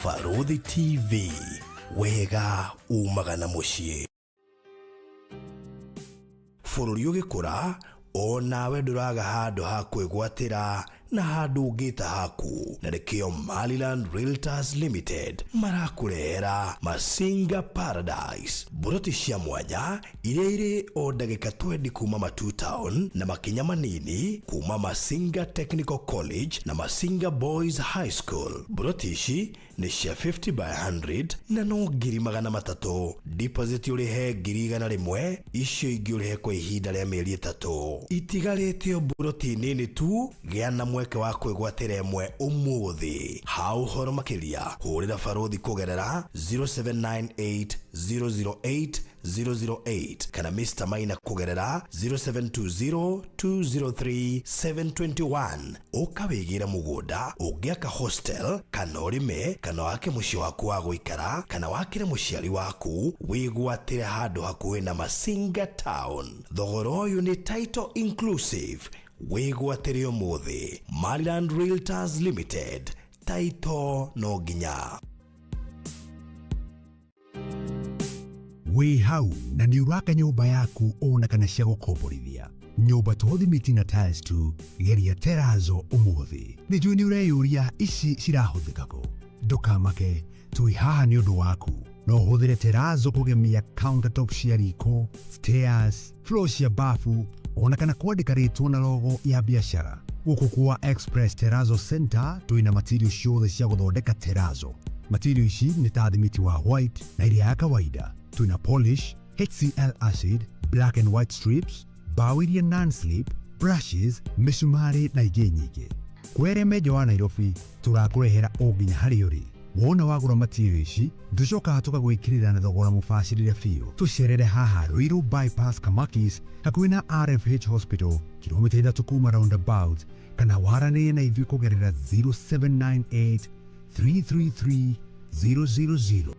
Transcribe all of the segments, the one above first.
Farodhi TV, wega umagana muciĩ. Bũrũri ũgĩkũra, o nawe ndũraga handũ ha kwĩgwatĩra na handũ ũngĩta haku. Na nĩkĩo Maliland Realtors Limited marakũrehera Masinga Paradise, buroti cia mwanya iria irĩ o ndagĩka 20 kuma Matu Town na makinya manini kuma Masinga Technical College na Masinga Boys High School. Buroti ici nĩ cia 50 by 100 na no 300,000. Deposit ũrĩhe 100,000, icio ingĩ ũrĩhe kwa ihinda rĩa mĩeri 3. Itigarĩte o buroti nini tu, gĩa na mweke wa kwĩgwatĩra ĩmwe ũmũthĩ. Ha ũhoro makĩria, hũrĩra Farodhi kũgerera 0798008008 kana Mr. Maina kũgerera 0720203721. Ũkawĩgĩra mũgũnda, ũngĩaka hostel, kana ũrĩme, kana wake mũciĩ waku wa gũikara, kana wakĩre mũciari waku, wĩgwatĩre handũ hakuhĩ na Masinga Town. Thogora ũyũ nĩ title inclusive. Wĩgwatĩre ũmũthĩ. Maliland Realtors Limited, title no nginya. Wĩ hau na nĩ ũraka nyũmba yaku ona kana cia gũkomborithia. Nyũmba to thimiti na tiles tu, geria Terrazzo ũmũthĩ. Nĩ njũĩ nĩ ũreyũria ici cirahũthĩka kũ. Ndũkamake, tũĩ haha nĩ ũndũ waku. No ũhũthĩre Terrazzo kũgemia countertop cia riko, stairs, floor cia bafu, ona kana kwandĩka rĩtwa na logo ya biashara. Gũkũ kwa Express Terrazzo Center twĩna material ciothe cia gũthondeka Terrazzo. Material ici nĩ ta thimiti wa white na iria ya kawaida. Twĩna polish, HCl acid, black and white strips, bao iria non-slip, brushes, misumari na ingĩ nyingĩ. Kwere meja wa Nairobi tũrakũrehera o nginya harĩa ũrĩ. Wona wagũra material ici, tũcokaga tũgagwĩkĩrĩra na thogora mũbacĩrĩre biũ. Tũcerere haha Ruiru bypass Kamakis hakuhĩ na RFH Hospital, kilomita 3 kuma roundabout, kana waranĩrie na ithuĩ kũgerera 0798333000.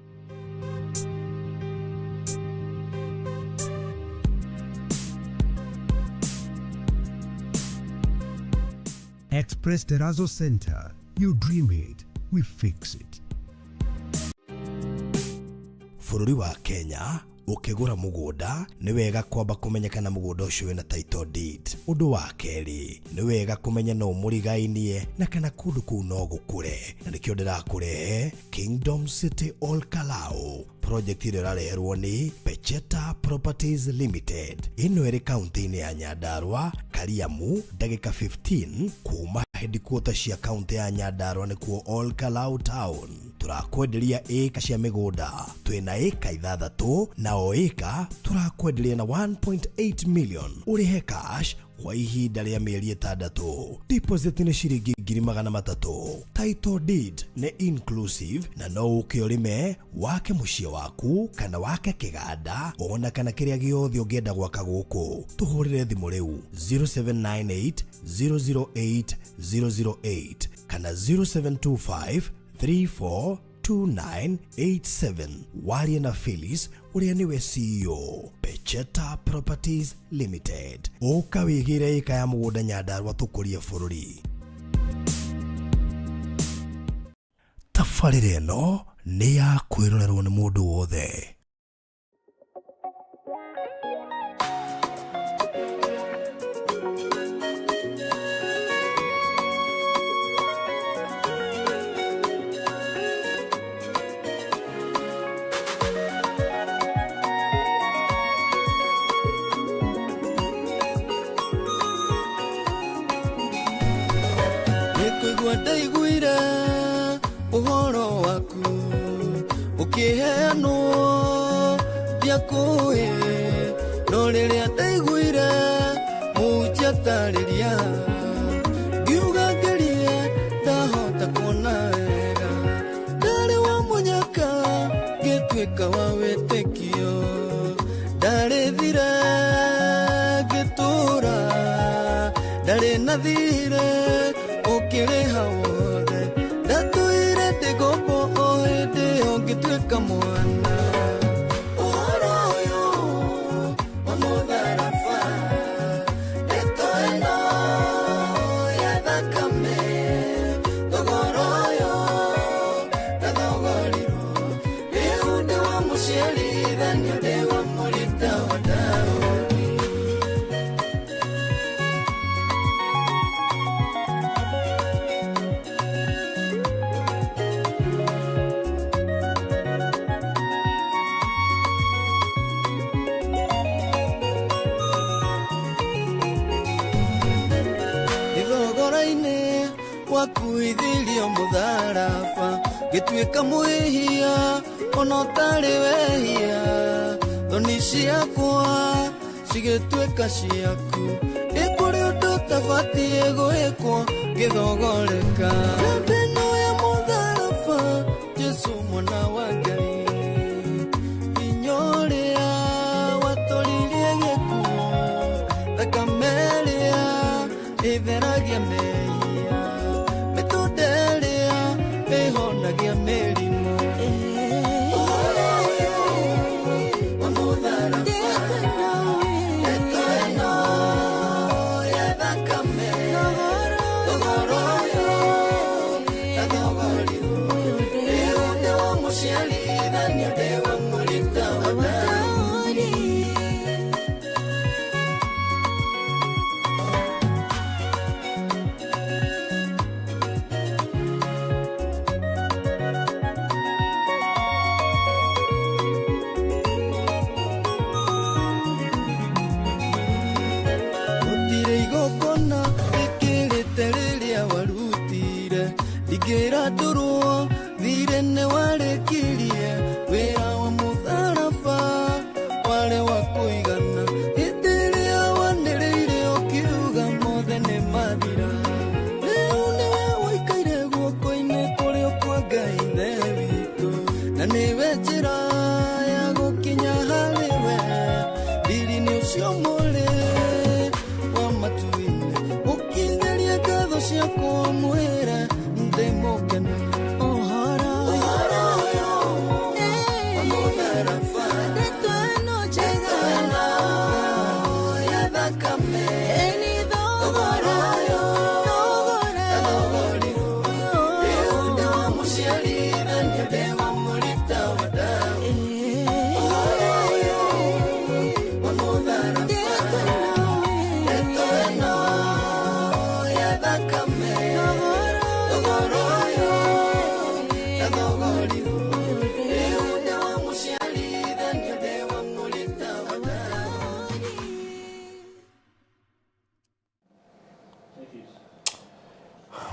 Express Terrazzo Center. You dream it, we fix it. Bũrũri wa Kenya, ũkĩgũra mũgũnda, nĩ wega kwamba kũmenya kana mũgũnda ũcio wĩna title deed. Ũndũ wa kerĩ, nĩ wega kũmenya no mũrigainie na kana kũndũ kũu no gũkũre. Na nĩkĩo ndĩrakũrehe Kingdom City Ol Kalou. Project ĩrĩa ĩrareherwo nĩ Pecheta Properties Limited. Ĩno ĩrĩ kaunti-inĩ ya Nyandarua, Kariamu, ndagĩka 15 kuma headquarter cia kaunti ya Nyandarua nĩkuo Ol Kalou Town. Turakwenderia ĩka cia mĩgũnda. Twĩna ĩka 6 na o ĩka turakwenderia na 1.8 million. Ũrĩhe cash kwa ihinda rĩa mĩeri 6. Deposit nĩ ciringi 300,000. Title deed nĩ inclusive na no ũke ũrĩme, wake mũciĩ waku kana wake kĩganda, ona kana kĩrĩa gĩothe ũngĩenda gwaka gũkũ. Tũhũrĩre thimũ rĩu 0798008008 kana 0725342987. Warie na Phyllis ũrĩa nĩwe CEO Pecheta Properties Limited. Ũka wĩgĩre ĩka ya mũgũnda Nyandarua tũkũrie bũrũri. Tabarĩra ĩno nĩ ya kwĩrorerwo nĩ mũndũ wothe. Ndaiguire ũhoro waku ũkĩheanwo ndiakũĩ, no rĩrĩa ndaiguire mũhunjia atarĩria, ngiuga ngerie ndahota kuona wega. Ndarĩ wa mũnyaka ngĩtuĩka wa wĩtĩkio, ndarĩ thire ngĩtũũra, ndarĩ na thire ũkĩrĩha wothe, ndatũire ndĩgombo o hĩndĩ ĩyo ngĩtuĩka mwana. Ũhoro ũyũ wa mũtharaba, ndeto ĩno ya thakame, thogora ũyũ gĩtuĩka mwĩhia ona ũtarĩ wehia thoni ciakwa cigĩtuĩka ciaku ĩkũrĩ ũndũ ũtabatiĩ gwĩkwo ngĩthogoreka mbeno ya mũtharaba Jesũ mwana wa Ngai hinya ũrĩa watũririe gĩkuũ thakame ĩrĩa ĩtheragia mehia mĩtũnda ĩrĩa ĩhonagia mĩrimũ Ngĩra ndũrwo thirĩ nĩ warĩkirie wĩra wa mũtharaba warĩ wa kũigana hĩndĩ ĩrĩa wanĩrĩire ũkiuga mothe nĩ mathira rĩu nĩwe woikaire guoko-inĩ kũrĩa kwa Ngai ithe witũ na nĩwe njĩra ya gũkinya harĩ we thirĩ-inĩ ũcio mũrĩ wa matu-inĩ ũkithĩrie ngatho ciakwa mwĩre Demoken ohara yo amodarafa detano chegana ya dakame eni dogora yo dogora yo ndo musiali ndio dewa mulita wada ohara yo amodarafa detano ya dakame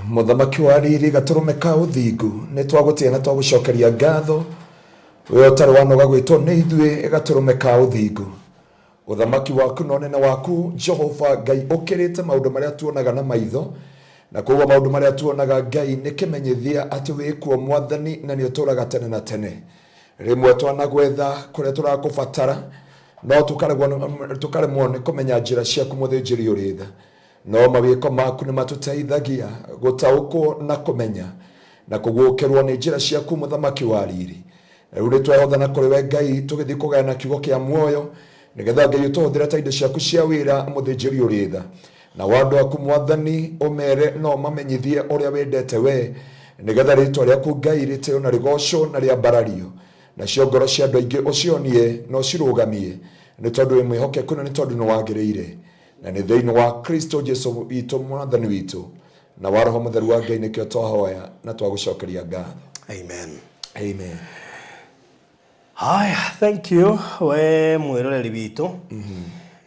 Muthamaki wa riri gaturume ka uthingu ni twagutia na twagucokeria ngatho we utari wanoga gwitwo ni ithuĩ gaturume ka uthingu uthamaki waku na unene waku Jehova Ngai ukirite maundu maria tuonaga na maitho na koguo maundu maria tuonaga Ngai ni kimenyithia ati wikuo mwathani na ni uturaga tene na tene rimwe twanagwetha kuria turakubatara no tukaremwo ni kumenya njira ciaku muthinjiri uritha no mawiko maku ni matuteithagia gutaukwo na kumenya na kugukirwo ni njira ciaku muthamaki wa riri riu ri twehothana kuri we Ngai tugithi kugayana kiugo kia muoyo nigetha Ngai utuhuthire ta indo ciaku cia wira muthinjiri uritha na wandu aku mwathani umere no mamenyithie uria wendete we nigetha ritwa riaku Ngai riteo na rigoco na ria mbarario na cio ngoro cia andu aingi ucionie no cirugamie ni tondu wi mwihokeku na ni tondu ni wagiriire na ni thiini wa Kristo Jesu witũ mwathani witũ na wa roho mutheru wa Ngai nikio twahoya na twagucokeria ngatho. Amen. Amen. Haya, thank you we mwiroreri witũ.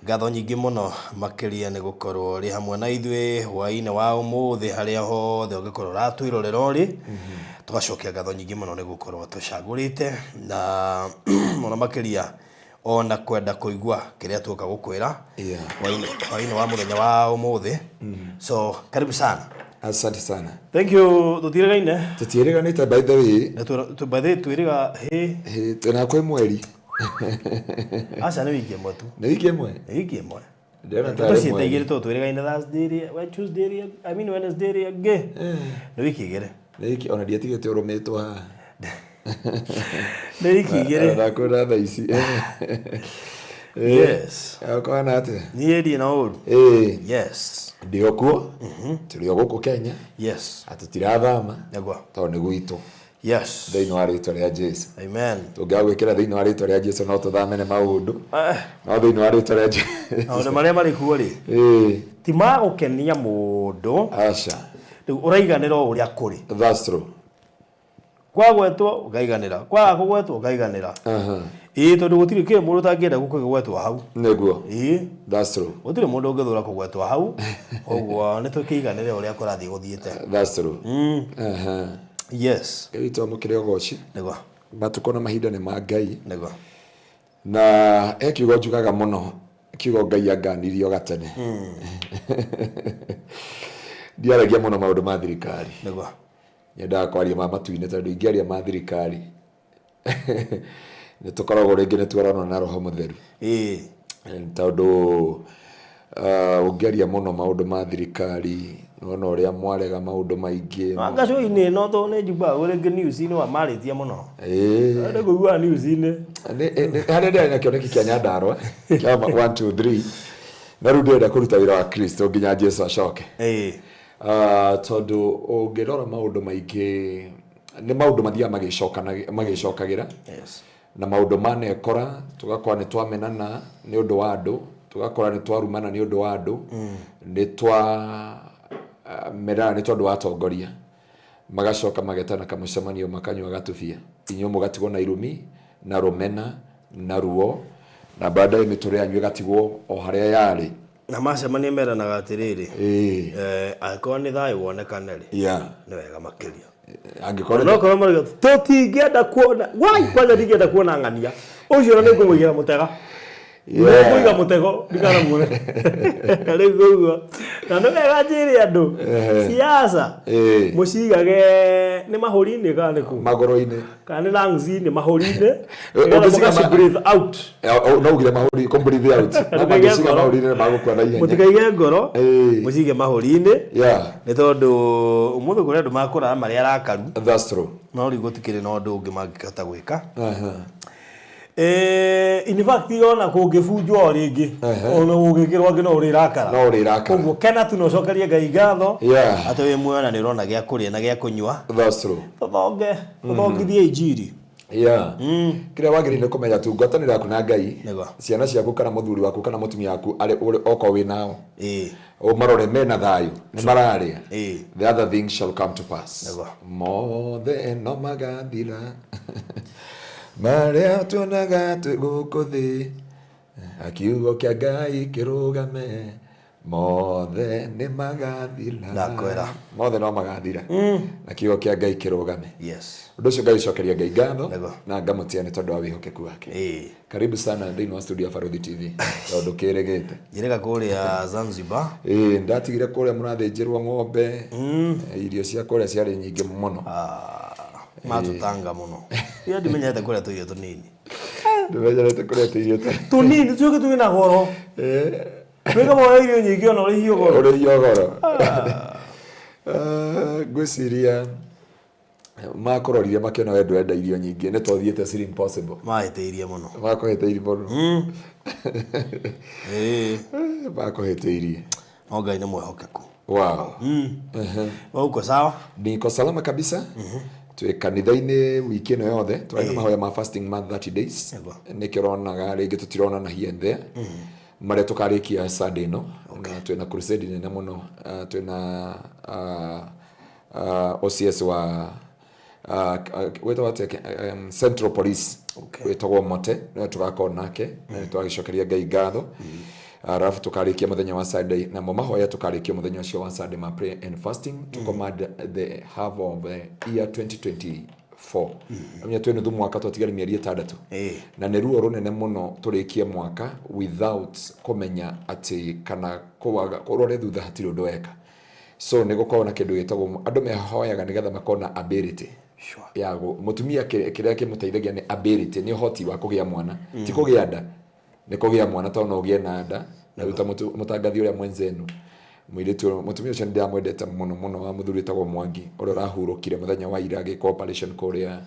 Ngatho nyingĩ mũno makĩria nĩ gũkorwo ri hamwe na ithuĩ hwaĩ-inĩ wa ũmũthĩ harĩa hothe ũngĩkorwo ũratwĩrorera ũrĩ. Tugacokia ngatho nyingĩ mũno nĩ gũkorwo tũcagũrĩte na mũno makĩria ona kwenda kuigua kiria tuoka gukwira hwaĩ-inĩ wa muthenya wa ũmũthĩ. So karibu sana. Asante sana. Thank you. Tutiĩrĩganĩte by the way. By the way twĩrĩga tena kwĩ mweri. Asa nĩ wiki ĩmwe tu. Nĩ wiki ĩmwe. Nĩ wiki ĩmwe. Tũciĩte igĩrĩ twĩrĩgaine Thursday, Tuesday, I mean Wednesday again. Nĩ wiki igĩrĩ. Nĩ wiki ona ndiatigĩte ũrũmĩtwo haha. Nĩ wiki igĩrĩ. Ndakũra thaa ici. Yes. Akwana ate. Niĩ ndiĩ na ũru. Yes. Ndio kuo. Tũrĩ gũkũ Kenya. Yes. Atutirathama. Nĩguo. Tondũ nĩ gwitũ. Yes. Thĩinĩ wa rĩĩtwa rĩa Jesu. Amen. Tũngĩagwĩkĩra thĩinĩ wa rĩĩtwa rĩa Jesu no tũthamene maũndũ. No thĩinĩ wa rĩĩtwa rĩa Jesu. Maũndũ marĩa marĩ kuo rĩ. Ti ma gũkenia mũndũ. Aca. Rĩu ũraiganĩra o ũrĩa kũrĩ. That's true. Kwagwetwo ũkaiganĩra. Kwaga kũgwetwo ũkaiganĩra. Tondũ gũtirĩ kĩ mũndũ ũtangĩenda gũkũgwetwo hau. Nĩguo. That's true. Gũtirĩ mũndũ ũngĩthũra kũgwetwo hau. Ũguo nĩ tũkĩiganĩre ũrĩa kũrathiĩ gũthiĩte. That's true. Yes. Gito mukire ogoci. Nego. Batuko na mahinda ne magai. Nego. Na ekiugo njugaga muno. Kiugo Ngai aganirio gatene. Ndiaragia muno maundu ma thirikari. Nego. Nyendaga kwaria ma matu-inĩ tondu ingĩaria ma thirikari nĩ tũkoragwo rĩngĩ nĩ tũrona na roho mũtheru. Tondũ ũngĩaria mũno maũndũ ma thirikari nona ũrĩa mwarega maũndũ maingĩ. Angaco-inĩ no to nĩ njiguaga rĩngĩ news-inĩ wa marĩtia mũno. Nĩ kũigua news-inĩ. Harĩa ndĩrarĩ na kĩoneki kĩa Nyandarua kĩa 1 2 3 na rĩu ndĩrenda kũruta wĩra wa Kristo nginya Jesũ acoke. Tondũ ũngĩrora maũndũ maingĩ nĩ maũndũ mathiaga magĩcokagĩra. Na maũndũ manekora tũgakora nĩ twamenana nĩ ũndũ wa andũ, tũgakora nĩ twarumana nĩ ũndũ wa andũ, nĩ merana nĩ tondũ wa atongoria, magacoka magetana kamũcemanio makanyua gatubia, inyuĩ mũgatigwo na irumi na rũmena na ruo, na baadaye mĩtũrĩre yanyu ĩgatigwo o harĩa yarĩ. Na macemania meranaga atĩrĩrĩ, angĩkorwo nĩ thayũ wonekane rĩ, nĩ wega makĩria. Angĩkorwo no korwo marĩga tũtingĩenda kuona kwanja ndingĩenda kuona ng'ania ũcio nĩ ngũmũigĩra mũtega. Ngũmũiga mũtego ndikana muone. Rĩu ũguo na nĩ wega njĩre andũ siasa mũcigage nĩ mahũri-inĩ kana nĩ kũ magũrũ-inĩ kana nĩ lungs-inĩ mahũri-inĩ ũngĩciga breathe out no ugire mahũri breathe out na magĩciga mahũri-inĩ magũkua na ihenya mũtikaige ngoro mũcige mahũri-inĩ nĩ tondũ ũmũthĩ kũrĩ andũ makũra marĩa arakaru. That's true. No rĩu gũtikĩrĩ na ũndũ ũngĩ mangĩkĩhota gwĩka. In fact ona kũngĩbunjwo rĩngĩ ona ũngĩkĩrwo ngĩ no ũrĩrakara. Koguo kena tu no cokerie Ngai ngatho atĩ wĩ muoyo na nĩ ũrona gĩa kũrĩa na gĩa kũnyua. That's true. Tũthongithie injiri. Kĩrĩa wagĩrĩire kũmenya tu ngwatanĩro yaku na Ngai, ciana ciaku kana mũthuri waku kana mũtumia waku okorwo wĩ nao marore mena thayũ nĩ mararĩa, the other things shall come to pass. Mothe no magathira marĩa tuonaga gũkũ thĩ, kiugo kĩa Ngai kĩrũgame, mothe nĩ magathira. Ndakwĩra mothe no magathira na kiugo kĩa Ngai kĩrũgame. Ũndũ ũcio Ngai cokeria Ngai ngatho na ngamũtia nĩ tondũ wa wĩhokeku wake. Karibu sana thĩinĩ wa studio ya Barũthi TV tondũ kĩrĩgĩte njĩrĩga kũrĩa Zanzibar. Ndatigire kũrĩa mũrathĩnjĩrwo ng'ombe, irio cia kũrĩa ciarĩ nyingĩ mũno. Matutanga muno. Io ndimenyete kũrĩa tũirio tũnini. Ndimenyete kũrĩa tũirio tũnini tuĩke twĩ na goro. Twĩka moya irio nyingĩ ona ũrĩ hiũ goro. Ũrĩ hiũ goro. Ngwĩciria makũrorire makĩona we ndwenda irio nyingĩ nĩ tũthiĩte Slim Impossible. Mahĩtĩirie mũno. Makũhĩtĩirie mũno. Makũhĩtĩirie. O Ngai nĩ mwĩhokeku. Wow. Uko sawa? Niko salama kabisa. Twe kanitha-inĩ wiki ĩno yothe twarĩ na mahoya ma fasting month 30 days. Nĩkĩronaga rĩngĩ tũtirona here and there marĩa tũkarĩkia Sunday ĩno, na twĩna crusade nene mũno, twĩna OCS wa wetagwo Central Police wetagwo Mote, no tũgakorwo nake na twagĩcokeria Ngai ngatho. Arafu tukarĩkia mũthenya wa Sunday na mahoya tukarĩkia mũthenya ũcio wa Sunday ma prayer and fasting to command the half of the year 2024. Amenya twene thu mwaka twatigari mĩeri 6 na nĩ ruo runene mũno tũrĩkie mwaka without kũmenya atĩ kana kũrore thutha hatirĩ ũndũ weka. So nĩ gũkorwo na kĩndũ gĩtagwo andũ mehoyaga nĩgetha makona ability ya mũtumia kĩrĩa kĩmũteithagia nĩ ability, nĩ ũhoti wa kũgĩa mwana, ti kũgĩa nda. Nĩ kũgĩa mwana tondũ no ũgĩe na nda na ruta mũtangathi ũrĩa mwenzenu mũirĩtu mũtumia ũcio ndĩramwendete mũno mũno wa mũthuri tagwo Mwangi ũrĩa ũrahurũkire mũthenya wa ira agĩka operation kũrĩa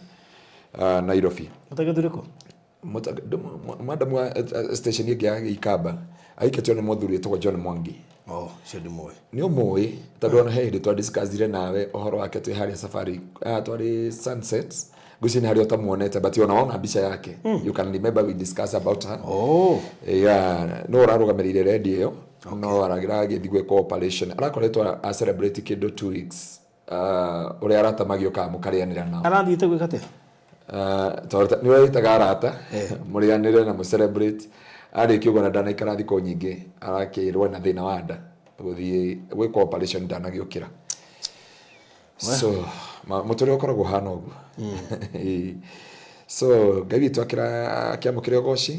Nairobi. Mũtangathi ũrĩkũ? Madam wa station ĩngĩ ya Ikamba aikĩtio nĩ mũthuri tagwo John Mwangi. Cio ndĩmũĩ. Nĩ ũmũĩ tondũ ona he hĩndĩ twadiscussire nawe ũhoro wake twĩ harĩa safari twarĩ Sunset. Gucini hari utamuonete but unaona mbica yake. You can remember we discuss about her. No ararugamĩrĩire redio ĩyo. No aragira agĩthigwe cooperation. Arakoretwo a celebrate kĩndũ 2 weeks. Ũrĩa aratamagio ka mũkarĩanĩra nao. Arathiĩte gwĩka atĩa? Tondũ nĩ wĩtaga arata mũrĩanĩre na mũcelebrate. Arĩkio ũguo na ndanaikara thikũ nyingĩ arakĩrwo na thĩna wa nda gũthiĩ gwĩka operation ndanagĩũkĩra. So mutore ukoragwo hana uguo so Ngai witũ akĩamũkĩre ũgoci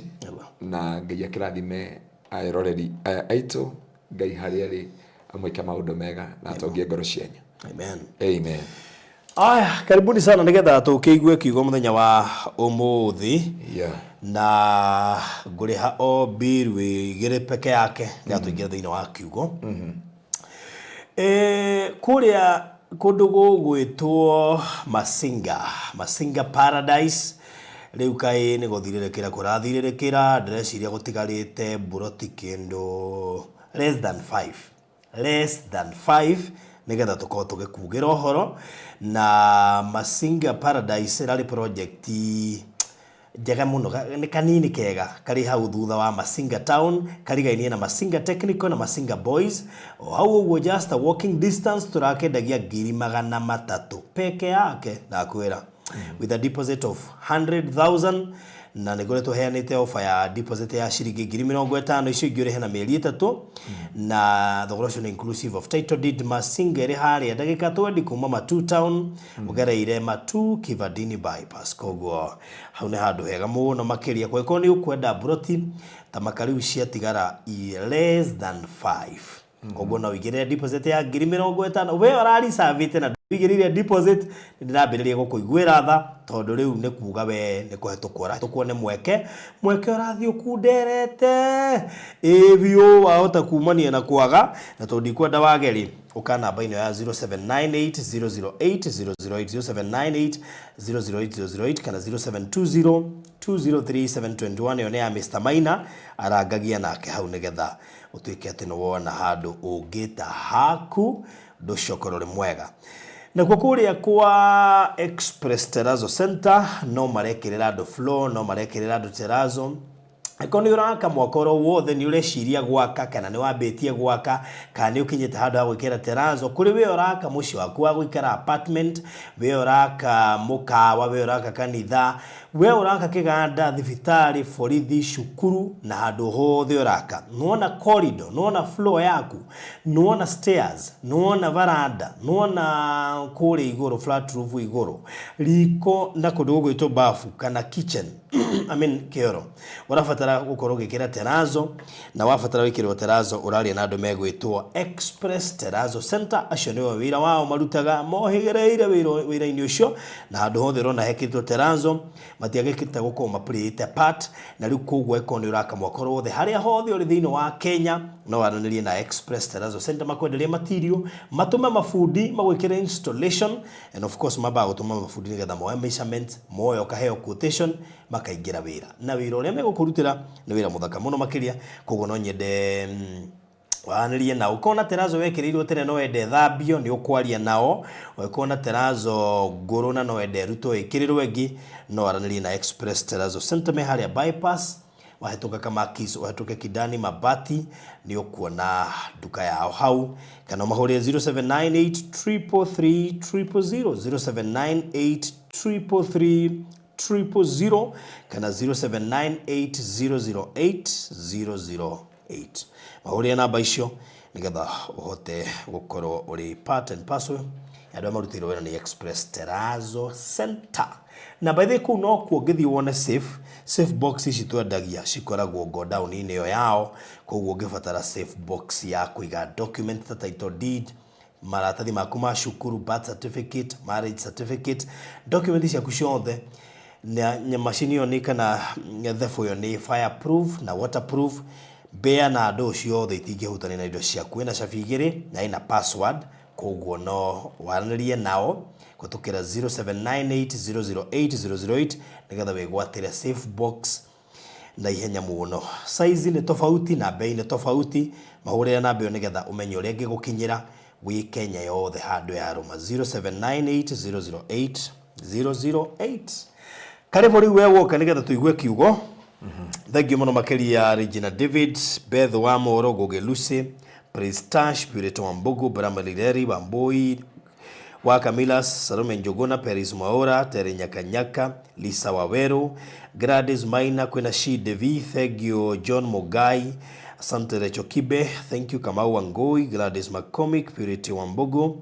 na Ngai akĩrathime aeroreri aitũ, Ngai harĩa arĩ amwĩke maũndũ mega na atongie ngoro cianyu. Amen. Amen. Aya, karibuni sana nigetha tukiigue kiugo muthenya wa umuthi. Na nguriha o bill wigire peke yake ya tuingira thiini wa kiugo. Kuria kundu gugwitwo Masinga Paradise riu kai ni guthirerekera kurathirerekera ndĩreciria gutigarite buroti kindu less than 5 nigetha tukorwo tugikugira uhoro na Masinga Paradise rari project njega muno ni kanini kega kari hau thutha wa Masinga Town karigainie na Masinga Technical na Masinga Boys hau uguo just a walking distance turakendagia 300,000 peke yake na kwira with a deposit of 100,000 na nigoretwo heanite offer ya deposit ya shilingi 50,000 icio ingĩũrĩhe na mĩeri 3 na thogora ũcio inclusive of title deed. Masinga ĩrĩ harĩa ndagĩka 20 kuma Matu Town ũgereire Matu Kivandini bypass, koguo hau nĩ handũ hega mũno makĩria kweko nĩ ũkwenda buroti ta makariu cia tigara less than 5 koguo no wigire deposit ya 50,000 we orari savite na wigirire deposit ndĩrambĩrĩria gũkũiguĩra tha tondũ rĩu nĩ kuuga we nĩ kũhetũkwo tukuone mweke ũrathi ũkunderete biũ wahota kumania na kwaga na tondũ ndikwenda wageri uka namba ino ya 0798008008 0798008008 kana 0720203721 yo nĩ ya Mr. Maina arangagia nake hau nigetha utuike ati no wona handu ungita haku nducokorore mwega na kwa kuria kwa Express Terrazzo Center no marekerera andu floor no marekerera andu terrazzo Ekoni uraka mwakoro wothe ni ureciria gwaka kana ni wambitie gwaka kana ni ukinyite handu ha gwikira terrazzo kuri we uraka muci waku wa gwikara apartment we uraka mukawa we uraka kanitha we uraka kiganda thibitari borithi cukuru na handu hothe uraka nuona corridor nuona floor yaku nuona stairs nuona veranda nuona kuri iguru flat roof iguru riko na kundu gwitwo bafu kana kitchen I mean kioro urafatara gukorwo gikira terrazzo na wafatara wikirwo terrazzo uraria na andu megwitwo Express Terrazzo Center acio niwe wira wao marutaga mohigereire wira-ini ucio na handu hothe rona hekitwo terrazzo matiagikita gukoma plate apart na riu koguo ekoni uraka mwakoro wothe haria hothe uri thiini wa Kenya no waranirie na Express Terrazzo Center makwenderia material matuma mafundi magwikira installation and of course maba gutuma mafundi nigetha moe measurement moyo kaheo quotation makaingira wira na wira uria megukurutira ni wira muthaka muno makiria koguo no nyende waniriye na ukona terrazzo wekirirwo tene no ende thambio ni ukwaria nao ukona terrazzo nguruna no ende ruto ikirirwo engi no aranirie na Express Terrazzo Center me haria bypass wahetoka kama Kisu wahetoka Kidani Mabati ni ukuona duka yao hau kana mahore 0798333000 0798333000 kana 0798008008 mahore namba icio nigetha uhote gukorwo uri part and parcel ya marutiro wena ni Express Terrazzo Center na by the way no kuongethi wona safe box ici twendagia cikoragwo go down ine yo yao koguo ngibatara safe box ya kuiga document ta title deed maratathi maku ma cukuru birth certificate marriage certificate document cia kuciothe na machine yo ni kana thefo yo ni fireproof na waterproof bea na ndo ciothe itingihutania na indo ciaku na cabigiri na ina password koguo no waranirie nao kutukira 0798008008 nigetha wigwatire safe box na ihenya muno size ni tofauti na bei ni tofauti mahurira na bei nigetha umenye uria ngigukinyira wi Kenya yothe handu ya Roma 0798008008 karibu riu we woka nigetha tuigue kiugo thank you muno makiria Regina David Beth wa Moro Goge Lucy Pristash Purito Wambugu Bramalileri Wamboi wa Camilas Salome Njogona Peris Maora Tere Nyakanyaka Lisa Waweru Gladys Maina Kwena Shi Devi thank you John Mogai asante Recho Kibe thank you Kamau Wangoi Gladys McCormick Purity Wambugu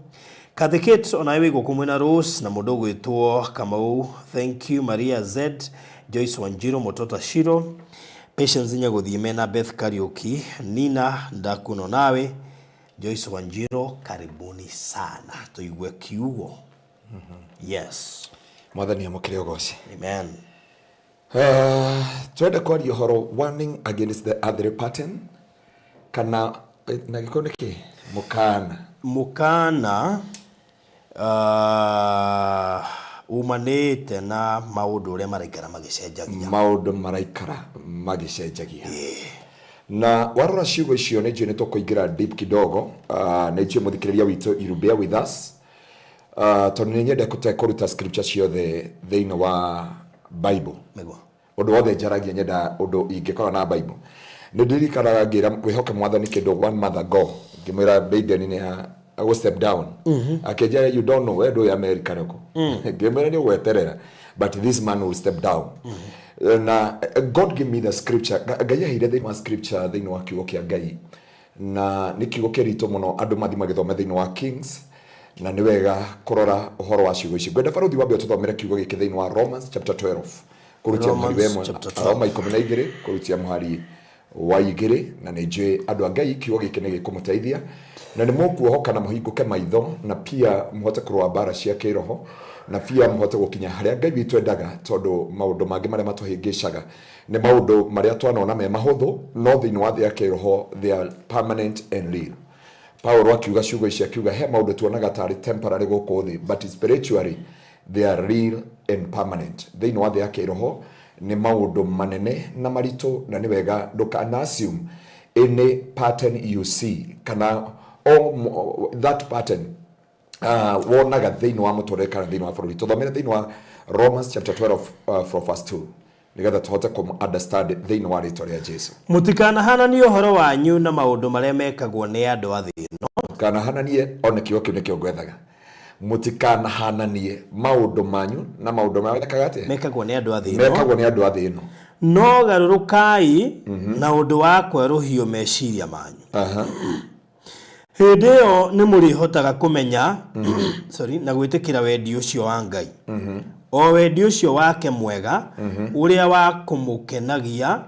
Kathikate ona iwe gukumwena Rose na mundu gwitwo Kamau. Thank you Maria Z, Joyce Wanjiro, Motota Shiro, Patience Nyaguthie mena Beth Kariuki, Nina Ndakuno nawe, Joyce Wanjiro, karibuni sana. Tuigue kiugo. Yes. Mwathani amukire ugoci. Amen. Twende kwaria horo warning against the other pattern kana na gikone ki mukana umanite na maundu uria maraikara magicenjagia na warora ciugo icio ni njene tukuingira deep kidogo na icio muthikiriria witu you bear with us tondu ni nyende kuruta scripture ciothe thiini wa Bible mego undu wothe njaragia nyenda undu ingikora na Bible ni ndirikanaga ngira wihoke mwathani kindu one month ago ngimwira Biden ni I will step down. Akeja you don't know where do you America nako. Ngimwira ni weterera but this man will step down. Na God give me the scripture. Ngai ahire the scripture thiini wa kiugo kia Ngai. Na ni kiugo kirito muno andu mathi magithoma thiini wa Kings. Na ni wega kurora uhoro wa ciugo ici. Ngwenda baruthi wambe tuthomere kiugo giki thiini wa Romans chapter 12. Kurutia muhari wemwe. Roma 12 kurutia muhari wa 2 na ni njui andu a Ngai kiugo giki ni gikumuteithia. Na ni mukuohoka na muhinguke maitho na pia muhote kurwa bara cia kiroho na pia muhote gukinya haria Ngai witu endaga tondu maundu mangi maria matuhingicaga ni maundu maria twanona me mahuthu no thiini wa thia kiroho they are permanent and real. Paulo akiuga ciugo ici akiuga he maundu tuonaga tari temporary guku thi but spiritually they are real and permanent. Thiini wa thia kiroho ni maundu manene na marito na ni wega ndukana assume any pattern you see kana that pattern wonaga thiini wa muture kana thiini wa bururi. Tuthomere thiini wa Romans chapter 12 from verse 2 nigetha tuhote ku understand thiini wa ritwa ria Jesu. Mutikanahananie uhoro wanyu na maundu maria mekagwo ni andu a thii no. Kanahananie ona kiugo kiu nikio ngwethaga. Mutikanahananie maundu manyu na maundu maria mekagwo ni andu a thii no. Mekagwo ni andu a thii no. No garurukai na undu wa kweruhio meciria manyu. Hindi iyo ni murihotaga kumenya na gwitikira wendi ucio wa Ngai. O wendi ucio wake mwega uria wa kumukenagia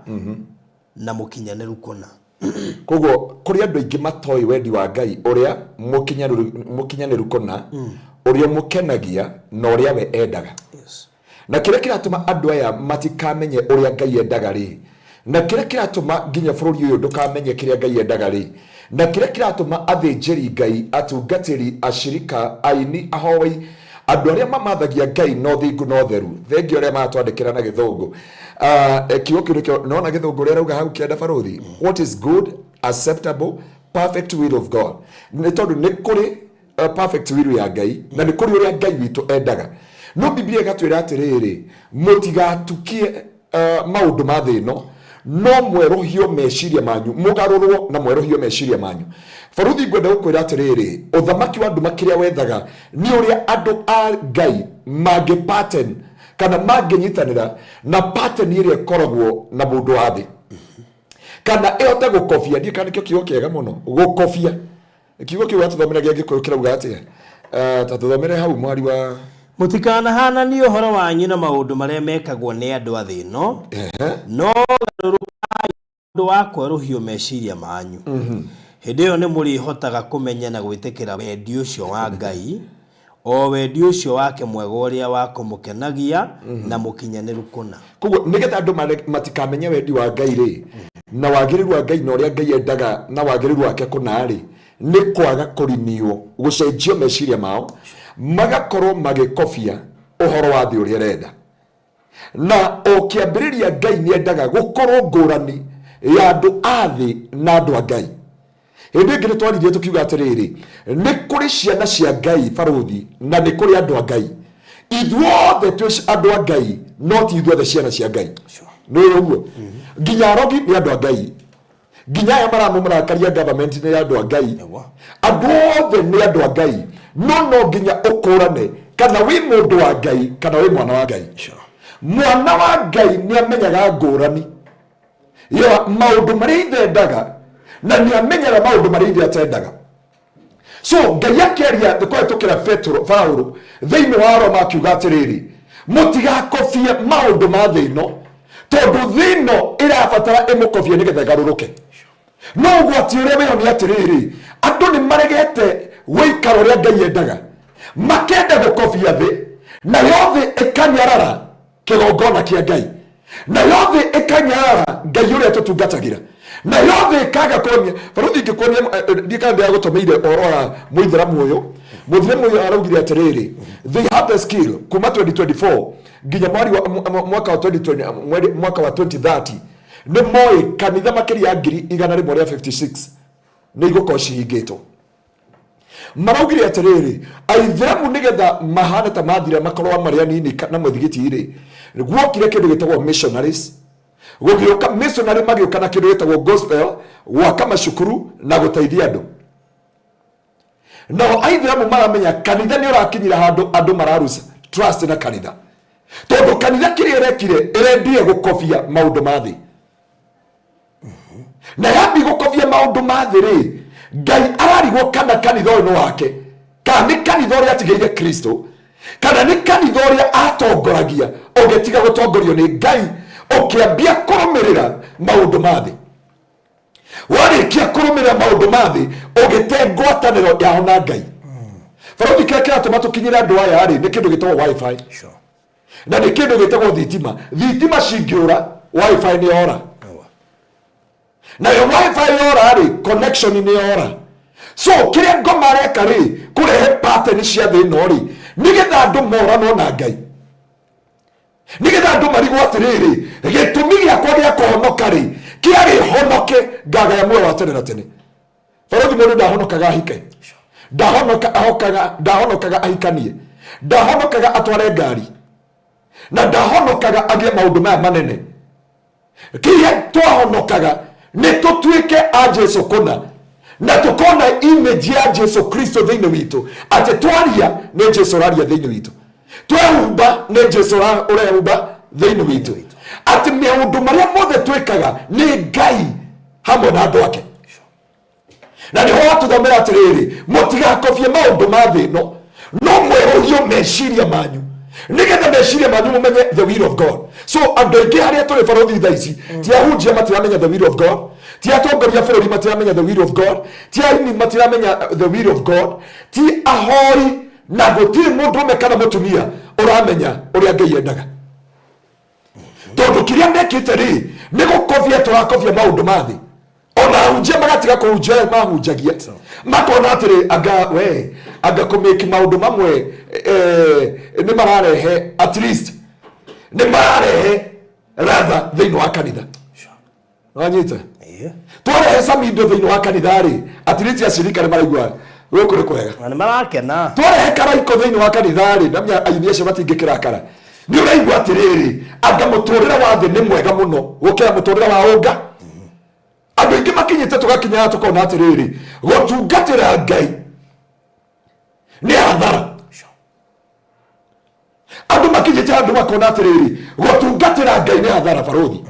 na mukinyaniru kuna. Koguo kuri andu aingi matoi wendi wa Ngai uria mukinyaniru kuna uria mukenagia na uria we endaga. Yes. Na kire kiratuma andu aya matikamenye uria Ngai endaga ri. Na kire kiratuma nginya bururi uyu ndukamenye kiria Ngai endaga ri. Na kire kiratuma athinjiri Ngai atungatiri ashirika aini ahoi andu aria mamathagia Ngai no thingu no theru thengi aria matwandikira na githungu kiugo kiu nona githungu ria rauga hau kienda baruthi what is good acceptable perfect will of God ni tondu ni kuri perfect will ya Ngai na ni kuri uria Ngai witu endaga no Biblia igatwira atiriri mutigatukie maundu ma thino no mwerohio meciria manyu mugarurwo na mwerohio meciria manyu. Baruthi ngwenda gukwira atiriri uthamaki wa andu makiria wethaga ni uria andu a Ngai magi pattern kana manginyitanira na pattern iria ikoragwo na mundu wa thi kana ehote gukofia ndi kana kiugo kiega muno gukofia kiugo kiu atuthomera gikuyu kirauga atia tatuthomere hau mwari wa mutikanahananie uhoro wanyu na maundu maria mekagwo ni andu a thii no no garurukai undu wa kweruhio meciria manyu. Hindi iyo ni murihotaga kumenya na gwitikira wendi ucio wa Ngai o wendi ucio wake mwega uria wa kumukenagia na mukinyaniru kuna. Koguo nigetha andu matikamenye wendi wa Ngai ri na wagiriru wa Ngai na uria Ngai endaga na wagiriru wake kuna ri ni kwaga kurinio gucenjio meciria mao magakorwo magikofia uhoro wa thi uria renda na okiambiriria Ngai ni endaga gukorwo ngurani ya andu a thi na andu a Ngai. Hindi ngire twaririe tukiuga atiriri ni kuri ciana cia Ngai baruthi na ni kuri andu a Ngai ithuothe twi andu a Ngai no ti ithuothe ciana cia Ngai no uguo nginya arogi ni andu a Ngai nginya aya maramurakaria government ni andu a Ngai andu othe ni andu a Ngai no nginya ukurane kana wi mundu wa Ngai kana wi mwana wa Ngai. Mwana wa Ngai ni amenyaga ngurani ya maundu maria ithendaga na ni amenyaga maundu maria atendaga So Ngai akeria tukira Paulo thiini wa Roma akiuga atiriri mutigakofie maundu ma thino tondu thino irabatara imukofie nigetha igaruruke. No gwati uria weyo ni atiriri andu ni maregete wikaro uria Ngai endaga makenda gukofia thi na yothe ikanyarara kigongona kia Ngai na yothe ikanyarara Ngai uria tutungatagira na yothe ikaga konia baruthi ngikonia ndikanda gutomeire orora muithiramu uyu araugire atiriri they have the skill kuma 2024 nginya mwaka wa 2020 mwaka wa 2030 ni moe kanitha makiri ya ngiri 156 ni igoko cihingitwo. Maraugire atiriri aithiramu nigetha mahana ta mathira makorwa maria nini na muthigiti ri gwokire kindu gitagwo missionaries gugioka missionary magioka na kindu gitagwo gospel gwaka macukuru na guteithia andu. No aithiramu maramenya kanitha ni urakinyira handu andu mararusa trust na kanitha tondu kanitha kiri irekire irendie gukofia maundu mathi na yabi gukofia maundu mathi ri Ngai ararigwo kana kanitha uyu no wake kana ni kanitha uria atigeire Kristo kana ni kanitha uria atongoragia ugetiga gutongorio ni Ngai ukiambia kurumirira maundu mathi warikia kurumirira maundu mathi ugite ngwataniro ya ona Ngai. Faruthi keke atuma tukinyira andu aya ri ni kindu gitagwo wifi na ni kindu gitagwo thitima cingiura wifi ni ora na yo wifi yora ri connection ni ora. So kire ngoma reka ri kurehe pattern cia thino ri nigetha andu mora no na Ngai nigetha andu marigwo atiriri gitumi giakwa gia kuhonoka ri kiari honoke ngaga ya muoyo wa tene na tene. Faruthi mundu ndahonokaga ahike ndahonokaga ahikanie ndahonokaga atware ngari na ndahonokaga agie maundu maya manene. Kiria twahonokaga ni tutuike a Jesu kuna na tukona image ya Jesu Kristo thiini witu ati twaria ni Jesu raria thiini witu twehumba ni Jesu urehumba thiini witu ati maundu maria mothe twikaga ni Ngai hamwe na andu ake. Na niho watuthomera atiriri mutigakofie maundu ma thino no mwehorio meciria manyu nigetha meciria manyu mumenye the will of God. So andu aingi haria turi Faruthi thaici ti ahunjia matiramenya the will of God, ti atongoria bururi matiramenya the will of God, ti aini matiramenya the will of God, ti ahori na gutiri mundu umekana mutumia uramenya uria Ngai endaga. Tondu kiria mekite ri ni gukofia turakofia maundu mathi ona hunjia magatiga kuhunjia mahunjagia makona atiri anga kumeki maundu mamwe ni mararehe at least ni mararehe rather thiini wa kanitha wanyita twarehe samindo thiini wa kanitha ri at least acirika ni maraigua guku ni kwega na ni marakena twarehe karaiko thiini wa kanitha ri namya ayini acio matingikira kara ni uraigua atiriri anga muturira wa thi ni mwega muno gukira muturira wa unga. Andu ingi makinyite tugakinya tukona atiriri gutungatira Ngai ni hathara. Andu makinyite andu makona atiriri gutungatira Ngai ni hathara Faruthi.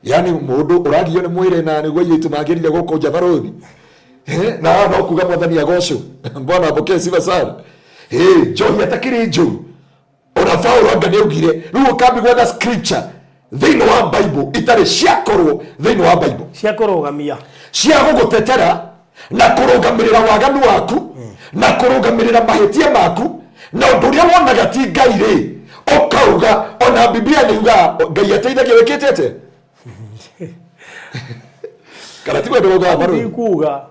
Yani mundu uragio ni mwire na ni gwitu magirire gukunja Faruthi na no kuga mwathani agocwo mbona apokee sifa sana John atakiri John ona Paulo anga niugire riu kambi gwetha scripture thiini wa Bible itari ciakorwo thiini wa Bible cia kurugamia cia gugutetera na kurugamirira waganu waku na kurugamirira mahitia maku na undu uria wonaga ti Ngai ri ukauga ona Biblia niuga Ngai ateithagia wikitete kana ti kwenda kuga baru ikuga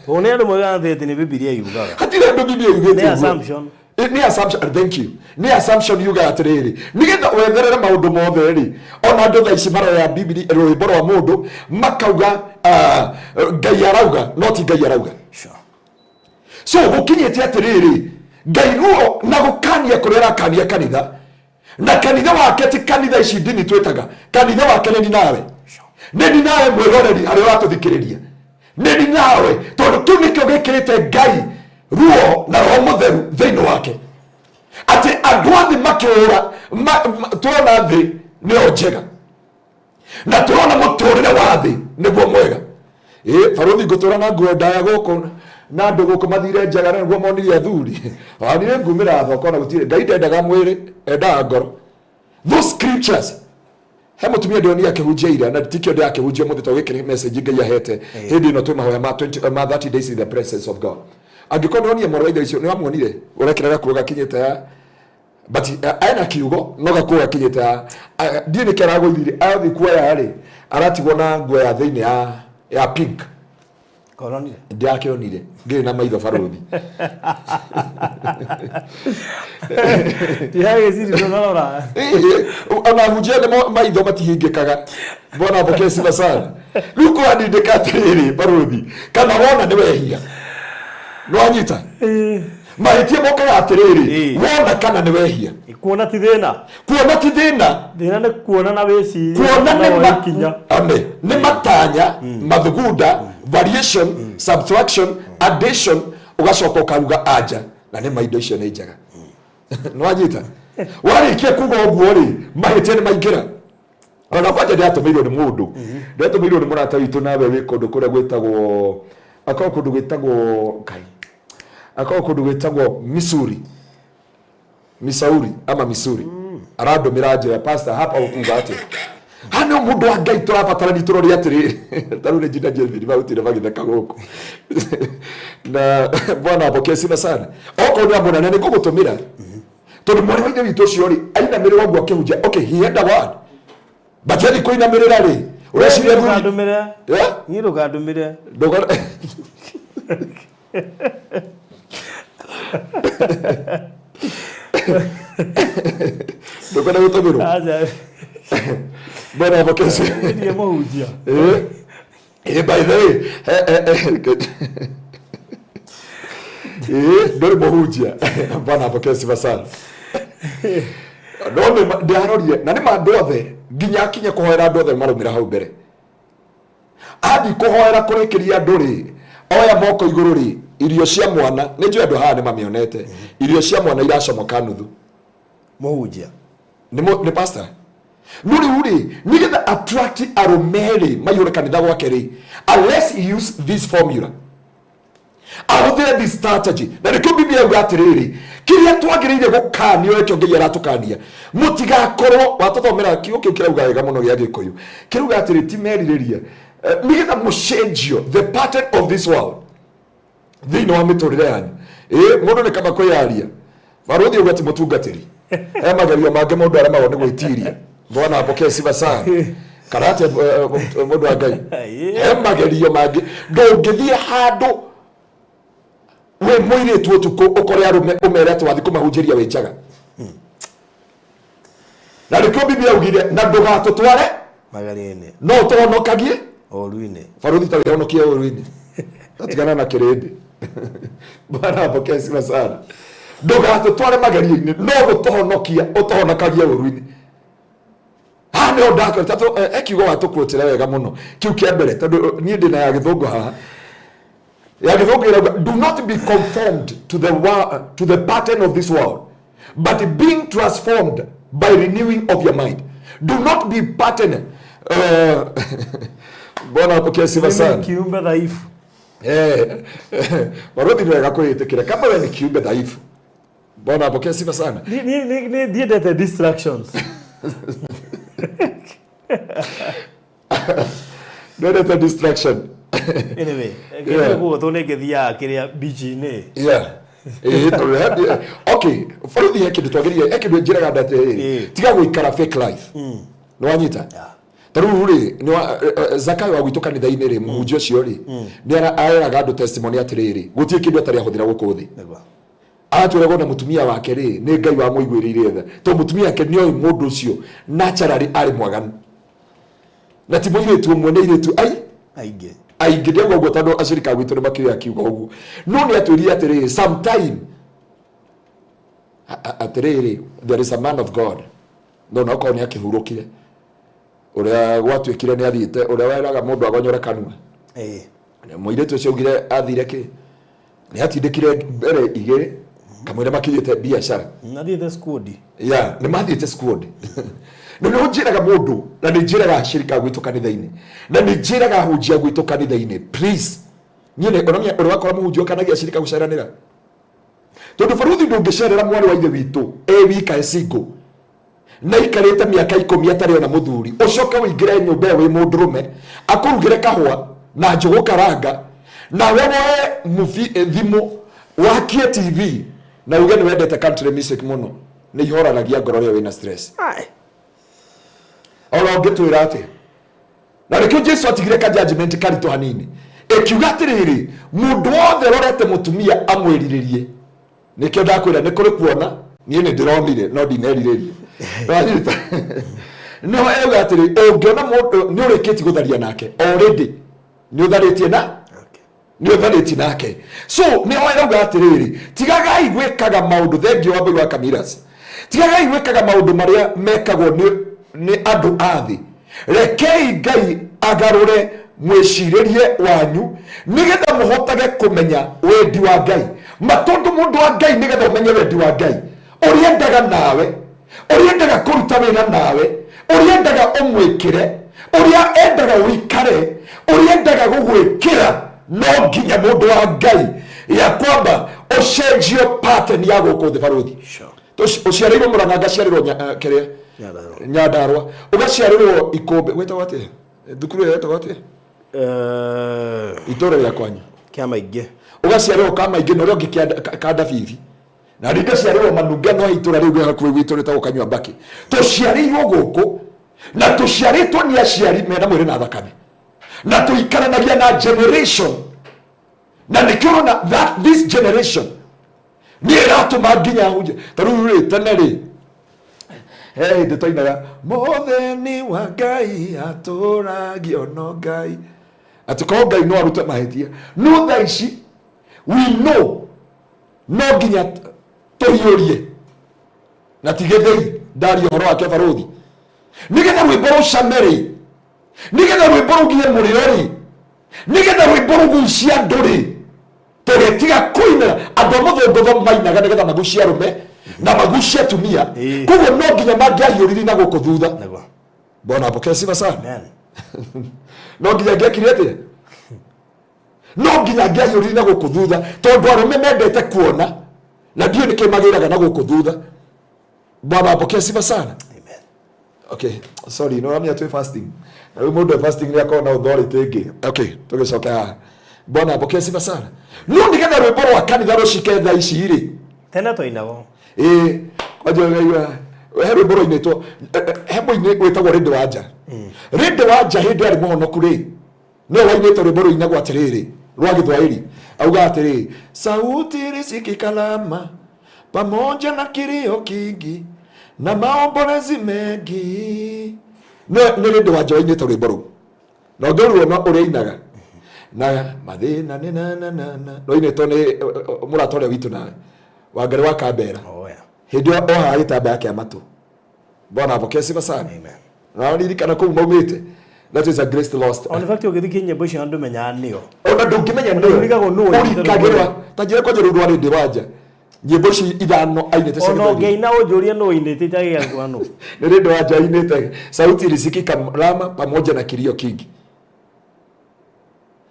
one andu mwaganthete ni Biblia yugaga hatira andu Biblia yugite ni assumption ni assumption. Thank you. Ni assumption yuga atiriri nigetha wetherere maundu mothe ri ona andu thaici mara ya Biblia rwimbo rwa mundu makauga Ngai arauga no ti Ngai arauga. So gukinyite atiriri Ngai ruo na gukania kurera kania kanitha na kanitha wake ti kanitha ici ndini twetaga kanitha wake ni nawe ni nawe mwiroreri ari watuthikiriria ni nawe tondu tu nikio gikirite Ngai ruo na roho mutheru thiini wake ati andu athi makiura turona thi nio njega na turona muturire wa thi niguo mwega Faruthi ngutura na nguo ndaya guku na ndugu kumathire njaga niguo monirie athuri onire ngumira thoko na gutire Ngai ndendaga mwiri endaga ngoro. Those scriptures he mutumia ndoni akihunjia ira na tikio ndio akihunjia muthi to wikire message Ngai ahete hindi ino twi mahoya ma 30 days in the presence of God. Angĩkorwo nĩonie mwarũ wa ithe icio nĩwamuonire ũrekĩraga kuo gakinyĩte but aina kiugo no gakuo gakinyĩte ndiĩ nĩ kĩragũithire athi kuoya rĩ aratigwo na nguo ya thĩinĩ ya pink koronire ndiakĩonire ngĩrĩ na maitho barothi tiage siri ndorora ona hujia nĩ maitho matihingĩkaga bona bokesi basana rĩu kwandĩka atĩrĩrĩ barothi kana wona nĩ wehia no anyita mahĩtia mokaga atĩrĩrĩ wona kana nĩ wehia kuona ti thĩna thĩna nĩ kuona na wĩciria kuona nĩ matanya mathugunda variation subtraction addition ugacoka ukaruga anja na nĩ maindo icio nĩ njega no anyita warĩkia kuga ũguo rĩ mahĩtia nĩ maingĩra ona kwanja ndiatũmĩirwo nĩ mũndũ ndiatũmĩirwo nĩ mũrata witũ nawe wĩ kũndũ kũrĩa gwĩtagwo akorwo kũndũ gwĩtagwo Ngai akorwo kũndũ gwĩtagwo Missouri ama Missouri arandũmĩra njĩra pastor hapa ũkuga atĩ hano mũndũ wa Ngai tũrabatara ni tũrori atĩrĩ tarũre njina Jeremy mautire magitheka gũkũ na bwana apokee sifa sana okorwo nĩ amũnene nĩ ngũgũtũmĩra tondũ mwarĩ wa ithe witũ ũcio rĩ ainamĩrĩra ũguo akĩhunjia okay he had a word but yaani kũinamĩrĩra rĩ ũreciria ni ndũkandũmĩre ndũkwenda gũtũmĩrwo bwana apokee ndiye mũhunjia by the way ndũrĩ mũhunjia bwana apokee sifa sana no ndiarorire na nĩ mandũ othe nginya akinye kũhoera andũ othe marũmĩra hau mbere athi kũhoera kũrĩkĩria andũ rĩ oya moko igũrũ rĩ irio cia mwana nĩ njũĩ andũ haha nĩ mamĩonete irio cia mwana iracomoka nuthu mũhunjia nĩ pastor no rĩu rĩ nĩgetha attract arũme rĩ maihũre kanitha gwake rĩ unless he use this formula ahũthĩre this strategy na nĩkĩo Biblia yauga atĩrĩrĩ kĩrĩa twagĩrĩire gũkanio ekĩo Ngai aratũkania mũtigakorwo watũthomera kiugo kĩu kĩrauga wega mũno gĩa Gĩkũyũ kĩrauga atĩrĩ ti merirĩria nĩgetha mũcenjio the pattern of this world thĩinĩ wa mĩtũrĩre yanyu mũndũ nĩ kama kwĩyaria barothi uga ti mũtungatĩri magerio mangĩ mũndũ aremagwo nĩ gwĩtiria bwana apokee sifa sana karate mũndũ wa Ngai magerio mangĩ ndũngĩthiĩ handũ we mũirĩtu ũtukũ ũkore arũme ũmere atĩ wathi kũmahunjĩria wĩ njaga na nĩkĩo Biblia yaugire na ndũgatũtware magari-inĩ no ũtũhonokagie ũru-inĩ barothi ta wĩhonokie ũru-inĩ tatigana na kĩrĩndĩ bwana apokee sifa sana ndũgatũtware magerio-inĩ no gũtũhonokia ũtũhonokagie ũru-inĩ hane ondaka tatu ekiugo watũkũrutĩra wega mũno kiu kĩa mbere tondũ niĩ ndĩ na ya Gĩthũngũ haha ya Gĩthũngũ do not be conformed to the pattern of this world but being transformed by renewing of your mind. Do not be pattern bona apokea sifa sana kiumbe dhaifu barothi ndio yakũĩtĩkĩra kama wewe ni kiumbe dhaifu bona apokea sifa sana ni ndiendete distractions ndendete distraction anyway ngĩgũo thonengethia kĩrĩa beach-inĩ okay barothi heke nditwagĩrĩire heke njĩraga ndate tiga gũikara fake life no wanyita tarĩu rĩ Zakayo wa gwitũ kanitha-inĩ rĩ mũhunjia ũcio rĩ nĩ araga andũ testimony atĩrĩrĩ gũtirĩ kĩndũ atarĩ ahũthĩra gũkũ thĩ atũragwo na mũtumia wake rĩ nĩ Ngai wa mũiguĩrĩire tha to mũtumia wake nĩ oĩ mũndũ ũcio naturally arĩ mwaganu na ti mũirĩtu ũmwe nĩ airĩtu aingĩ ndĩuga ũguo tondũ acirika gwitũ nĩ makĩrĩa kiuga ũguo no nĩ atwĩrire atĩrĩrĩ sometime atĩrĩrĩ there is a man of God no okorwo nĩ akĩhurũkire ũrĩa gwatuĩkire nĩ athiĩte ũrĩa weraga mũndũ agonyore kanua mũirĩtu ũcio augire athire kĩ nĩ atindĩkire mbere igĩrĩ kamwĩra makĩrĩte biacara nathiĩte squad nĩ mathiĩte squad no nĩ njĩraga mũndũ na nĩ njĩraga acirika gwitũ kanitha-inĩ na nĩ njĩraga hunjia gwitũ kanitha-inĩ please nyine onamia uri wakora muhunjio kanagia shirika guceranira tondu baruthi ndungicerera mwari wa ithe witu wika esingo na ikarite miaka 10 atari ona muthuri ucoke wingire nyumba wi mundurume akurugire kahwa na njugu karanga na wewe thimu wakie TV na uge ni wendete country music muno ni ihoranagia ngoro ria wina stress ora ngitwira ati na rikio Jesu atigire ka judgment karito hanini ekiuga atiriri mundu wothe rorete mutumia amwiriririe nikio ndakwira ni kuri kuona nie ni ndironire no ndineriririe no ega atiri ungiona mundu ni urikiti gutharia nake already ni utharitie na ni utharitie nake so ni oera atiriri tigagai gwikaga maundu thengio wa Mbirwa Kamiras tigagai gwikaga maundu maria mekagwo ni andu athi rekei Ngai agarure mwiciririe wanyu nigetha muhotage kumenya wendi wa Ngai matondu mundu wa Ngai nigetha umenye wendi wa Ngai uriendaga nawe uriendaga kuruta wira nawe uriendaga umwikire uria endaga wikare uriendaga gugwikira no nginya mundu wa Ngai ya kwamba ucenjio pattern ya guku thibaruthi uciarirwo Murang'a ngaciarirwo kiria Nyandarua ugaciarirwo Ikombe wetagwo atia thukuru yetagwo atia itora ya kwanyu Kamaingi ugaciarirwo Kamaingi no rongi kanda bibi na rikaciarirwo Manunga no itora riu hakuwi witu ritagwo Kanyua Mbaki tuciarirwo guku na tuciaritwo ni aciari mena mwiri na thakame na tuikaranagia na generation na nikiro na that this generation ni ratuma nginya huje taruri tanari ndetoinaga motheni wa Ngai aturagio no Ngai atiko Ngai no arute mahetia no tha ici we know no nginya tuhiurie na tigethei ndari horo wake baruthi nigetha rwimbo rucameri nigetha rwimbo rugie murirori nigetha rwimbo rugucia nduri tugetiga kuina andu muthungu mainaga nigetha magucia rume na magucia tumia kugo no nginya mangiahiuriri na guku thutha bona apokea sifa sana no nginya ngekire atia no nginya ngiahiuriri na guku thutha tondu arume mendete kuona na ndio nikimagiraga na guku thutha bona apokea sifa sana. Okay, sorry, no amia tu fasting. Na wewe mundu fasting ni akona authority ingi. Okay, tugicoka. Bona apokea sifa sana. No nigetha rwimbo rwa kanitha rucike tha ici ri. Tena toinago. Kwaje ngaiwa. He rwimbo ruinitwo hembo ini gwetagwo rinde wanja. Rinde wanja hindi ari muhono kuri. No wainitwo rwimbo ruinagwo atiriri. Rwa Githwairi. Auga atiriri. Sauti risikika lama pamoja na kilio kingi na maombolezi mengi no rinde wanja wainitwo rwimbo ru no ngorwo no uriinaga na mathina ni na no initwo ni muratore witu nawe Wangari wa Kambera hindi oha gitamba yake amatu bona apokea sifa sana amen na ndirikana kuu maumite that is a grace lost on fact ugithi nyimbo icio andu menya nio ona ndungimenya nio urikagirwa tajire kwa rwa rinde wanja nyimbo ici ithano ainite secondary ono ngeina ujuria no inite tagia kwano ni rinde wanja ainite sauti ilisikika lama pamoja na kilio kingi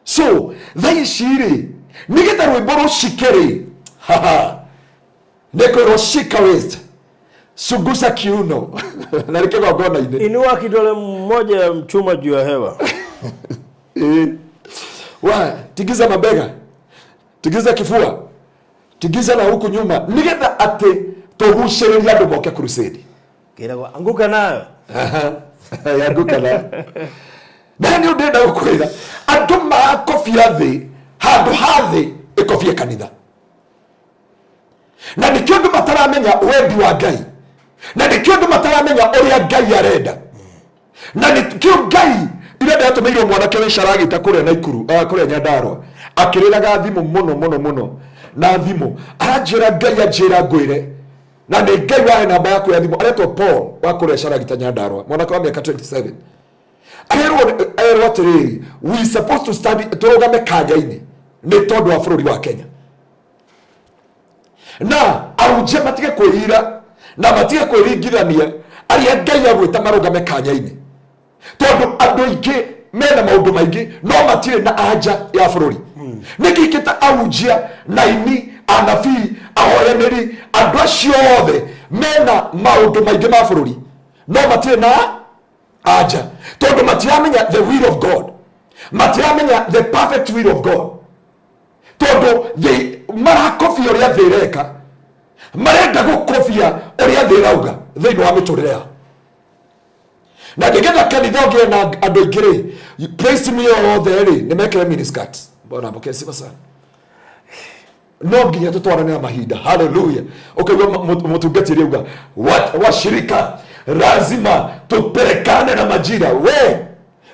so they shiri nigetha rwimbo rucikeri neko rucika west sugusa kiuno na rikego ngona ine inua kidole mmoja mchuma juu ya hewa wa tigiza mabega tigiza kifua tigiza na huku nyuma nigetha ate tuguciriria andu moke crusade kiragwa anguka nayo yanguka nayo nani ndenda gukwira andu makofia thi handu hathi ikofia kanitha na nikio andu mataramenya wendi wa Ngai na nikio andu mataramenya uria Ngai arenda na nikio Ngai irenda atumirwo mwanake wicharagita kuria na ikuru kuria Nyandarua akiriraga thimu muno na thimu aranjira Ngai anjira ngwire na ni Ngai wahe namba yaku ya thimu aretwo Paul wa kuria Charagita Nyandarua mwanake wa miaka 27 ayerwo atiriri we supposed to study turugame kanya-ini ni tondu wa bururi wa Kenya na auje matige kwirira na matige kwiringithania aria Ngai agwita marugame kanya-ini tondu andu ingi mena maundu maingi no matire na anja ya bururi niki kita aujia naini anabii ahoyaniri andu acio othe mena maundu maingi ma bururi no matire na aja tondu matiramenya the will of God, matiramenya the perfect will of God, tondu marakofia uria thireka, marenda gukofia uria thirauga thiini wa miturire yao. Na ndigetha kanitha ngire na andu ingire praise me othe ri nimekire miniskirt bona mbokesi basa no nginya tutwarane na mahinda. Haleluya. Ukaiwa mutungati uga washirika lazima tupelekane na majira. We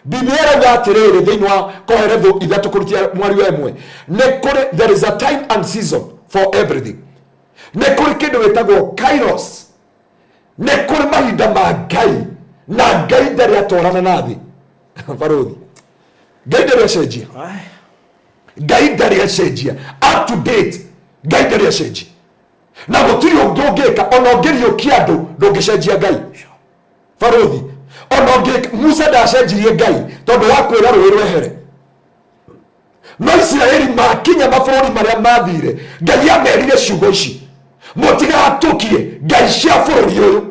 Biblia ngatirire thiini wa Koheretho ithatu kurutia mwari wemwe ne kuri there is a time and season for everything. Ne kuri kindu wetagwo kairos, ne kuri mahinda ma Ngai na Ngai ndari atwarana nathi baruthi Ngai ndari acenjia, Ngai ndari acenjia up to date, Ngai ndari acenjia na gutiri ungika ona ngirio kiandu ndungicenjia Ngai baruthi ona ngika Musa ndacenjirie Ngai tondu wa kwira rũĩ rwehere. No Israeli makinya mabũrũri maria mathire Ngai amerire ciugo ici mutigatukie Ngai cia bũrũri ũyũ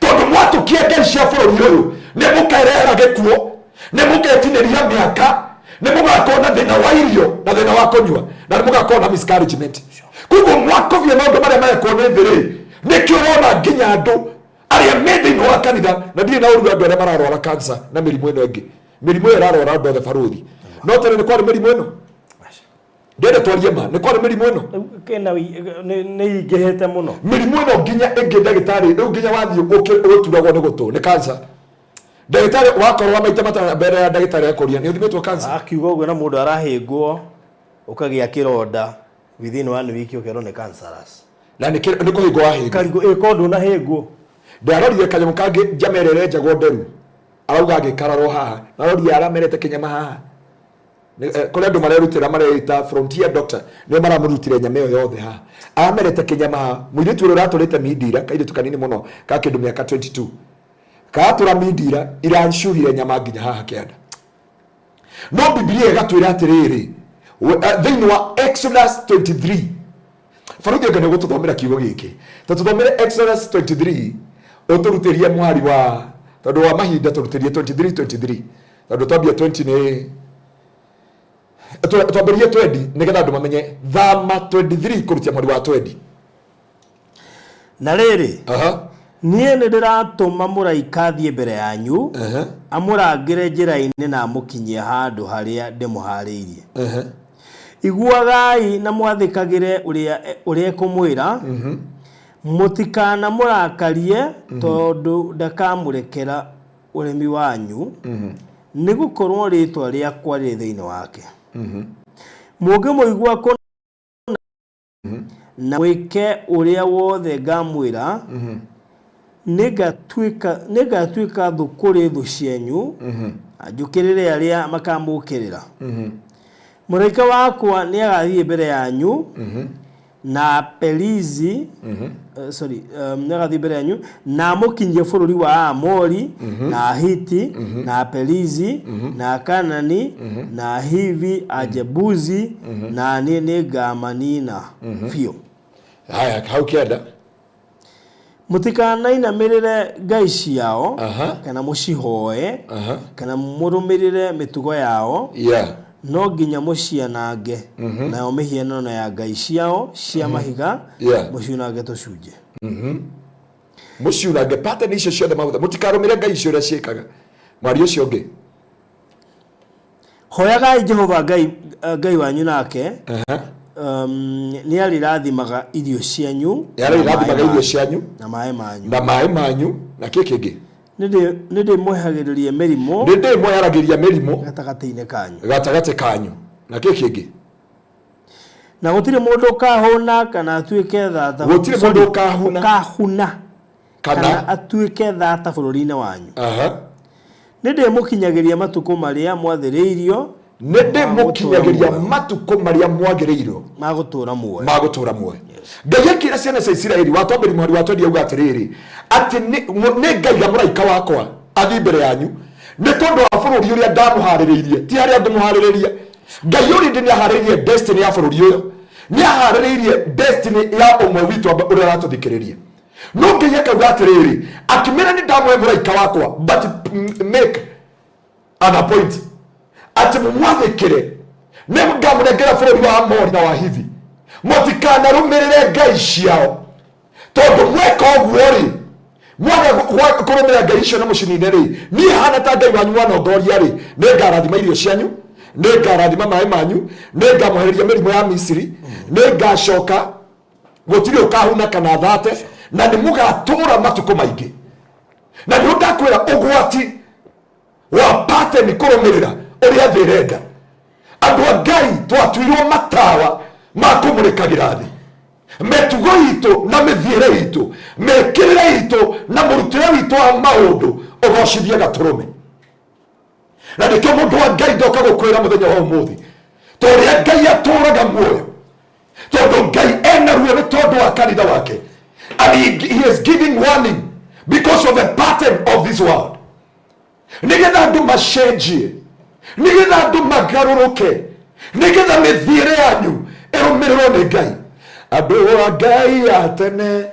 tondu mwatukie Ngai cia bũrũri ũyũ nĩ mũkaerera gĩkuo, nĩ mũgetinĩria mĩaka, nĩ mũgakona thĩna wa irio na thĩna wa kũnyua na nĩ mũgakona miscarriage. Koguo mwakobia maũndũ marĩa marekwo nĩ thĩ rĩ nĩkĩo ũrona nginya andũ arĩa me thĩinĩ wa kanitha na ndirĩ na ũruga andũ arĩa mararwara cancer na mĩrimũ ĩno ĩngĩ. Mĩrimũ ĩyo ĩrarwara andũ othe baruthi no tene nĩ kwarĩ mĩrimũ ĩno ndende twarie ma nĩ kwarĩ mĩrimũ ĩno nĩ ingĩhĩte mũno mĩrimũ ĩno nginya ĩngĩ ndagĩtarĩ rĩu nginya wathiĩ ũturagwo nĩ gũtũ nĩ cancer. Ndagĩtarĩ wakorwo maita matano mbere ya ndagĩtarĩ akũria nĩ ũthimĩtwo cancer. Akiuga ũguo na mũndũ arahĩngwo ũkagĩa kĩronda within 1 week ũkerwo nĩ cancerous na nĩ kũhĩngwo wahĩngwo karigũ ĩkondũ na hĩngwo. Ndarorire kanyamũ kangĩ njamerere njagwo nderu arauga agĩkararwo haha narorire aramerete kĩnyama haha kũrĩa andũ marerutĩra mareta frontier doctor nĩo maramũrutire nyama ĩyo yothe haha aramerete kĩnyama haha. Mũirĩtu ũrĩa ũratũrĩte mindira kairĩtu kanini mũno ka kĩndũ mĩaka 22 kaatũra mindira iracuhire nyama nginya haha kĩanda. No Biblia ĩgatwĩra atĩrĩrĩ thĩinĩ wa Exodus 23 baruthi ngane gũtũthomera kiugo gĩkĩ tũthomere Exodus 23 ũtũrutĩrie mwari wa tondũ wa mahinda tũrutĩrie 23 tondũ twambia 20 nĩ twambĩrie 20 nĩgetha andũ mamenye thama 23 kũrutia mwari wa 20. Na rĩrĩ niĩ nĩ ndĩratũma mũraika athiĩ mbere yanyu amũrangĩre njĩra-inĩ na amũkinyie handũ harĩa ndĩmũharĩirie. Iguagai na mwathĩkagĩre ũrĩa ekũmwĩra mũtikana mũrakarie tondũ ndakamũrekera ũremi wanyu nĩ gũkorwo rĩtwa rĩakwa rĩ thĩinĩ wake. Mũngĩmũigua kũna na mwĩke ũrĩa wothe ngamwĩra nĩngatuĩka thũ kũrĩ thũ cianyu njũkĩrĩre arĩa makamũkĩrĩra. Mũraika wakwa nĩ agathiĩ mbere yanyu na Perizi nĩ agathiĩ mbere yanyu na mũkinyie bũrũri wa Aamori na Hiti na Perizi na Kanani na Hivi Ajebuzi na niĩ nĩngamanina biũ. Haya hau kĩanda mũtikanainamĩrĩre ngai ciao kana mũcihoe kana mũrũmĩrĩre mĩtugo yao no nginya mũcianange nayo mĩhianano ya ngai ciao cia mahiga mũciunange tũcunjĩ. Mũciunange pattern icio ciothe maũndũ mũtikarũmĩre ngai icio ũrĩa ciĩkaga. Mwari ũcio ũngĩ hoyagai Jehova ngai wanyu nake nĩ arĩrathimaga irio cianyu na maĩ manyu na kĩngĩ nĩ ndĩmweheragĩria mĩrimũ gatagatĩ kanyu na kĩngĩ na gũtirĩ mũndũ ũkahũna kana atuĩke thata kana atuĩke thata bũrũri-inĩ wanyu. Nĩ ndĩmũkinyagĩria matukũ marĩa mwathĩrĩirio magũtũũra muoyo. Ngai akĩra ciana cia Isiraeli watwambĩri mwari wa 20 auga atĩrĩrĩ atĩ nĩ ngaiga mũraika wakwa athiĩ mbere yanyu nĩ tondũ wa bũrũri ũrĩa ndamũharĩrĩirie ti harĩa ndĩmũharĩrĩirie Ngai already ni aharirie destiny ya bururi uyu, ni aharirie destiny ya umwe witu uria ratuthikireria. No Ngai akauga atiriri, akimera ni ndamwe muraika wakwa, but make an appoint ati mumwathikire ni ngamurengera bururi wa Amori na wa Hivi, mutikana rumirire ngai ciao, tondu mweka uguo ri mwana kurumira ngai icio na mucinine ri, ni hana ta ngai wanyu wanongoria ri, ni ngarathima irio cianyu, ni ngarathima mai manyu, ni ngamuhereria mirimu ya Misiri, ni ngacoka gutiri ukahuna kana thate, na ni mugatura matuko maingi. Na ni ndakwira ugwati wa pattern kurumirira uria thirenda. Andu a Ngai twatuirwo matawa ma kumurikagira thi, metugo itu na mithiire itu, mekirire itu na murutire witu wa maundu ugocithie gaturume. Na nikio mundu wa Ngai ndoka gukwira muthenya wa umuthi, toria Ngai aturaga muoyo, tondu Ngai ena ruo ni tondu wa kanitha wake, and he is giving warning because of the pattern of this world. Nigetha andu macenjie, nigetha andu magaruruke, nigetha mithiire yanyu irumirirwo ni Ngai. Andu a Ngai a tene,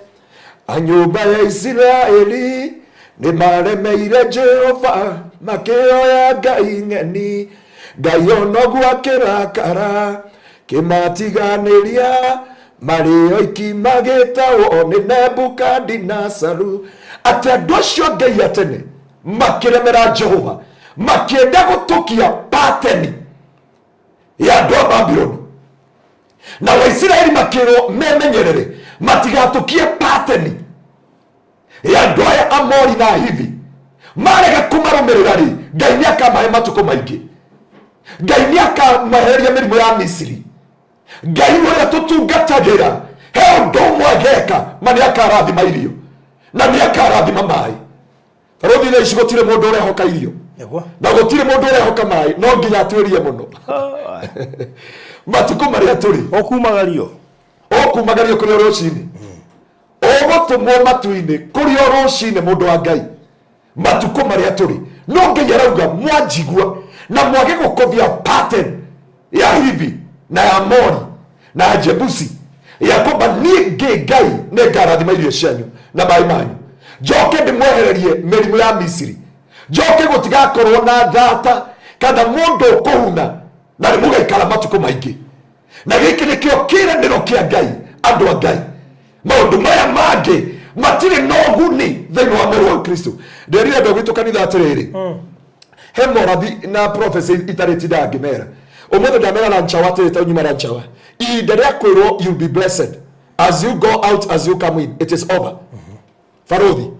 a nyumba ya Israeli, ni maremeire Jehova makioya Ngai ng'eni. Ngai onogu akirakara kimatiganiria, mario ikimagitawo ni Nebukadinasaru. Ati andu acio Ngai a tene makiremera Jehova, makienda gutukia pattern ya andu a Babylon, na Waisiraeli makirwo memenyerere matigatukie pattern ya andu aya Amori na Hivi. Marega kumarumirira ri, Ngai ni akamahe matuko maingi, Ngai ni akamahereria mirimu ya Misiri. Ngai uria tutungatagira he undu umwe ageka, ma ni akarathima irio na ni akarathima mai. Taruthire ici gutire mundu urehoka irio na gutire mundu urehoka mai, no nginya atwirie muno matuko maria turi okumagario kuri rucini, ogutumwo matu-ini kuri rucini mundu wa Ngai. Matuko maria turi no nginya rauga mwanjigua na mwage gukothia pattern ya Hivi na ya Amori na ya Jebusi, ya kwamba ni Ngai ne ngarathima irio cianyu na mai manyu, njoke ndimwehererie mirimu ya Misiri, njoke gutigakorwo na thata kana mundu kuhuna, na ni mugaikara matuko maingi. Na giki nikio kiraniro kia Ngai, andu a Ngai. Maundu maya mangi matire no guni thiini wa mwiri wa Kristo. Nderire andu gwitu kanitha atiriri, he morathi na prophecy itariti ndangimera. Umuthi ndamera na nchawa atirite unyuma na nchawa, ihinda ria kwirwo you'll be blessed as you go out as you come in, it is over. Faruthi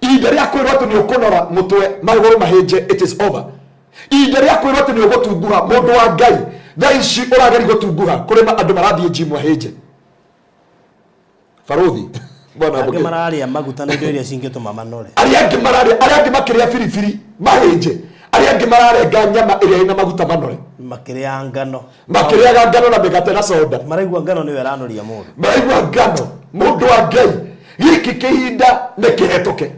ihinda ria kwirwo ati ni ukunora mutwe maguru mahinje, it is over. Ihinda ria kwirwo ati ni ugutunguha mundu wa Ngai, thaa ici urageri gutunguha kuri andu marathie jimu ahinje. Faruthi bwana boke mararia maguta na indo iria cingituma manore, aria angi mararia, aria angi makiria firifiri mahinje, aria angi mararenga nyama iria ina maguta manore, makiria ngano na migate na soda. Maraigua ngano niwe aranoria mundu, maraigua ngano mundu wa Ngai. Giki kihinda ne kihetoke,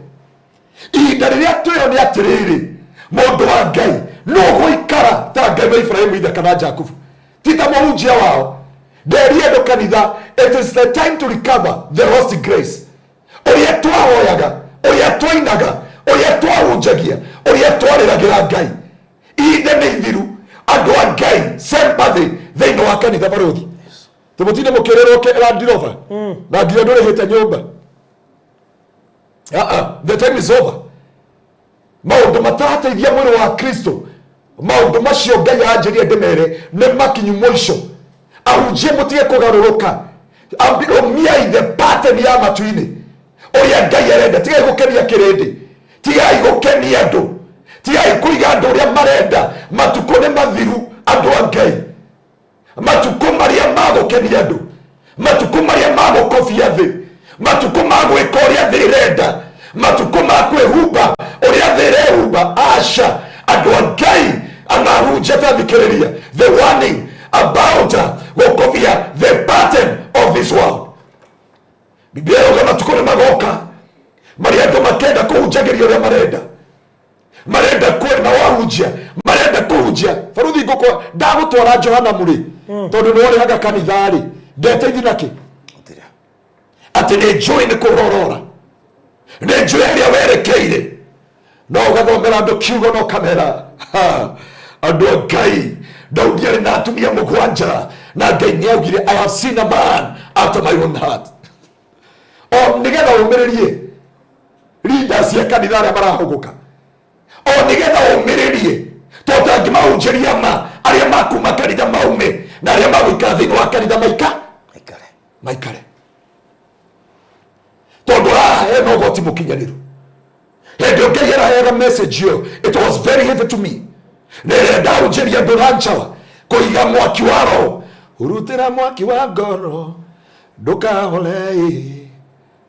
ihinda riria tuyo ni atiriri, mundu wa Ngai no guikara ta Ngai wa Ibrahimu ithe kana Jakubu, tita muhunjia wao. Nderie ndo kanitha, it is the time to recover the lost grace. Uria twahoyaga, uria twainaga, uria twahunjagia, uria twariragira Ngai, ihinda ni ithiru. Andu a Ngai sympathy thiini wa kanitha Baruthi, timutinde mukirerwo Land Rover na nginya ndurihite nyumba. The time is over. Maundu matarateithia mwiri wa Kristo, maundu macio Ngai anjirie ndimere ni makinyu mwisho. Ahunjie mutige kugaruruka, ambiromiai the pattern ya matu-ini uria Ngai arenda. Tigai gukenia kirindi, tigai gukenia andu, tigai kuiga andu uria marenda. Matuko ni mathiru, andu a Ngai. Matuko maria magukenia andu, matuko maria magukobia thi, matuko magwika uria thi irenda, matuko makwihumba uria thi irehumba. Asha, andu a Ngai anahunjia tathikiriria the warning about gukobia the pattern of this world. Biblia yoga matuko ni magoka maria andu makenda kuhunjagiria uria marenda. marenda kwena wahunjia marenda kuhunjia baruthi ngukwa ndagutwara Johana muri tondu ni wori haga kanithari ndeteithia naki ati ni njui ni kurorora ni njui iria werekeire no gathomera andu kiugo no kamera andu Ngai Daudi ari na atumia mugwanja na Ngai niaugire I have seen a man after my own heart o nigetha umiririe leaders ya kanitha aria marahuguka o nigetha umiririe totangi maunjiria ma aria makuma kanitha maume na aria magwikara thiini wa kanitha maikare tondu eno goti mukinyaniru hendo ngegera hega message yo it was very heavy to me nenda unjiria nduranchawa kuiga mwaki wa roho urutira mwaki wa ngoro ndukahole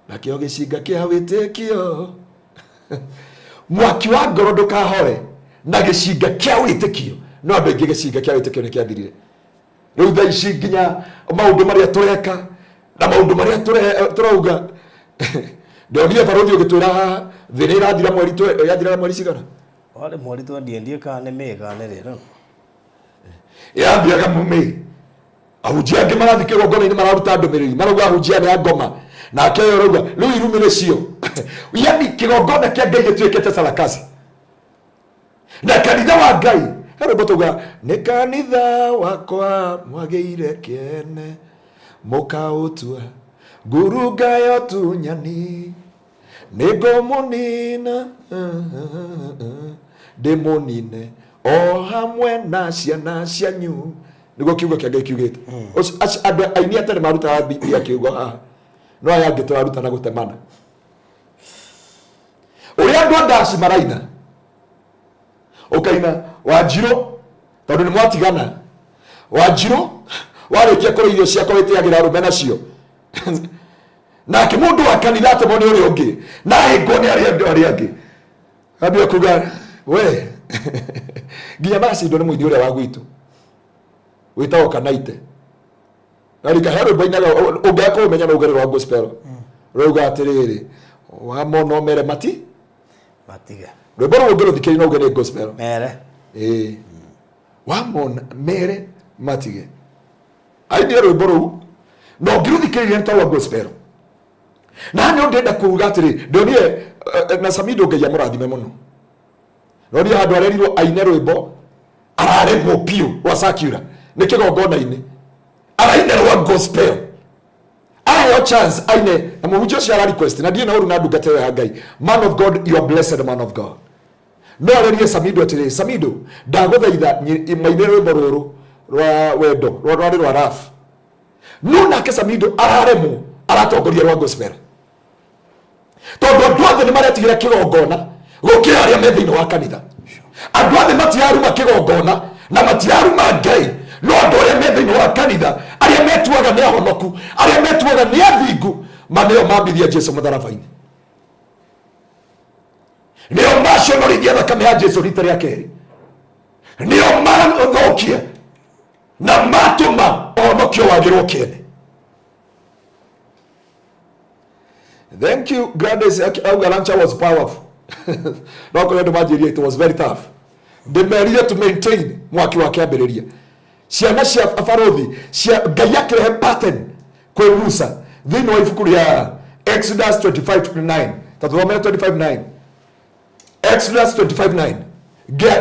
na kio gicinga kia witikio mwaki wa ngoro ndukahole na gicinga kia witikio no andu ingi gicinga kia witikio ni kiathirire riu thaa ici nginya maundu maria tureka na maundu maria turauga ndionire baruthi ugitwira thina irathira mweri yathira mweri cigana wale mweri twendie kana ni mega ne rero yambiaga mume ahujia ngi marathi kigongona-ini mararuta ndumiriri marauga ahujia ni ngoma na keyo rauga riu irumire cio yani kigongona kia Ngai gituikete sarakasi na kanitha wa Ngai hero botuga ni kanitha wakwa mwageire kene mukautua ngurugayo tunyani nigo munina demonine o hamwe na ciana cianyu nigo kiugo kia Ngai kiugite andu aini atari maruta Biblia kiugo haha no aya angi turaruta na gutemana uria andu andasi maraina ukaina Wanjiru tondu ni mwatigana Wanjiru warikia kuri irio ciakwa witiagira rume nacio na kimundu wa kanitha te moni uri ungi na hingo ni aria angi ambia kuga we nginya macindo ni muini uria wa gwitu witagwo Kanaite arika hero bainaga ungako umenya na ugere rwa gospel rauga atiriri wa mono mere matiga rwimbo rwo ngero thikiri no ugere gospel mere wa mono mere matige aini rwimbo rwo no ngero thikiri ntwa gospel na nyo ndenda kuuga atiri ndonire na Samido Ngai amurathime muno noni handu arerirwo aine rwimbo araremwo piu wa Sakura ni kigongona-ini araine rwa gospel ayo chance aine na muhunjia cia request na ndiye na uru na ndungate ya Ngai man of God, you are blessed man of God no arerie Samido atiri Samido ndaguthaitha maine rwimbo ruru rwa wendo rwa raf no nake Samido araremwo aratongoria rwa gospel tondu andu othe ni maretigira kigongona gukira aria me thiini wa kanitha andu othe matiaruma kigongona na matiaruma Ngai no andu aria me thiini wa kanitha aria metuaga ni ahonoku aria metuaga ni athingu maneo mambithia Jesu mutharabaini nio maconorithia thakame ya Jesu rita ria keri nio mathokia na matuma ohonokio wagirwo kene. Thank you, Grandes. Galancha was powerful. Not going to imagine it was very tough. The Maria to maintain mwaki wake abiriria. Ciana cia Farothi, cia Ngai akirehe pattern kwa Musa. Thini wa ibuku ria Exodus 25:9. Tatuthomera 25:9. Exodus 25:9.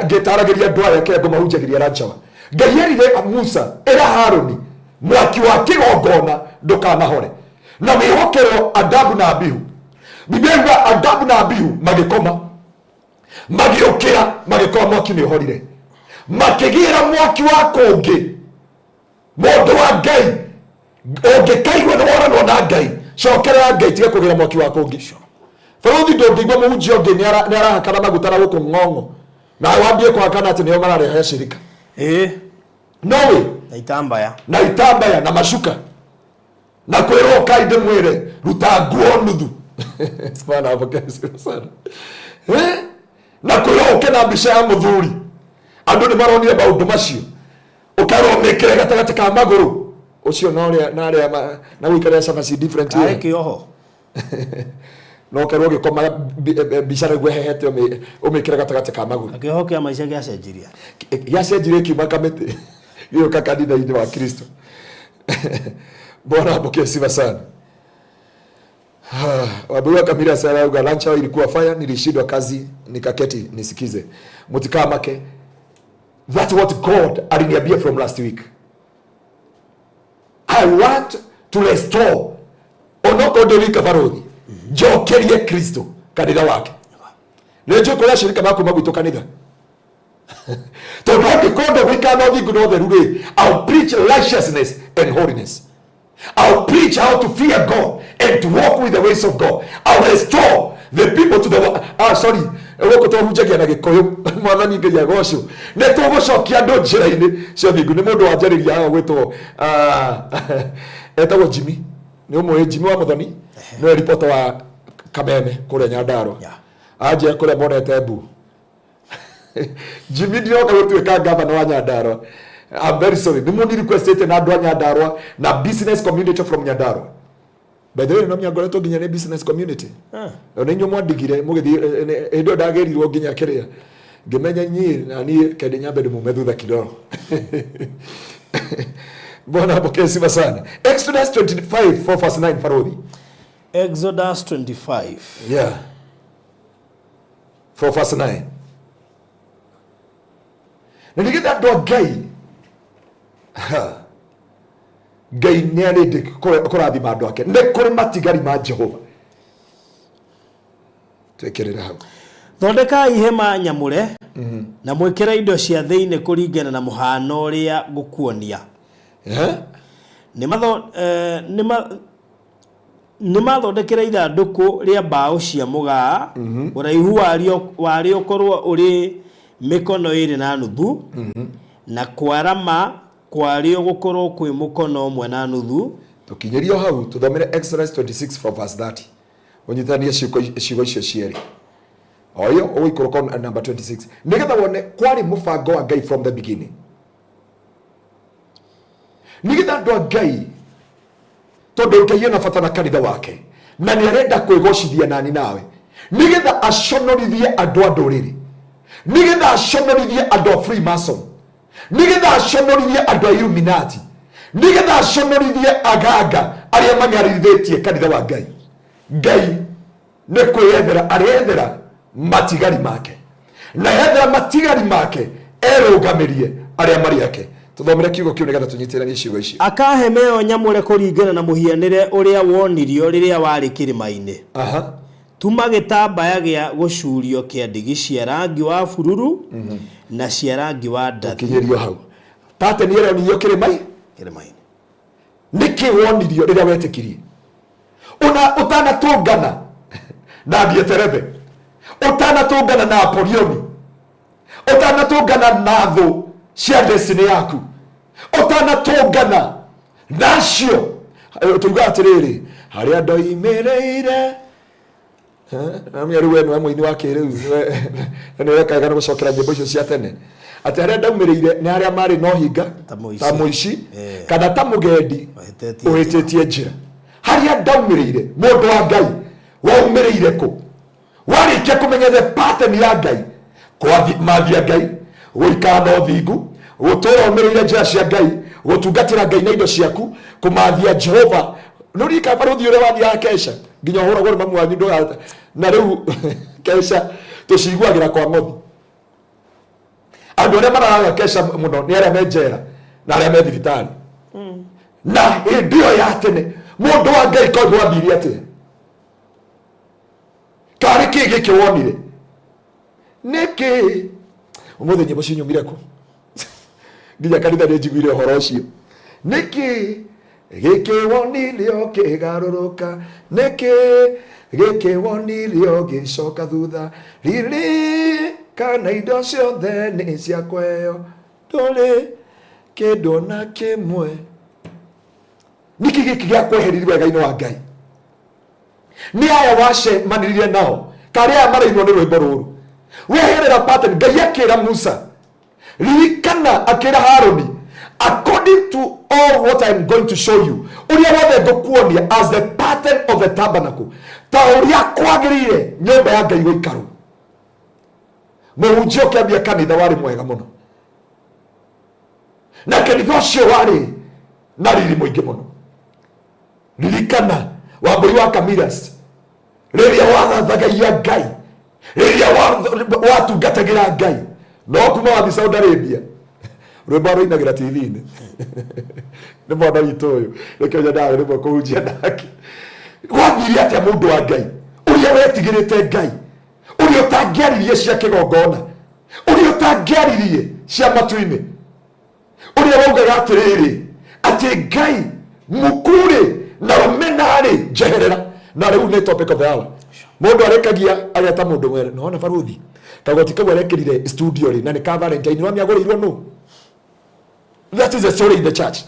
Getaragiria ndwa yake ngomahunjagiria ranchawa. Ngai erire Musa era Haroni mwaki wa kigongona ndukanahore. Na wihokero Adabu na Abihu. Biblia Adabu na Abihu magikoma magiokera magikoma mwaki ni horire makigira mwaki wa konge mundu wa Ngai ongekaigwa na woranwo na Ngai cokera Ngai tiga kugira mwaki wa konge Farothi ndongigwa muhunjia onge ni arahakana magutara guku ngongo na wambie kwa kana ati nio mararehe shirika nowe na itambaya na mashuka na kwero kaide mwire ruta nguo nuthu bana abakasi sana na kwero kena bisha ya muthuri andu ni maronire maundu macio ukaro mekere gatagati ka maguru ucio na ria na gwikaria cabaci different kare kioho no kerwo gikoma bicara gwehete umikira gatagate ka maguru akihokea maisha ya cenjiria yacenjirie kiuma kamiti hiyo kakadida inde wa Kristo. Bwana apokee sifa sana. Wabewa Kamila Sarauga, lunch hour ilikuwa fire, nilishindwa kazi nikaketi nisikize mutikamake. That's what God aliniambia from last week. I want to restore onoko ndolika baroni jokerie Kristo kanitha wake lejo kola shirika bako magwito kanitha to God called we cannot be good the rule. I'll preach righteousness and holiness. I'll preach how to fear God and to walk with the ways of God. I'll restore the people to the sorry woko to hujagia na gikoyo mwathani ngeria gosho ne to gocokia ndo njira-ini cio thingu ni mundu wanjariria haga gwitwo etagwo Jimmy ni umwe Jimmy wa Muthoni no reporter wa Kameme kule Nyandarua aje kule monete mbu Jimmy ndio gutwika governor wa Nyandarua. I'm very sorry ni mundi requested na andu a Nyandarua na business community from Nyandarua. By the way, no myangoretwo nginya ni business community. Ona inyo mwandigire mugithi endo ndagerirwo nginya kiria. Ngimenya nyi na ni kende nyambe ndi mume thutha kidogo. Bwana apokee sifa sana. Exodus 25:4-9 Farodhi. Exodus 25. Yeah. 4:9. Ndigida ndo Ngai. Ngai ni arindi kurathima andu ake ne kuri matigari ma Jehova twekerera hau thondeka ihema nyamure na mwikira indo cia thiine kuringana na muhano uria gukuonia ni mathondekera ithanduku ria mbao cia mugaa uraihu wario korwo uri mikono 2.5 na kwarama kwario gukorwo kwi mukono 1.5 tukinyerio hau tuthomere Exodus 26:30 onyitania ciugo icio cieri oyo uikoroko number 26 nigetha wone kwari mubango wa Ngai from the beginning nigetha ndo Ngai tondu Ngai ena bata na kanitha wake na ni arenda kwigocithia nani nawe nigetha aconorithie andu a nduriri nigetha aconorithie andu a Freemason nigetha aconorithie andu a Illuminati nigetha aconorithie agaga aria manyarithitie kanitha wa Ngai. Ngai ne kwiyethera arethera matigari make na yethera matigari make erugamirie aria mari yake. Tuthomere kiugo kiu nigetha tunyitiranie ciugo ici. Akahe meo nyamure kuringana na muhianire uria wonirio riria wari kirima-ini. Tuma gitambaya gia gucurio kia ndigi cia rangi wa bururu na cia rangi wa ndathi. Kinyerio hau pattern ira ni yo kirima-ini niki wonirio riria wetikirie una utana tungana na Dieterebe utana tungana na Apolioni utana tungana na thu cia destiny yaku utana tungana nacio tuga atiriri haria ndoimereire amya ruwe no amwe ni wake riu ni wekaga no gucokera nyimbo icio cia tene ati haria ndaumireire ni haria mari no hinga ta muici kana ta mugendi uhitetie njira haria ndaumireire mundu wa Ngai waumireire ku warikia kumenya the pattern ya Ngai kwa mathia Ngai guikana uthingu gutura umireire njira cia Ngai gutungatira Ngai na indo ciaku kumathia Jehova nurika Farodhi ure wathia kesha nginya hora gore mamu wanyu ndo na riu kesha tuciguagira kwa ngothi andu aria maraga kesha muno ni aria menjera na aria me thibitari na ndio ya tene mundu wa Ngai ko gwathiria ati kari kigi kiwonire niki umuthe nyimbo cinyumire ku nginya kanitha ni njiguire horo ucio niki gikiwonirio kigaruruka niki gikiwonirio gicoka thutha riri kana indo ciothe ni cia kweo nduri kindu na kimwe niki giki gia kweherirwe wega-ini wa Ngai ni aya wacemanirie nao kari aya marainwo ni rwimbo ruru weherera pattern. Ngai akira Musa ririkana akira Haroni according to all what I'm going to show you uria wothe ngukuonia as the pattern of the tabernacle ta uria kwagirire nyumba ya Ngai guikaru muhunjia ukiambia kanitha wari mwega muno na kanitha ucio wari na riri muingi muno ririkana Wambui wa Kamiras riria wathathagaia Ngai riria watungatagira Ngai no kuma wathi Saudi Arabia rwimbo ruinagira TV-ini ni mwana witu uyu reke nyendaga rimwe kuhunjia nake wathire atia mundu wa Ngai uria wetigirite Ngai uria utangiaririe cia kigongona uria utangiaririe cia matu-ini uria waugaga atiriri ati Ngai mukuri na rumenari jeherera na riu ni topic of the hour mundu arekagia ageta mundu mwere nona baruthi kagoti kau arekirire studio ri na ni ka Valentine wa miagorirwo no. That is a story in the church.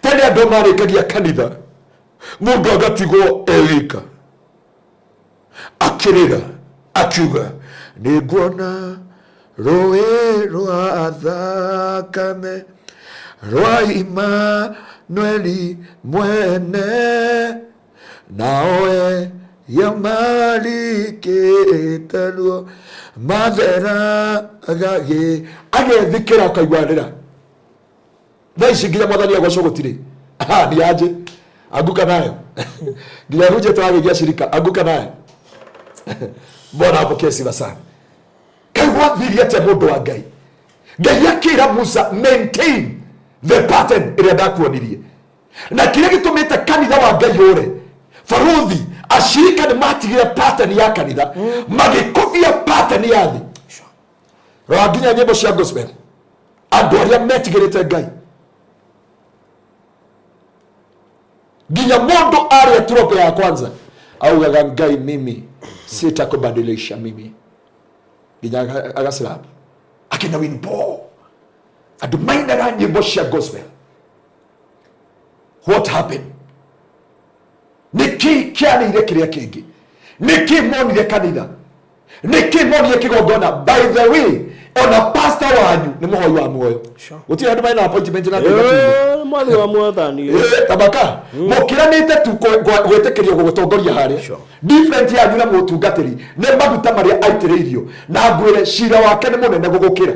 Tene andu marekagia kanitha mundu agatigwo ewika akirira akiuga ni nguona rũĩ rwa thakame rwa Imanueli mwene naoe yamarikĩte ruo mathera agethikĩra akaiguanĩra thaa ici nginya mwathani agocwo gũtirĩ ni aje anguka nayo nginya ruje twagegia shirika anguka nayo mbona apokee sifa sana kaigwathirie atia mundu wa Ngai Ngai akira Musa maintain the pattern iria ndakuonirie na kile gitumite kanitha wa Ngai ure faruthi ashirika ni matigire pattern ya kanitha magikuvia pattern ya thi raginya nyimbo cia gospel andu aria metigirite Ngai ginya mundu aria trope ya kwanza augaga Ngai mimi sitakubadilisha mimi ginya agaslap akina winpo adumaina nyimbo cia gospel. What happened? Niki kianire kiria kingi niki monire kanitha niki monire kigongona. By the way, ona pastor wanyu ni muhoi wa muoyo utira andu maina appointment na mwathi wa mwathani tabaka mukiranite tu gwetikirio gugutongoria haria different yanyu na mutungatiri ne maguta maria aitiriirio na ngwire cira wake ni munene gugukira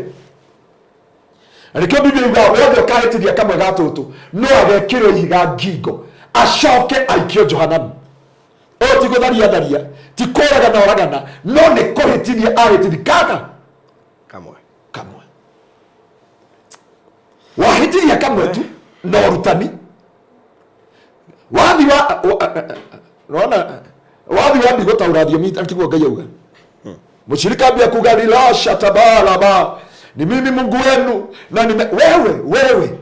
arikio Biblia iga wothe ukahetiria kamwe gatutu no agekirwo ihiga ngingo acoke aikio Johanamu oti gutharia tharia ti kuraga na oragana no ni kuhitiria ahitiri kaka kamwe wahitiria kamwe tu na urutani wathi wa rona wathi wa bigota urathio mita tiguo Ngai auga mushirika bia kugarila shatabala ba ni mimi Mungu wenu na ni wewe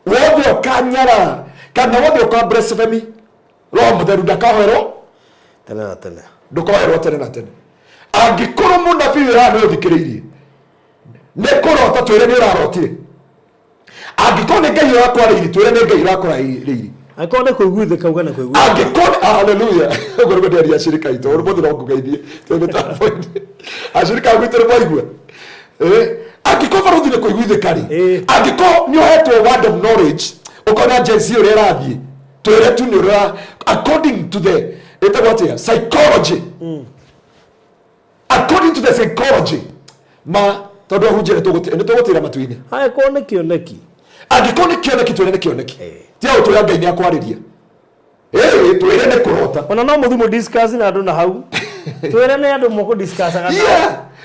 wothe ukanyara kana wothe ukablasphemy roho mutheru ndakahoerwo tene na tene ndukoherwo tene na tene angikuru munabii rano uthikiriirie ne kurota twire ni urarotire angikone Ngai urakwarĩire twire ni Ngai urakwarĩire akone kuiguithika ugana kuiguithika angikone haleluya ngoro ndi ya shirika ito uri muthe nokugeithie twende ta point ashirika gwitire mwaigua angikova ruthire kuiguithika ri angiko nyohetwo word of knowledge ukona jensi uri rathie twire tu ni according to the psychology according to the psychology ma tondu hunjire tugutira matuini haya kone kioneki angikone kioneki twire ni kioneki tia utwira Ngai ni akwariria twire ni kurota ona no muthimu discuss na andu na hau twire ni andu moko discuss kana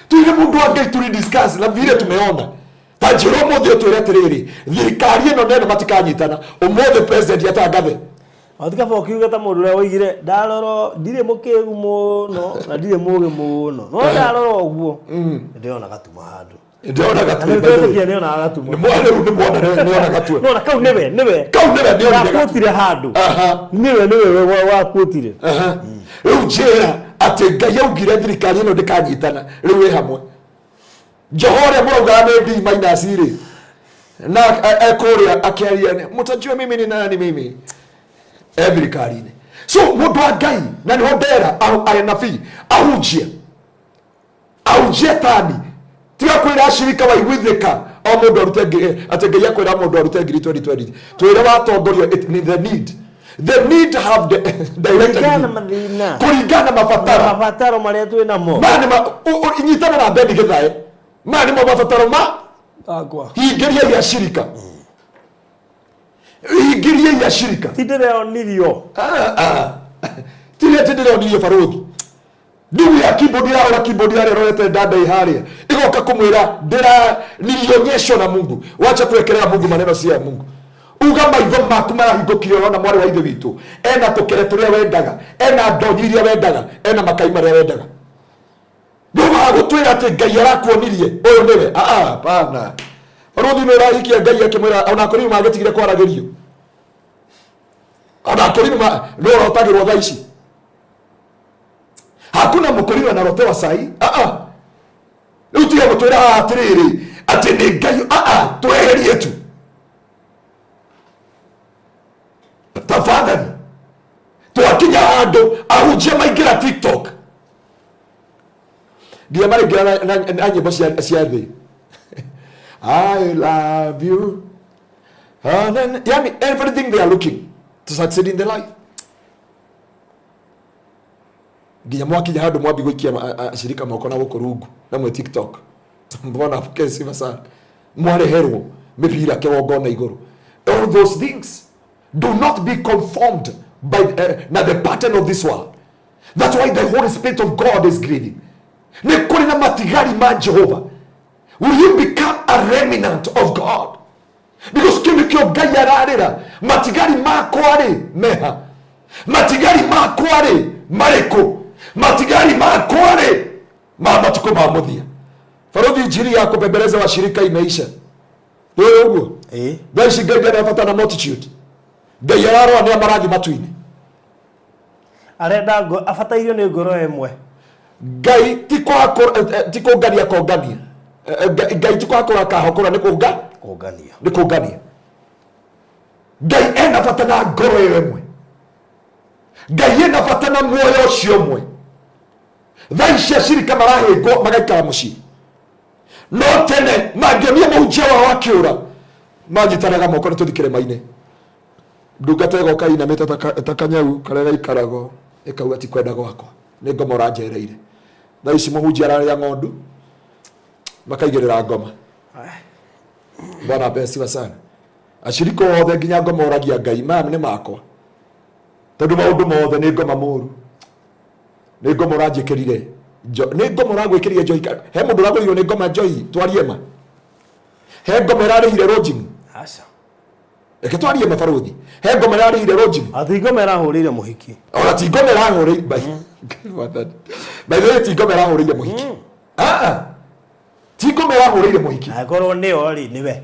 twire mundu wa Ngai turi discuss na vile tumeona tajiro muthe twire tiriri thirikari ino nene matikanyitana umuthe president yatangathe atika fokiuga ta mundu ria oigire ndaroro ndire mukegu muno na ndire muge muno no ndaroro uguo ndiona gatuma handu ndiona gatuma ndiona gatuma ni mwana niona gatuma no na kau niwe niona gatuma handu niwe wa kutire riu njira ati Ngai augire thirikari ino ndikanyitana riu wi hamwe Johore murauga ni D minus ri na ekoria akiaria mutajua mimi ni nani mimi thirikari-ini so mundu wa Ngai na ni hondera ari nabii ahunjie tani tiga kwira ashirika wa igwithika o mundu arute ati Ngai akwira mundu arute ngiri 2020 twire watongorio the need They need to have the Kuringana mathina. Kuringana mabataro. Mabataro maria twi namo. Mani inyitana na bendi githae. Mani mabataro akwa. Hingiria ya shirika. Hingiria ya shirika. Tidire onirio. Tidire onirio Farogi. Ndugu ya keyboard ya roete dada iharia. Igoka kumwira ndira nilionyeshwa na Mungu. Wacha kuwekelea Mungu maneno si ya Mungu. Uga maitho maku marahingukire ona mwari wa ithe witu. Ena tukere turia wendaga. Ena ndonyi iria wendaga. Ena makai maria wendaga. Ndugu agutwira ati Ngai arakuonirie. Uyu niwe. Pana. Farogi no rahikia Ngai akimwira ona kuri magetigire kwaragirio. Ona kuri no rotagirwo thaa ici. Hakuna mukuri anarotewa sahi. Utia gutwira atiriri ati ni Ngai tweherie tu. Tafadhali twakinya handu ahunjia maingira TikTok. Ndia maringira na nyimbo cia thi. I love you. Yani everything they are looking to succeed in their life. Nginya mwakinya handu mwambi gwikia shirika moko na guku rungu na mwe TikTok. Mbona kesi basa mwareherwo mipira kigongona iguru. All those things do not be conformed by the pattern of this world. That's why the Holy Spirit of God is grieving. Ni kuri na matigari ma Jehovah. Will you become a remnant of God? Because kindu kyo Ngai ararira matigari mako ari meha. Matigari mako ari mareko. Matigari makware mama tuko mamuthia. Farogi injiri ya kubembeleza washirika imeisha. Wewe ugo? Basi Ngai anafata na multitude. Ngai araro ani amarathi matuine. Arenda afatairio ni ngoro emwe. Ngai tiko ngania kongania. Ngai tiko akora kahokora ni kongania. Ni kongania. Ngai ena fata na ngoro emwe. Ngai ena fata na muoyo ucio mwe. Thaisha shirika marahingwo magaikara mucii. No tene mangemia muhunjia wa wakiura manyitanaga moko ni tuthikire maine. Ndungata igoka inamite takanyau karega ikarago ikauga ti kwenda gwakwa ni ngoma uranjereire. Thaici muhunjia araria ng'ondu makaigirira ngoma. Bwana besiwa sana. Ashirika othe nginya ngoma uragia Ngai mami ni makwa. Tondu maundu mothe ni ngoma muru. Ni ngoma uranjikirire. Ni ngoma uragwikirire Joy. He mundu uragwirio ni ngoma Joy twarie ma. He ngoma irarihire Rojin. Aca. Eke twarie ma Farogi. He ngoma irarihire Rojin. Athi ngoma irahurire muhiki. Ora ti ngoma irahurire bai. Bai ti ngoma irahurire muhiki. Ti ngoma irahurire muhiki. Agorwo ni ori niwe.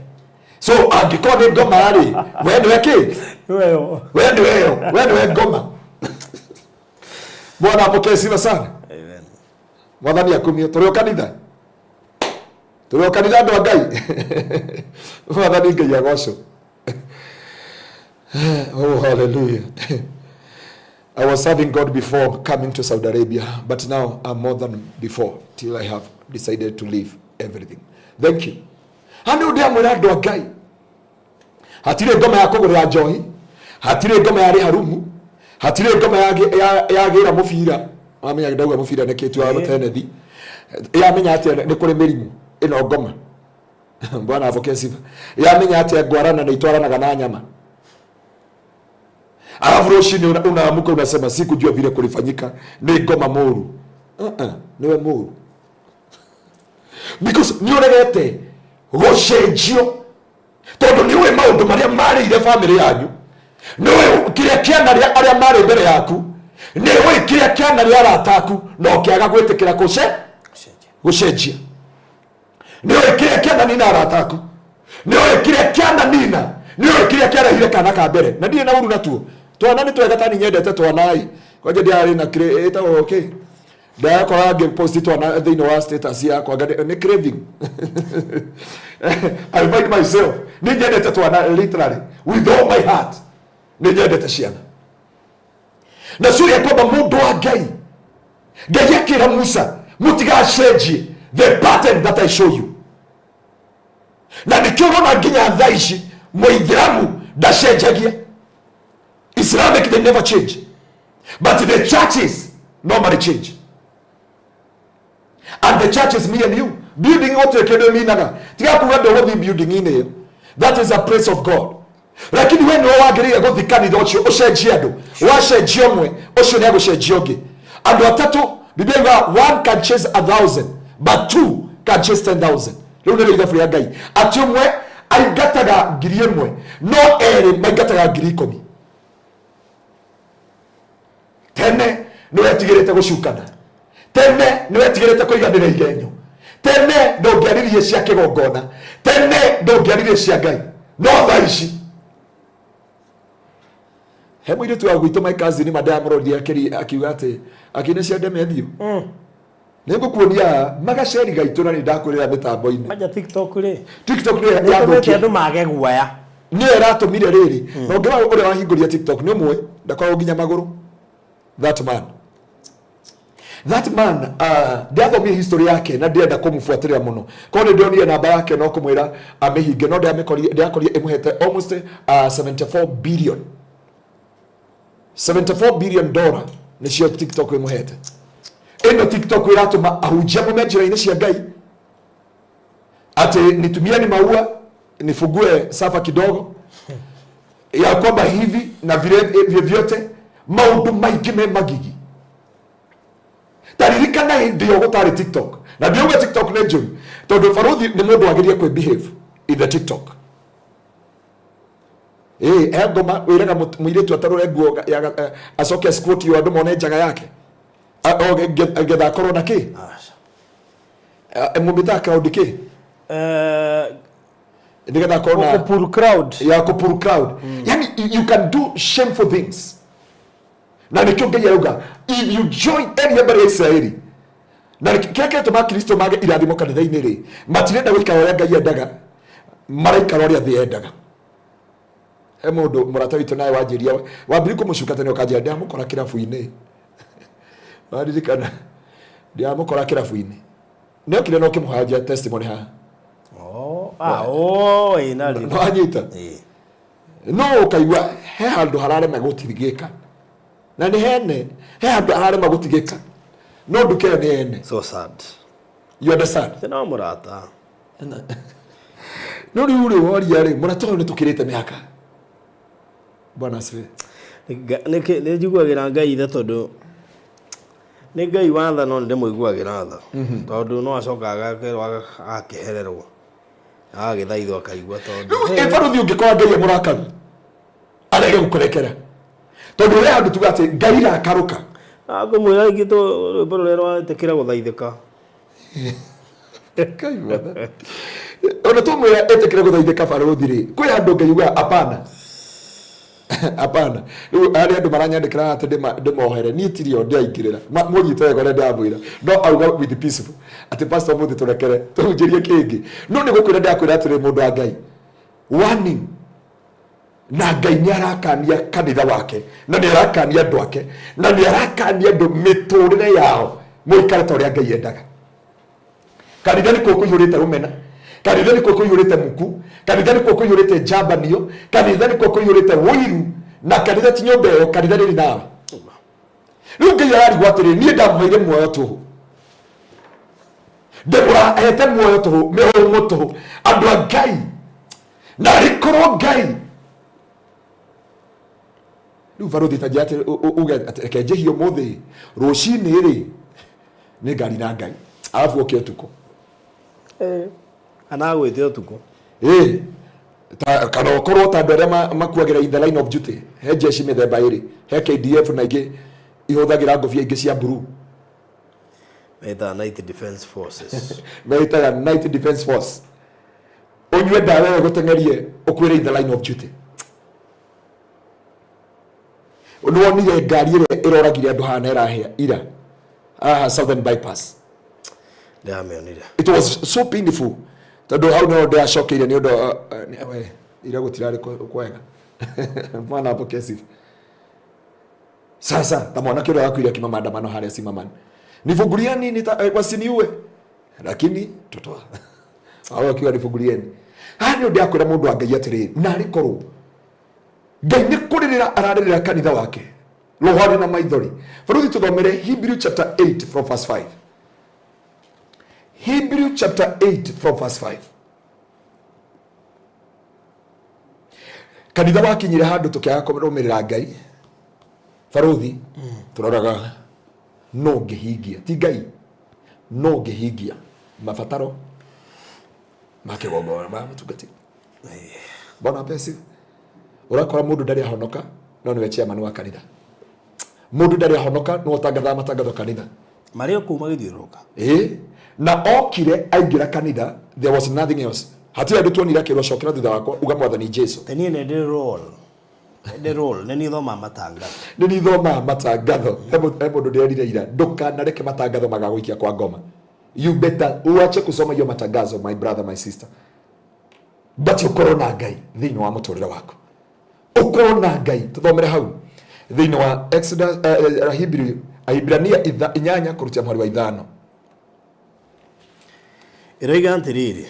So angiko ni ngoma ari. We ni weki? Wewe. We ni ngoma. Bwana apokee sifa sana. Amen. Mwathani akumie turi kanitha. Turi kanitha ndo Ngai. Mwathani Ngai agocwo. Oh hallelujah. I was serving God before coming to Saudi Arabia, but now I'm more than before till I have decided to leave everything. Thank you. Hano ndia mwira ndo Ngai. Hatire ngoma ya kugurira njohi. Hatire ngoma ya harumu. Hatire ngoma ya gira mufira. Amenya ndauga mufira nekitu wa Tenethi. Ya menya ati ni kuri mirimu ino ngoma. Bwana apokee sifa. Ya menya ati ngwarana na itwaranaga na nyama. Alafu roshini unaamuka unasema sikujua vile kulifanyika ni ngoma muru. Niwe muru. Because niuregete gocenjio. Tondu niwe maundu maria mari ile family yanyu. Niwe kiria kiana aria mari mbere yaku. Niwe kiria kiana ria arataku no kiaga gwitikira gucenjia. Niwe kiria kiana nina arataku. Niwe kiria kiana nina. Niwe kiria kiana hire kana ka mbere. Na ndire na uru natuo. Twana ni twega tani nyendete twanai. Kwaje ndi ari na create okay. Daya kwa game post twana thini wa status yakwa ni craving. I find myself ni nyendete twana literally with all my heart. Ni nyendete ciana. Na suri ya kwamba mundu wa Ngai. Ngai akira Musa mutigacenjie the pattern that I show you. Na nikiona nginya thaici muithiramu ndacenjagia. Islamic, they never change. But the churches normally change. And the church is me and you. Building what you can mean. Building in here. That is a praise of God. Lakini wewe ndio wagiria guthikani docho ushenjia andu washenjia omwe ucio ni agushenjia ungi andu atatu Biblia one can chase 1,000 but two can chase 10,000. Riu ni ithabu ya Ngai ati umwe aigataga ngiri imwe no eri maigataga ngiri 10. Tene ni wetigirite gucukana, tene ni wetigirite kuiganira igenyo, tene ndongiaririe cia kigongona, tene ndongiaririe cia Ngai no thaici hemu ile tu agwito my cousin madam Rodi akiuga ati akine cia ndeme thio nengo kuonia magaceri gaituna ni ndakurira mitambo-ini maja TikTok ri ni ya andu mage guaya ni eratumire riri no ngira uri wahinguria TikTok ni umwe ndakwa nginya maguru that man ndiathomire history yake na ndienda kumfuatilia muno kone ndionire namba yake no kumwira amehinge no ndiakorie imuhete almost 74 billion dollar ni cio TikTok imuhete ino TikTok iratuma ahujia mumejira-ini cia Ngai ati nitumia ni maua nifugue safa kidogo ya kwamba hivi na vile vyote maundu maingi me magigi taririkana ndio gutari TikTok na ndio TikTok ne njuru tondu Faruthi ni mundu agirie kwe behave in the TikTok ngoma wiraga muiretu atarore nguo acoke squat yo andu mone njaga yake getha korwo na ki mumita crowd ki ndigetha korwo na kupuru crowd ya kupuru crowd yani you can do shameful things na nikio Ngai arauga if you join any other Israeli na keke to Kristo mage irathimo kanitha-ini ri matirenda gwikara uria Ngai endaga maraikara uria thi endaga mundu murata witu naye wanjiria wambiri kumucuka tene ukanjia ndiamukora kirabu-ini waririkana ndiamukora kirabu-ini no kire no kimuhajia testimony ha inali no anyita no ukaigua he handu hararema gutirigika na ni he handu hararema gutigika no nduke ni ene so sad you understand tena murata no riu ri woria ri murata ni tukirite miaka bwana asifiwe ni njiguagira Ngai tha tondu ni Ngai watha no ndimuiguagira tha tondu no acokaga akerwo akehererwo agithaithwo akaigua tondu Faruthi ungikora Ngai murakaru arege gukurekera tondu we andu tuga ati Ngai rakaruka ngumwira ingi to rwimbo rurerwa tekira guthaithika Ngai watha ona tumwira etekira guthaithika Faruthi ri kwi andu Ngai uga apana apana ari andu maranyandikira ati ndimohere ni tirio ndiaingirira munyite wega na ndamwira no auga with peaceful ati pastor muthi turekere tuhunjirie kingi no ni gukwira ndakwira atire mundu wa Ngai warning na Ngai ni arakania kanitha wake na ni arakania andu ake na ni arakania andu miturire yao muikare ta uria Ngai endaga kanitha ni kuihurite rumena kanitha ni kuihurite muku kanitha ni kuihurite jambanio kanitha ni kuihurite wiru na kanitha ti nyomba yo kanitha ni nawe riu Ngai ararigwo atiri nie ndamuheire muoyo tu ndemura ahete muoyo tu mihurumo tu andu a Ngai na rikorwo Ngai riu Faruthi ta jate uga kenjehio muthi rucini ri ni ngari na Ngai alafu oke utuko anagwite utuko kana okorwo ta andu aria makuagira in the line of duty he jeshi mithemba iri he KDF na ingi ihuthagira ngobia ingi cia blue meta night defense forces meta night defense force unywe dawa wewe gutengerie ukwire in the line of duty unwonire ngari ire iroragire andu hana irahia ira southern bypass ndamionire it was so painful tondu hau no ndiacokeire ni undu we ira gutirari kwega mwana hapo kesi sasa ta mwana kile yakwire kima maandamano haria simamani nifungulia nini wasiniue lakini totoa hao akiwa nifungulieni hani ndiakwira mundu wa Ngai atiri na rikorwo Ngai ni kuririra araririra kanitha wake rohani na maithori. Faruthi tuthomere Hebrew chapter 8 from verse 5. Hebrew chapter 8 from verse 5. Kanitha wakinyire handu tukiaga kurumirira Ngai, Faruthi turoraga no ngihingia ti Ngai, no ngihingia mabataro make gogora ma mutungati. Bona pesi urakora mundu ndari ahonoka no niwe chairman wa kanitha, mundu ndari ahonoka no utangatha matangatho kanitha mario kuma githiuruka na okire aingira kanitha. There was nothing else. Hatia ndu tuonira kirwa shokera thutha wakwa uga mwathani Jesu tenie ne the role neni thoma matangatho neni thoma matangatho hebo ndu ndirire ira ndukanareke matangatho magaguikia kwa ngoma. You better uache kusoma hiyo matangazo, my brother, my sister, but ukorwo na Ngai thiini wa muturire wako, ukorwo na Ngai. Tuthomere hau thiini wa Exodus Ibrania 8 kurutia mwari wa 5 iriga ntiriri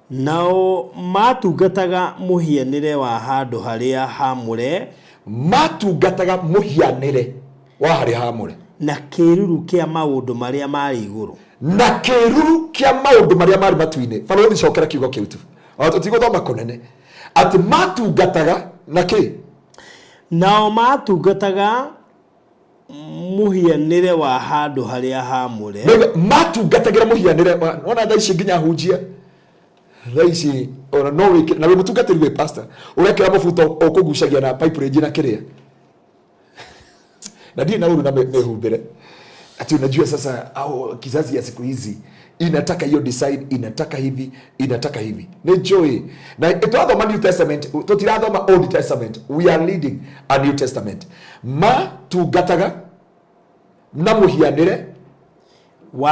nao matungataga muhianire wa handu haria hamure, matungataga muhianire wa haria hamure na kiruru kia maundu maria mari iguru, na kiruru kia maundu maria mari matu-ini. Faruthi cokera kiugo kiu tu tutigothoma kunene ati matungataga na ki, nao matungataga muhianire wa handu haria hamure, matungatagira muhianire. Ona thaa ici nginya hunjia thaa ici ona no wike na we mutungatiri we pastor urekera mubuto ukugucagia na pipe range na kiria na ndio nauru na mehumbire ati unajua sasa au kizazi ya siku hizi inataka hiyo design, inataka hivi, inataka hivi. Ni joy na tuathoma New Testament, tutirathoma Old Testament, we are leading a New Testament. Matungataga na muhianire wa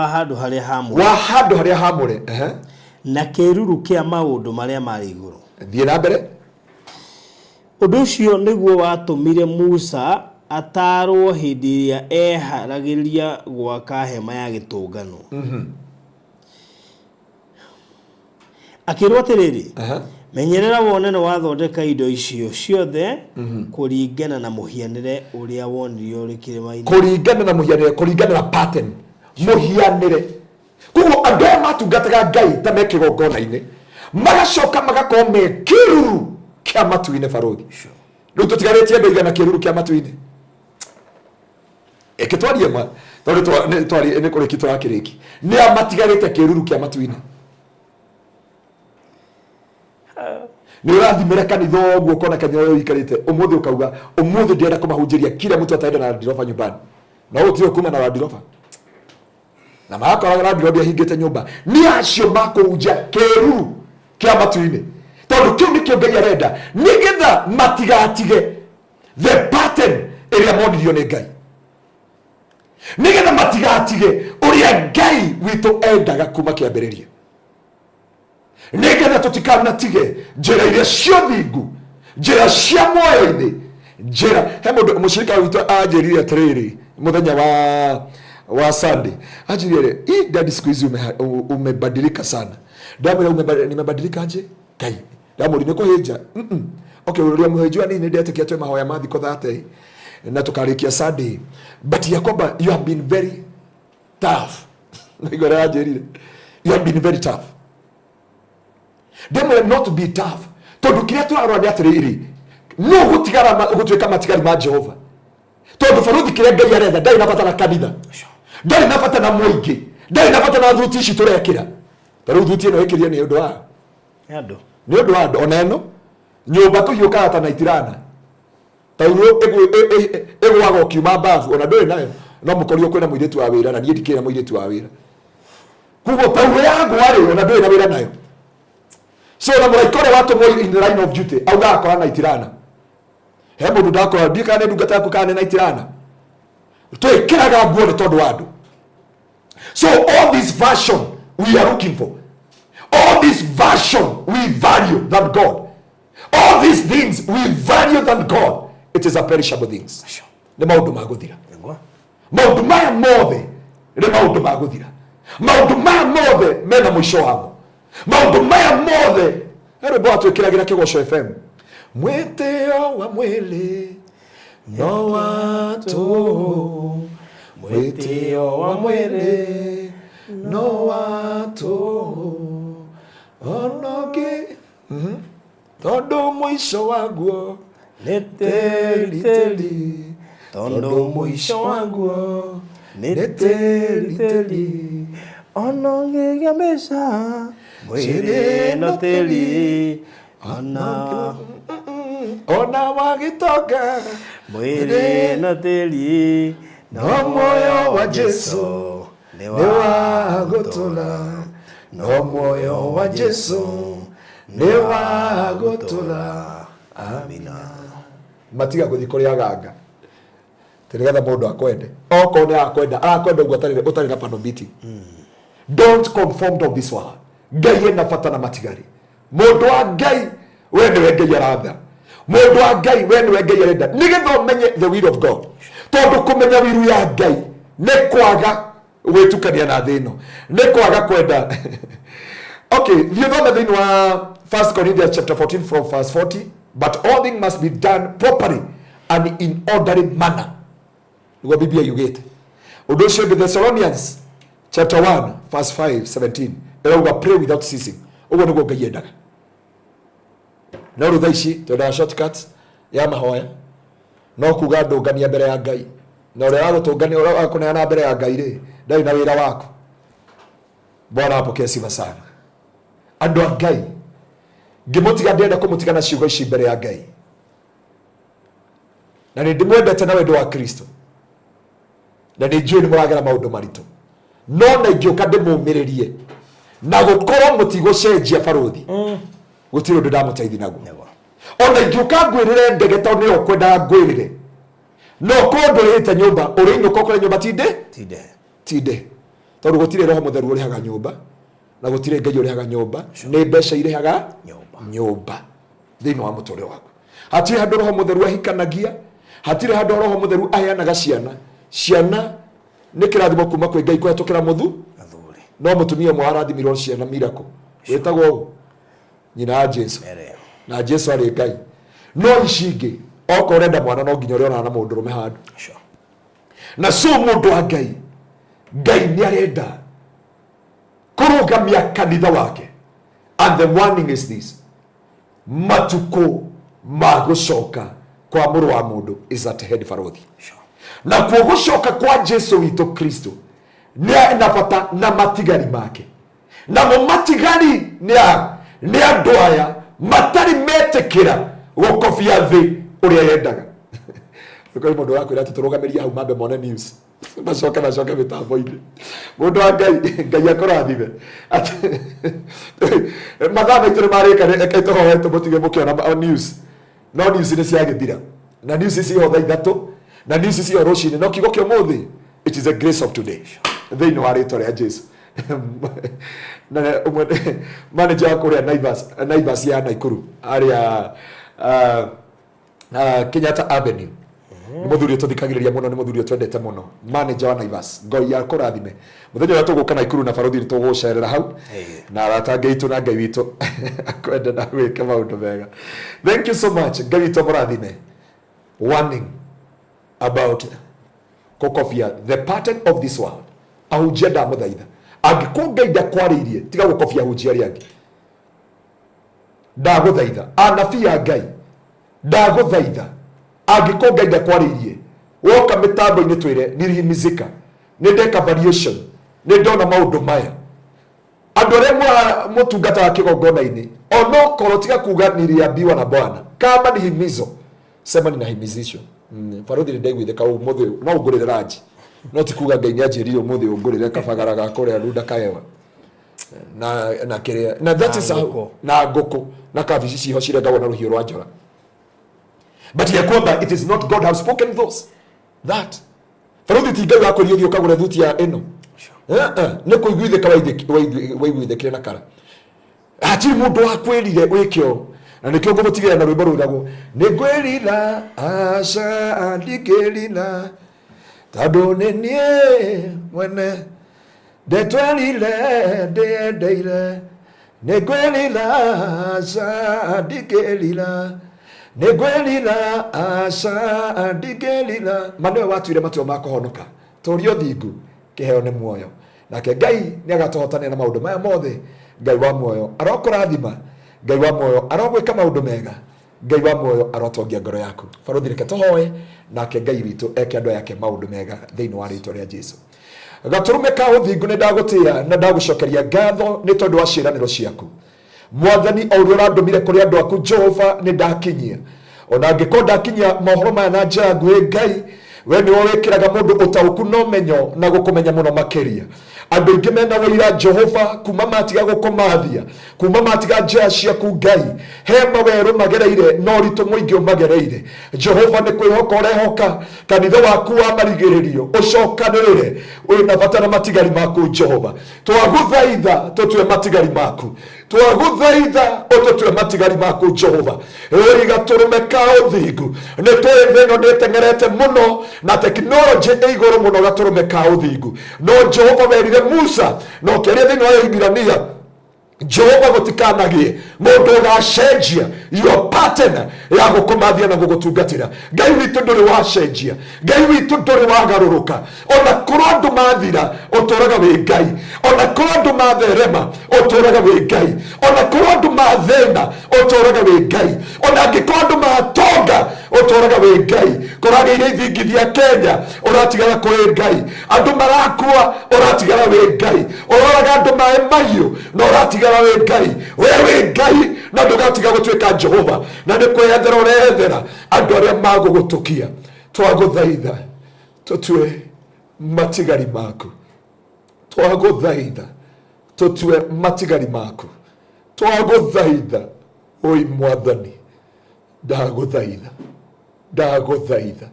handu haria hamure, wa handu haria hamure na kiruru kia maundu maria mari iguru. Thie na mbere. Undu ucio niguo watumire Musa atarwo hindi iria eharagiria gwaka hema ya gitungano. Akirwo atiriri menyerera wone no wathondeka indo icio ciothe kuringana na muhianire uria wonirio uri kirima-ini, kuringana na muhianire, kuringana na pattern muhianire. Kuo andu matungataga Ngai ta mekigongona-ini magacoka magakorwo me kiruru kia matu-ini. Faruthi riu tutigaretie andu igana kiruru kia matu-ini eketwarie ma twari ni kuriki turakiriki ni amatigarite kiruru kia matu-ini. Ni urathimira kanitha oguo kona kanyoyo ikarite umuthi ukauga umuthi ndienda kumahunjiria kila mtu ataenda na ndirofa nyumbani na wewe tio kuma na ndirofa na makora na ndirofa hingite nyumba ni acio makuunja kiruru kia matu-ini tondu kiu ni kio Ngai arenda nigetha matigatige the pattern iria monirio ni Ngai, nigetha matigatige uria Ngai witu endaga kuma kiambiriria, nigetha tutikanatige njira iria cio thingu, njira cia muoyo-ini, njira he mundu mucirika witu anjirire atiriri muthenya wa Sunday anjirire dadi siku hizi umebadilika sana. Ndamwira nimebadilika aje Ngai? Ndamwira niko hinja okay uria muhejua nini ndetikia twe mahoya mathiko thate na tukarikia Sunday, but Yakoba you have been very tough. Nigora anjirire you have been very tough. Ndamwira not to be tough tondu kiria turarwa ni atiriri no gutigara gutwika matigari ma Jehova tondu Faruthi kiria Ngai arenda ndari nabatana kanitha, ndari nabatana muingi, ndari nabatana thuti ici turekira. Taru thuti ino ikiria ni undu wa andu, ni undu wa andu. Ona ino nyumba tuhiukaga ta na itirana tauru egwaga kiuma bavu ona nduri nayo no mukorio kwina muiritu wa wira na nie ndikira muiritu wa wira kugo tauru yangu ari ona nduri na wira nayo. So na muraikore watu mo in the line of duty auga akora na itirana he mundu ndakora ndikane ndungata yaku kana na itirana twikiraga nguo ni tondu wa andu. So all this version we are looking for, all this version we value than God, all these things we value than God, it is a perishable things. Ni maundu maguthira, maundu maya mothe ni maundu maguthira, maundu maya mothe mena mwisho wamo, maundu maya mothe. Ero bwa twikiragira Kigosho FM mwĩtĩo wa mwĩrĩ no wa tũhũ, mwĩtĩo wa mwĩrĩ no wa tũhũ, ona ũngĩ tondũ mũico waguo nĩ tĩri tĩri, tondũ mũico waguo nĩ tĩri tĩri, ona ũngĩgĩa mbeca mwĩrĩ no tĩri, ona wagĩtonga mwĩrĩ no tĩri, no muoyo wa Jesu nĩ wa gũtũra, no muoyo wa Jesu nĩ wa gũtũra. Amina. Matiga gũthiĩ kũrĩa ganga tĩrĩgetha mũndũ akwende, okorwo nĩ akwenda ũguo ũtarĩ na panobiti. Don't conform to this world. Ngai ena bata na matigari. Mũndũ wa Ngai we nĩwe Ngai aratha, mũndũ wa Ngai we nĩwe Ngai arenda, nĩgetha ũmenye the will of God. Tondũ kũmenya wiru ya Ngai nĩ kwaga gwĩtukania na thĩ ĩno, nĩ kwaga kwenda. Okay, thiĩ thome thĩinĩ wa 1 Corinthians chapter 14 from verse 40. But all things must be done properly and in orderly manner. Nĩguo Biblia yugĩte. Ũndũ ũcio ũngĩ Thessalonians chapter 1 verse 5:17 ĩrauga pray without ceasing. Ũguo nĩguo Ngai endaga. No rĩu thaa ici twĩna shortcuts ya mahoya, no kuga ndũngania mbere ya Ngai, na ũrĩa wagũtũngania ũrĩa wakũneana mbere ya Ngai rĩ ndarĩ na wĩra waku. Bwana apokee sifa sana. Andũ a Ngai ngĩmũtiga ndĩenda kũmũtiga na ciugo ici mbere ya Ngai, na nĩ ndĩmwendete na wendo wa Kristo, na nĩ njũĩ nĩ mũragera maũndũ maritũ, no na ingĩũka ndĩmũmĩrĩrie na gũkorwo mũtigũcenjia barũthi gũtirĩ ũndũ ndamũteithia naguo. Ona ingĩũka ngwĩrĩre ndege tondũ nĩyo kwendaga ngwĩrĩre, no kũndũ rĩte nyũmba ũrĩinũka ũkore nyũmba tinde, tondũ gũtirĩ Roho Mũtheru ũrĩhaga nyũmba, na gũtirĩ Ngai ũrĩhaga nyũmba, nĩ mbeca irĩhaga nyũmba thĩinĩ wa mũtũũrĩre waku. Hatirĩ handũ Roho Mũtheru ahikanagia, hatirĩ handũ Roho Mũtheru aheanaga ciana nĩ kĩrathimo kuma kwĩ Ngai kũhetũkĩra mũthuri, no mũtumia ũmwe arathimirwo ciana miracle wĩtagwo nyina wa Jesu, na Jesu arĩ Ngai. No ici ingĩ okorwo ũrenda mwana no nginya ũrĩona na mũndũrũme handũ, na so mũndũ wa Ngai nĩ arenda kũrũgamia kanitha wake. And the warning is this: matuko ma gũcoka kwa mũrũ wa mũndũ is at head barũthi. Na kwa gũcoka kwa Jesu witũ Kristo nĩ ena bata na matigari make, na mo matigari nĩ andũ aya matarĩ metĩkĩra gũkobia thĩ ũrĩa yendaga. Nĩkũrĩ mũndũ wakwĩra atĩ tũrũgamĩrie hau mambe mone news macoke mĩtambo-inĩ. Mũndũ wa Ngai akũrathime mathaa maitũ nĩ marĩka, reke tũhoe tũmũtige mũkĩona news, no news nĩ ciagĩthira, na news ciho thaa ithatũ, na news ciho rũcinĩ, no kiugo kĩa ũmũthĩ it is a grace of today thĩinĩ wa rĩtwa rĩa Jesu. Na ũmwe manager wa kũrĩa Naivas ya Naikuru arĩa Kenyatta Avenue, nĩ mũthuri tũthikagĩrĩria mũno, nĩ mũthuri twendete mũno, manager wa Naivas. Ngai akũrathime. Mũthenya ũrĩa tũgũka Naikuru na barũthi tũgũcerera hau na arata Ngai witũ na Ngai witũ akwenda na wĩke maũndũ mega. Thank you so much. Ngai witũ mũrathime. Warning about gũkobia the pattern of this world. Ahunjia ndamũthaitha, angĩkorwo Ngai ndakwarĩirie tiga gũkobia ahunjia arĩa angĩ. Ndagũthaitha anabii a Ngai, ndagũthaitha angĩkorwo Ngai ndakwarĩirie woka mĩtambo-inĩ twĩre nirihimizika, nĩ ndeka variation, nĩ ndona maũndũ maya. Andũ arĩa mũtungataga kĩgongona-inĩ onokorwo tiga kuga niliambiwa na Bwana, kama ni himizo sema ninahimizishwa. Barũthi nĩ ndaiguithĩka ũmũthĩ no ũngũrĩre ranji, no ti kuga Ngai nĩanjĩrire ũmũthĩ ũngũrĩre kabagara ga kũrĩa runda kaewa na kĩrĩa, na that is how, na ngũkũ na kabici ciho cirengagwo na rũhiũ rwa njora. But ya kwamba it is not God have spoken those that barũthi ti Ngai wakũria ũthiĩ ũkagũre thuti ya ĩno, nĩ kũiguithĩka waiguithĩkire na kara. Hatirĩ mũndũ wakwĩrire wĩkĩo, na nĩkĩo ngũmũtigĩra na rwĩmbo rũragwo nĩ ngwĩrira aca ndingĩrira tondũ nĩ niĩ mwene ndetwerire ndĩendeire, nĩ ngwĩrira aca ndingĩrira nĩngwĩrira aca ndingĩrira manĩwe watuire matua ma kũhonoka tũrio thingu kĩheo nĩ muoyo nake Ngai nĩagatũhotania na maũndũ maya mothe. Ngai wa muoyo arokũrathima, Ngai wa muoyo arogwĩka maũndũ mega, Ngai wa muoyo arotongia ngoro yaku. Barothi reke tũhoe nake Ngai witũ eke andũ yake maũndũ mega thĩinĩ wa rĩĩtwa rĩa Jesũ. Gatũrũme ka ũthingu nĩ ndagũtĩĩa na ndagũcokeria ngatho nĩ tondũ wa ciĩranĩro ciaku. Mwathani o ũrĩa ũrandũmire kũrĩ andũ aku Jehova nĩ ndakinyia. Ona angĩkorwo ndakinyia mohoro maya na njĩra nguhĩ, Ngai we nĩwe wĩkĩraga mũndũ ũtaũku na ũmenyo na gũkũmenya mũno makĩria. Andũ aingĩ mena wĩira Jehova kuma matiga gũkũmathia, kuma matiga njĩra ciaku Ngai, he mawerũ magereire na ũritũ mũingĩ ũmagereire. Jehova nĩ kwĩhoka ũrehoka kanitha waku wa marigĩrĩrio ũcokanĩrĩre wĩna bata na matigari maku Jehova. Twagũthaitha tũtue matigari maku, twagũthaitha ũtũtue matigari maku Jehova. Gatũrũme ka ũthingu nĩ tũĩ thĩ ĩno nĩĩteng'erete mũno na tekinoronjĩ ĩ igũrũ mũno. Gatũrũme ka ũthingu no Jehova werire Musa na ũkĩaria thĩinĩ wa Iburania Jehova gũtikanagie mũndũ ũgacenjia your pattern ya gũkũmathia na gũgũtungatĩra. Ngai witũ ndũrĩ wacenjia, Ngai witũ ndũrĩ wagarũrũka. Ona kũrwo andũ mathira ũtũraga wĩ Ngai, ona kũrwo andũ matherema ũtũraga wĩ Ngai, ona kũrwo andũ mathĩna ũtũraga wĩ Ngai, ona angĩkorwo andũ matonga ũtũraga wĩ Ngai. Kũragĩire ithingithia Kenya ũratigara kũrĩ Ngai, andũ marakua ũratigara wĩ Ngai, ũroraga andũ maĩ mahiũ na ũratigara wĩ Ngai. We wĩ Ngai na ndũgatiga gũtuĩka Jehova, na nĩ kwĩyethera ũreyethera andũ arĩa magũgũtũkia. Twagũthaitha tũtue matigari maku, twagũthaitha tũtue matigari maku, twagũthaitha oi Mwathani, ndagũthaitha ndagũthaitha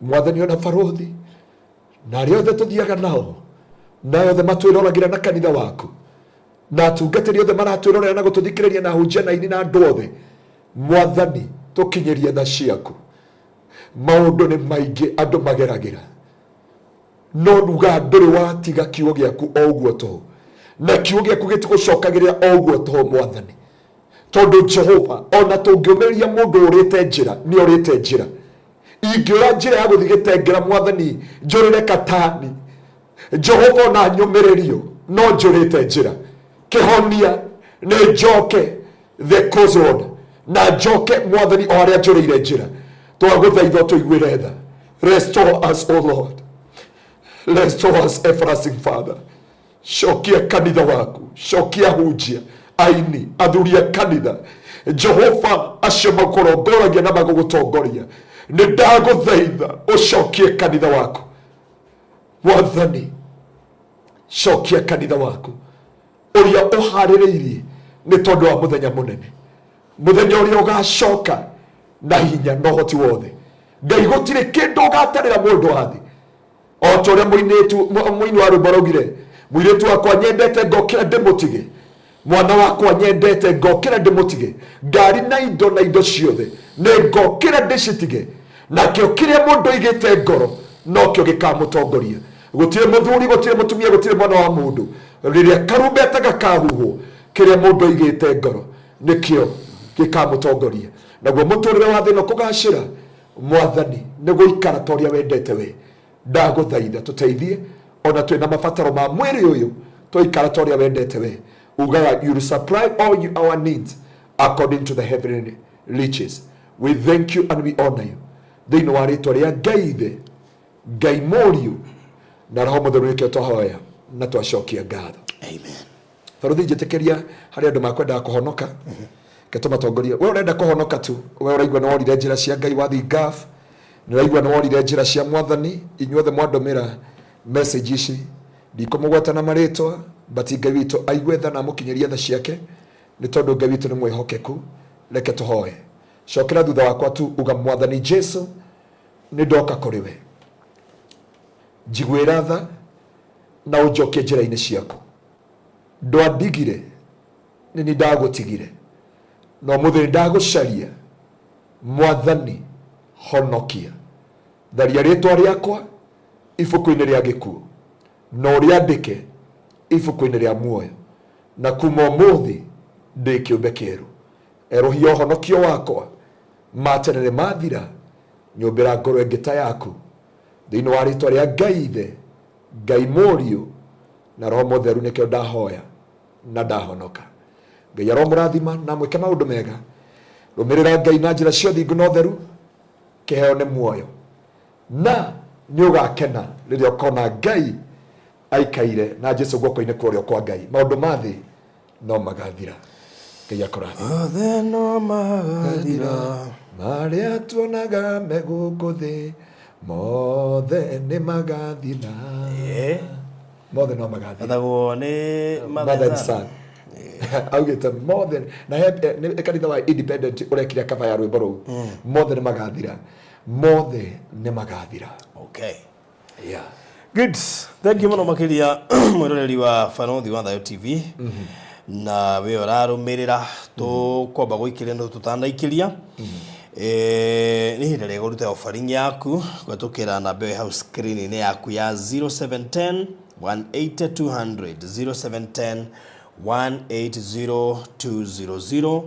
Mwathani. Ona barothi na arĩa othe tũthiaga nao na othe matwĩroragĩra na kanitha waku na atungatĩri othe maratwĩrorera na gũtũthikĩrĩria na hunjia na ini na andũ othe, Mwathani tũkinyĩrie tha ciaku. Maũndũ nĩ maingĩ andũ mageragĩra no ruga ndũrĩ watiga kiugo gĩaku o ũguo tũhũ, na kiugo gĩaku gĩtigũcokagĩrĩra o ũguo tũhũ Mwathani, tondũ Jehova ona tũngĩũmĩrĩria mũndũ ũrĩte njĩra nĩ ũrĩte njĩra. Ingĩũra njĩra ya gũthiĩ gĩtengera Mwathani njũrĩre Katani, Jehova ona nyũmĩrĩrio no njũrĩte njĩra. Kĩhonia nĩ njoke the close road na njoke Mwathani o harĩa njũrĩire njĩra. Twagũthaitha tũiguĩre tha. Restore us O Lord, restore us everlasting Father. Cokia kanitha waku, cokia hunjia, aini, athuri a kanitha Jehova acio makũrongoragia na magũgũtongoria. Nĩ ndagũthaitha ũcokie kanitha waku Mwathani, cokia kanitha waku ũrĩa ũharĩrĩirie nĩ tondũ wa mũthenya mũnene, mũthenya ũrĩa ũgacoka na hinya na ũhoti wothe. Ngai gũtirĩ kĩndũ ũgatarĩra mũndũ wa thĩ, o ta ũrĩa mũini wa rwĩmbo raugire, mũirĩtu wakwa nyendete ngokĩra ndĩmũtige, mwana wakwa nyendete ngokĩra ndĩmũtige, ngari na indo ciothe nĩ ngokĩra ndĩcitige, nakĩo kĩrĩa mũndũ aigĩte ngoro nokĩo gĩkamũtongoria. Gũtirĩ mũthuri, gũtirĩ mũtumia, gũtirĩ mwana wa mũndũ, rĩrĩa karumbeta gakahuhwo kĩrĩa mũndũ aigĩte ngoro nĩkĩo gĩkamũtongoria. Naguo mũtũrĩre wa thĩ ĩno kũgacĩra Mwathani nĩ gũikara ta ũrĩa wendete we. Ndagũthaitha tũteithie ona twĩna mabataro ma mwĩrĩ ũyũ, tũikara ta ũrĩa wendete we. Ugaga you supply all our needs according to the heavenly riches. We thank you and we honor you thĩinĩ wa rĩtwa rĩa Ngai thĩ, Ngai mũriũ na Roho Mũtheru nĩkĩo twahoya na twacokia ngatho. Amen. Barothi njĩtĩkĩria harĩ andũ makwendaga kũhonoka, ketũmatongoria. We ũrenda kũhonoka tu, we ũraigua nĩ worire njĩra cia Ngai wathi ngaf, nĩ ũraigua nĩ worire njĩra cia Mwathani. Inyuothe mwandũmĩra message ici ndikũmũgweta na marĩtwa, but Ngai witũ aigue tha na amũkinyĩrie tha ciake, nĩ tondũ Ngai witũ nĩ mwĩhokeku. Reke tũhoe. Cokera thutha wakwa tu uga, Mwathani Jesu, nĩ ndoka kũrĩ we, njiguĩra tha na ũnjokie njĩra-inĩ ciaku. Ndwandigire nĩ niĩ ndagũtigire, no mũthĩ ndagũcaria. Mwathani honokia, tharia rĩtwa rĩakwa ibuku-inĩ rĩa gĩkuũ na ũrĩandĩke ibuku-inĩ rĩa muoyo, na kuma ũmũthĩ ndĩ kĩũmbe kĩerũ. Erohia ũhonokio wakwa matenere mathira nyumbira ngoro engita yaku thiini wa ritwa ria Ngai Ithe Ngai Mũriũ na Roho Mũtheru nikio ndahoya na ndahonoka. Ngai aromũrathima na mwĩke maũndũ mega. Rũmĩrĩra Ngai na njĩra cia ũthingu na ũtheru, kĩheo nĩ muoyo, na nĩ ũgakena rĩrĩa ũkona Ngai aikaire na Jesũ guoko-inĩ kwa ũrĩo kwa Ngai. Maũndũ ma thĩ no magathira. Ngai akũrathime. Othe no magathira, marĩa tuonaga me gũkũ thĩ mothe nĩ magathira. Mothe no magathira. athagwo nĩ Mother and son. Augĩte mothe na nĩ kanitha wa Independent ũrekire kaba ya rwĩmbo rũu. Mothe nĩ magathira. Mothe nĩ magathira. Okay. Yeah. Good. Thank you muno makiria mwiroreri wa Barathi wa Thayo TV. Na we ũrarũmĩrĩra tũkwamba gũikĩria no tũtandaikiria. Nĩ hĩndĩ rĩa gũruta offering yaku gwatũkĩra namba ĩyo hau screen-inĩ yaku ya 0710 180 200 0710 180 200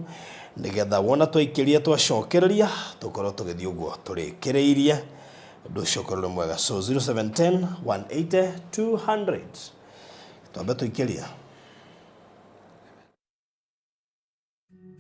nĩgetha wona twaikiria twacokereria tũkorwo tũgĩthiĩ ũguo tũrĩkĩrĩirie ũndũ ũcio ũkorwo mwega. So 0710 180 200 twambe tũikiria.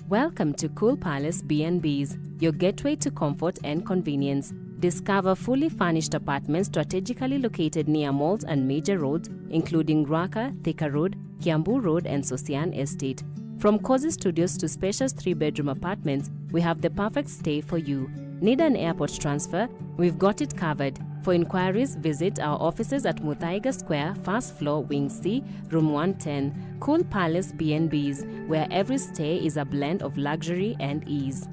Welcome to Cool Palace B&Bs, your gateway to comfort and convenience. Discover fully furnished apartments strategically located near malls and major roads, including Ruaka, Thika Road, Kiambu Road, and Sosian Estate. From cozy studios to spacious 3-bedroom apartments, we have the perfect stay for you. Need an airport transfer? We've got it covered. For inquiries, visit our offices at Muthaiga Square, first floor, Wing C, room 110. Cool Palace B&Bs, where every stay is a blend of luxury and ease.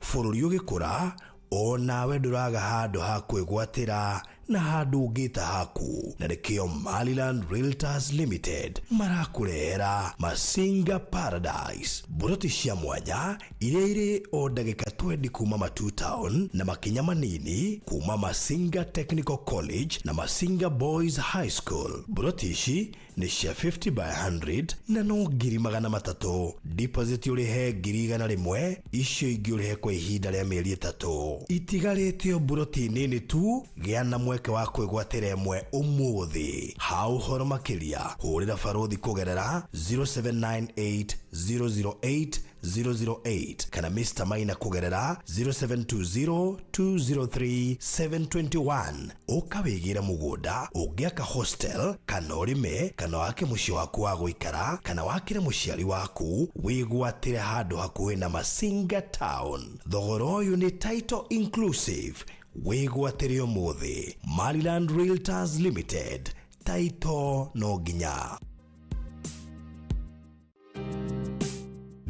Bũrũri ũgĩkũra onawe ndũraga handũ ha kwĩgwatĩra na handũ ũngĩta haku, na nĩkĩo Maliland Realtors Limited marakũrehera Masinga Paradise, buroti cia mwanya iria irĩ o ndagĩka 20 kuma Matu Town na makinya manini kuma Masinga Technical College na Masinga Boys High School. Buroti ici nĩ cia 50 by 100 na no ngiri 300. Deposit ũrĩhe ngiri 100, icio ingĩ ũrĩhe kwa ihinda rĩa mĩeri 3. Itigarĩte o buroti nini tu, gĩa na mweke wa kwĩgwatĩra ĩmwe ũmũthĩ. Ha ũhoro makĩria hũrĩra Barathi kũgerera 0798 008 008 kana Mr. Maina kũgerera 0720 203 721. Ũkawĩgĩra mũgũnda, ũngĩaka hostel kana ũrĩme kana wake mũciĩ waku wa gũikara kana wakĩre mũciari waku wĩgwatĩre handũ hakuhĩ na Masinga Town. Thogora ũyũ nĩ title inclusive. Wĩgwatĩre ũmũthĩ. Maliland Realtors Limited, title no nginya.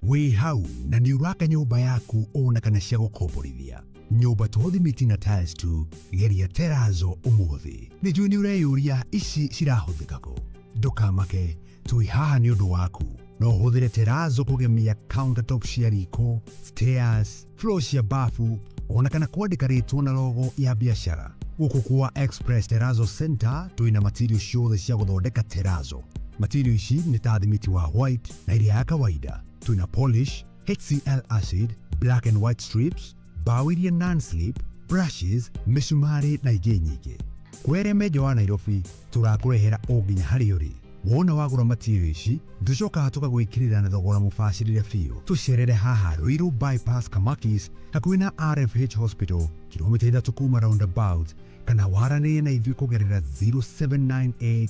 Wĩ hau na nĩ ũraka nyũmba yaku ona kana cia gũkomborithia. Nyũmba tũthimiti na tiles tu, geria Terrazzo ũmũthĩ. Nĩ njũĩ nĩ ũreyũria ici cirahũthĩka kũ. Ndũkamake, tũi haha nĩ ũndũ waku. No ũhũthĩre Terrazzo kũgemia countertop cia riko, stairs, floor cia bafu, ona kana kwandĩka rĩtwa na logo ya biacara. Gũkũ kwa Express Terrazzo Center twĩna material ciothe cia gũthondeka Terrazzo. Material ici nĩ ta thimiti wa white na iria ya kawaida. Twĩna polish, HCl acid, black and white strips, bao iria non-slip, brushes, misumari na ingĩ nyingĩ. Kwere Meja wa Nairobi tũrakũrehera o nginya harĩa ũrĩ. Wona wagũra material ici, tũcokaga tũgagwĩkĩrĩra na thogora mũbacĩrĩre biũ. Tũcerere haha Ruiru bypass Kamakis hakuhĩ na RFH Hospital, kilomita 3 kuma roundabout, kana waranĩrie na ithuĩ kũgerera 0798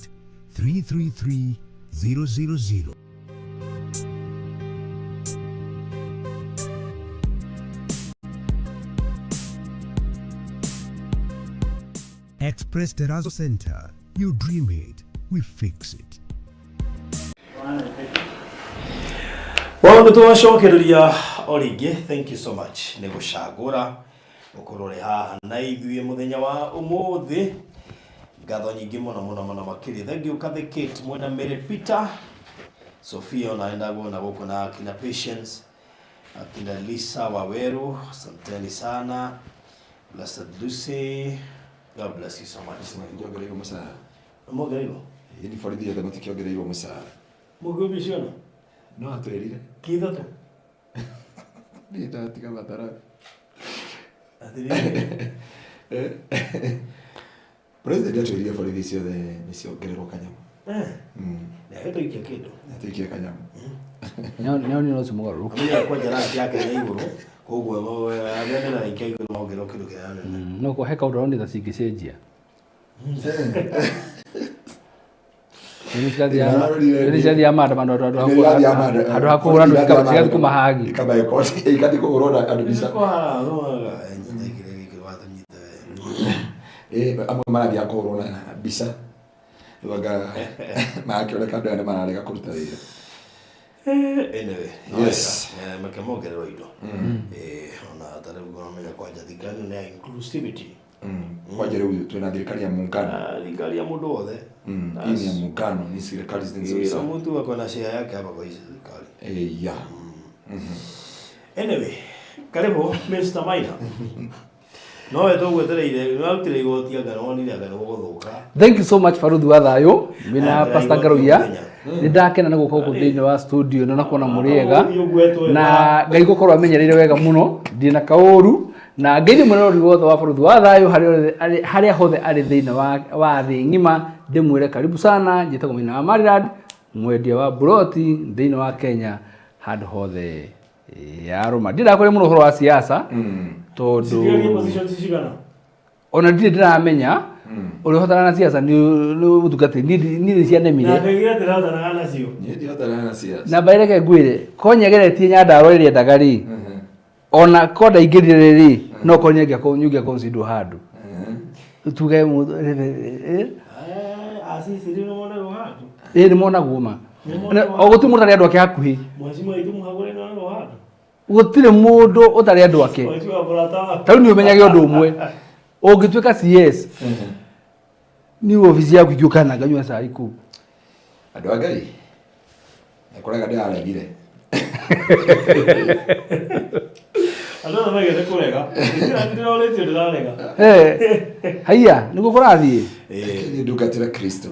333 000. Express Terrazzo Center. You dream it, we fix it. Well, nĩtwacokereria o rĩngĩ. Thank you so much nĩ gũcagũra ũkorwo ũrĩ haha na ithuĩ mũthenya wa ũmũthĩ. Ngatho nyingĩ mũno makĩria. Thank you Kathy Kate mwena Mary Peter, Sophia onaenda gũna gũkũ na akina Patience, akina Lisa Waweru, asanteni sana. Blessed Lucy, God bless you so much. Njongereirwo mũcara. Mũgereirwo? Ni borithi othe matikiongereirwo mũcara. Mũgũbiciona? No atwĩrire. Kithatu. Ni ndatiga Matharaga. President atuirie borithi ciothe nĩ ciongererwo kanyamũ. Nĩ gĩtũikia kĩndũ. Atuikie kanyamũ. Nĩo nĩ ũcio mũgarũrũku. Amenya kwa njara yake ya igũrũ. Koguo arĩa mena ikia igũrũ mongererwo kĩndũ kĩnene. No kũhe kaũndũ nĩ ta cingĩcenjia. Nĩ ciathiaga maandamano andũ ha kũhũra andũ cigathiĩ kũmahagi. Ikathi kũhũrwo na andũ mbica. Amwe marathiaga kũhũrwo na mbica. Rĩu magakĩoneka andũ aya nĩ mararega kũruta wĩra. Anyway, yes. Makemongererwo indo. Ona tarĩu ngomenya kwanja thirikari nĩ ya inclusivity. Kwanja rĩu twĩna thirikari ya muungano. Thirikari ya mũndũ wothe. Hii ni ya muungano, ni serikali zinazohusika. Mtu ako na share yake hapa kwa hii serikali. Yeah. Anyway, karibu Mr. Maina. No wewe tugwetereire nĩwarutire igoti anganonire gũthũka. Thank you so much Farudhi wa Thayo. Mina Pastor Ngaruya. Nĩ ndakena nĩ gũka gũkũ thĩinĩ wa studio na kuona mũrĩega. Na Ngai gũkorwo amenyereire wega mũno. Ndĩ na kaũru na Ngai nĩ mũrori wothe wa Farudhi wa Thayo harĩa hothe arĩ thĩinĩ wa thĩ ng'ima. Ndĩmwĩre karibu sana. Njĩtagwo Maina wa Maryland, mwendia wa buroti thĩinĩ wa Kenya handũ hothe ya Roma. Ndĩrakũrĩa mũno ũhoro wa siasa. Tondũ ona ndire ndiramenya uri hotana na siasa ni utugati ni cia nemire na nginya ndirathana na cio ni ndirathana na siasa na baireke ngwire konyegeretie nyandaro iri ndagari ona koda ingirire ri no konyege ko nyuge consider handu tuge mu asisi ri no mona handu ni mona guma oguti mutari andu ake hakuhi mwecimu itu muhagure no handu gutire mundu utari andu ake tau ni umenyage undu umwe ungituika CS ni ofisi yaku ikiukana nganywa saa iku andu agai nakoraga ndiaregire andu magete kurega ndira oletio ndirarega haiya niguo kurathie ni ndungatira Kristo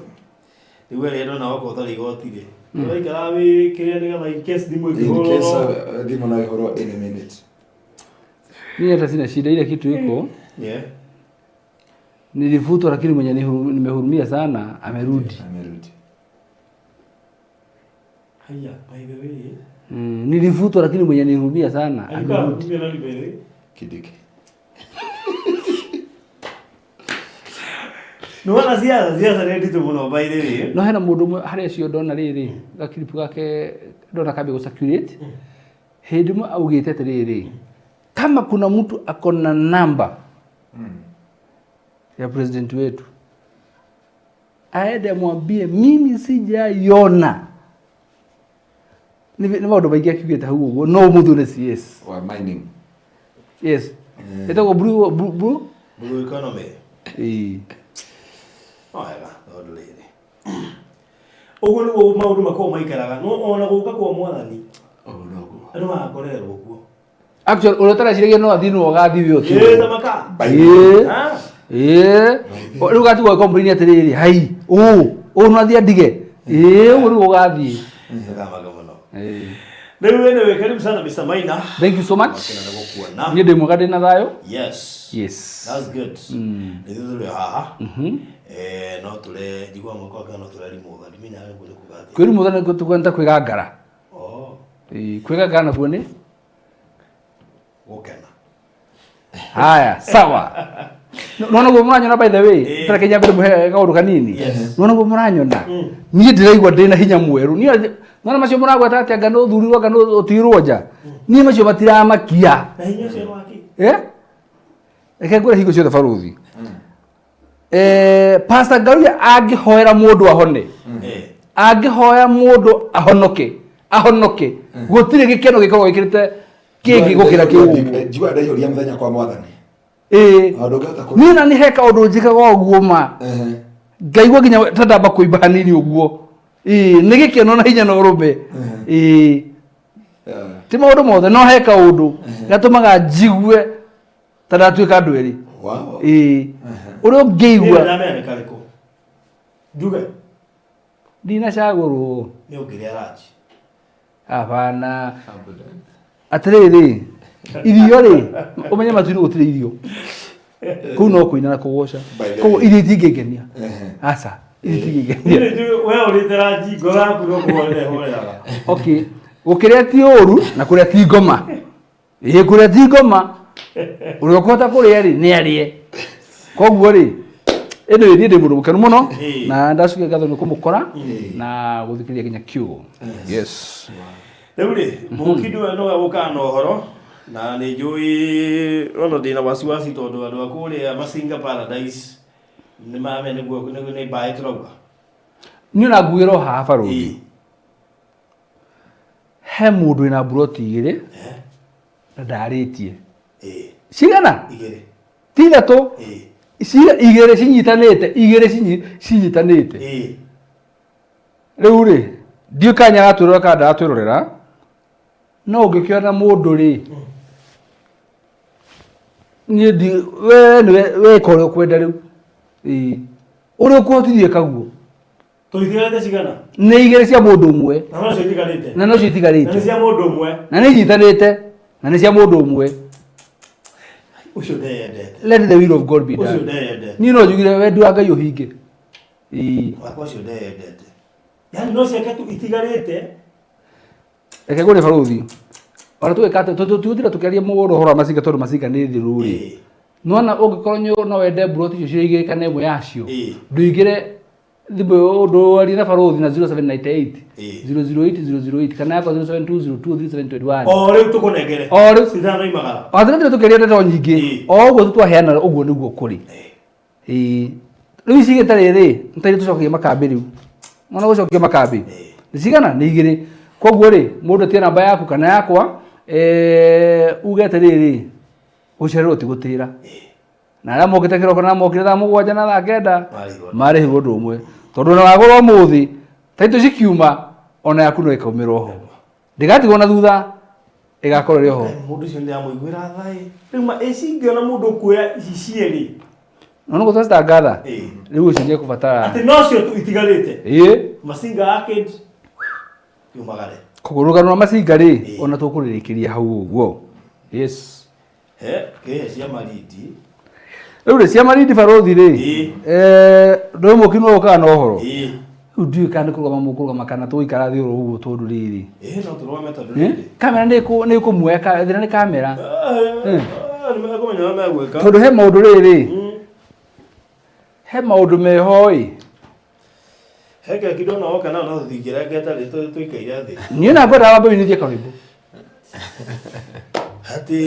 iwe rero na wako utari igotire waikara wi kiria niga in case dimu in case dimu na ihoro in a minute ni hata sina shida ile kitu iko nilivutwa lakini mwenye nimehurumia sana amerudi haya by the way nilivutwa lakini mwenye nilihurumia sana amerudi Kidiki no wana siasa ready to muno by the way no hena mundu haria cio ndona riri gakiripu gake ndona kabe go circulate hedimu augite riri kama kuna mtu akona namba ya president wetu aende mwambie mimi sijaiona ni maundu maingi akigeta hau uguo no muthure CS wa mining yes etago blue economy oega ndu riri uguo niguo maundu makoo maikaraga no ona guka kwa mwathani no makorerwo guo actually urotara cirege no athinu ogathi wi otu tamaka riu gatugo komplain atiriri hai no athia ndige uri ugathi ngamaga muno riu ene karibu sana Mr. Maina. Thank you so much ni ndi mwega ndina thayo yes that's good nithule haha no tule jigwa mwako kana tule rimutha ndimenya ngure kugathi kwiri mutha ni tukwenda kwigangara kwigangara na kuone gukena haya sawa nona go muranyona by the way tara kenya mbere muhe kaundu kanini nona go muranyona nie ndiraigwa ndina hinya mweru nie nona macio muragwa ati anga no thurirwo anga no utirwo nja nie macio matiramakia na hinya cio waki eke ngure hingo ciothe Farudhi Pastor Ngaruya angihoera mundu ahone angihoya mundu ahonoke gutire gikeno gikoro gikirite kingi gukira kiu njigwa ndaihoria muthenya kwa mwathani nina ni heka undu njikaga uguo ma ngaigua ginya tandamba kuimba hanini uguo ni gikeno na hinya no rume ti maundu mothe no heka undu gatumaga njigue tandatuika andu eri uria ngeigua njuge ndina cagurwo ni ungiria raji hapana atiriri irio rĩ ũmenye matuinĩ gũtirĩ irio kũu no kũina na kũgoca koguo irio itingĩngenia aca irio itingĩngenia wewe ũrĩtera jingo yaku no kũhoreraga okay gũkĩrĩa ti ũru na kũrĩa ti ngoma kũrĩa ti ngoma ũrĩa ũkũhota kũrĩa rĩ nĩ arĩe koguo rĩ ĩno ĩthiĩ ndĩ mũndũ mũkenu mũno na ndacukia ngatho nĩ kũmũkora na gũthikĩrĩria nginya kiugo yes rĩu rĩ mũkindu we no agũkaga na ũhoro na nĩ njũĩ ona ndĩna wasiwasi tondũ andũ a kũrĩa Masinga Paradise nĩ mamenya nĩ mbaĩ tũrauga niĩ ona nguĩra o haha barũthi he mũndũ wĩna mburoti igĩrĩ na ndarĩtie cigana ti ithatũ igĩrĩ cinyitanĩte rĩu rĩ ndiũ kanya aratwĩrora kana ndaratwĩrorera no ũngĩkĩona mũndũ rĩ niĩ we weka ũrĩa ũkwenda rĩu ũrĩa ũkũhotithie kaguo tũithigarĩte cigana nĩ igĩrĩ cia mũndũ ũmwe na no cio itigarĩte na nĩ cia mũndũ ũmwe na nĩ inyitanĩte na nĩ cia mũndũ ũmwe ũcio ndeyendete let the will of God be done ũcio ndeyendete niĩ no njugire wendi wa Ngai ũhinge wakwa ũcio ndeyendete yani no ciake tu itigarĩte reke ngũre barũthi ona tũgĩkate tũtira tũkĩaria mũndũ ũhoro wa Masinga tondũ Masinga nĩ thiru rĩ nona ũngĩkorwo no wende mburoti icio ciĩ igĩrĩ kana ĩmwe yacio ndũigĩre thimũ ũndũ aria na barũthi na 0798 008 kana yakwa 0720237721 o rĩu tũkũnengere o rĩu cithano imagara wathiĩ tũkĩaria ndeto nyingĩ o ũguo tũtwaheana ũguo nĩguo kũrĩ rĩu ici gĩtarĩ rĩ nĩtarĩ tũcokagia makambĩ rĩu mwana gũcokia makambĩ nĩ cigana nĩ igĩrĩ koguo rĩ mũndũ atie namba yaku kana yakwa uge atĩrĩrĩ gũcererwo ti gũtĩra na arĩa mokĩte kĩroko na mokire thaa mũgwanja na thaa kenda marĩhirwo ũndũ ũmwe tondũ ona wagũrwo ũmũthĩ taitũ cikiuma ona yaku no ĩkaumĩra oho ndĩgatigwo na thutha ĩgakorwo ĩrĩ oho mũndũ ũcio ndĩramũiguĩra thaĩ rĩu ĩcingĩona mũndũ kuoya ici cierĩ no gũtwa citangatha rĩu ũcio nĩekũbatara atĩ no cio tu itigarĩte Masinga Arcade yumagare koguo rũgano rwa Masinga rĩ ona tũkũrĩrĩkĩria hau ũguo yes kĩhe cia marindi rĩu rĩ cia marindi barũthi rĩ ndũĩ mũkinu ũkaga na ũhoro rĩu ndiũĩ kana nĩ kũrũgama kana tũgũikara thĩ ũguo tondũ rĩrĩ no tũrũgame tondũ rĩrĩ kamera nĩ ĩkũmuoya thĩna nĩ kamera nĩmekũmenya ũrĩa megwĩka tondũ he maũndũ rĩrĩ he maũndũ meho heke kidogo naoka na no thingĩra ngetarĩ tũikaire thĩ niĩ na ngwenda wambe wĩinithie karwĩmbo ati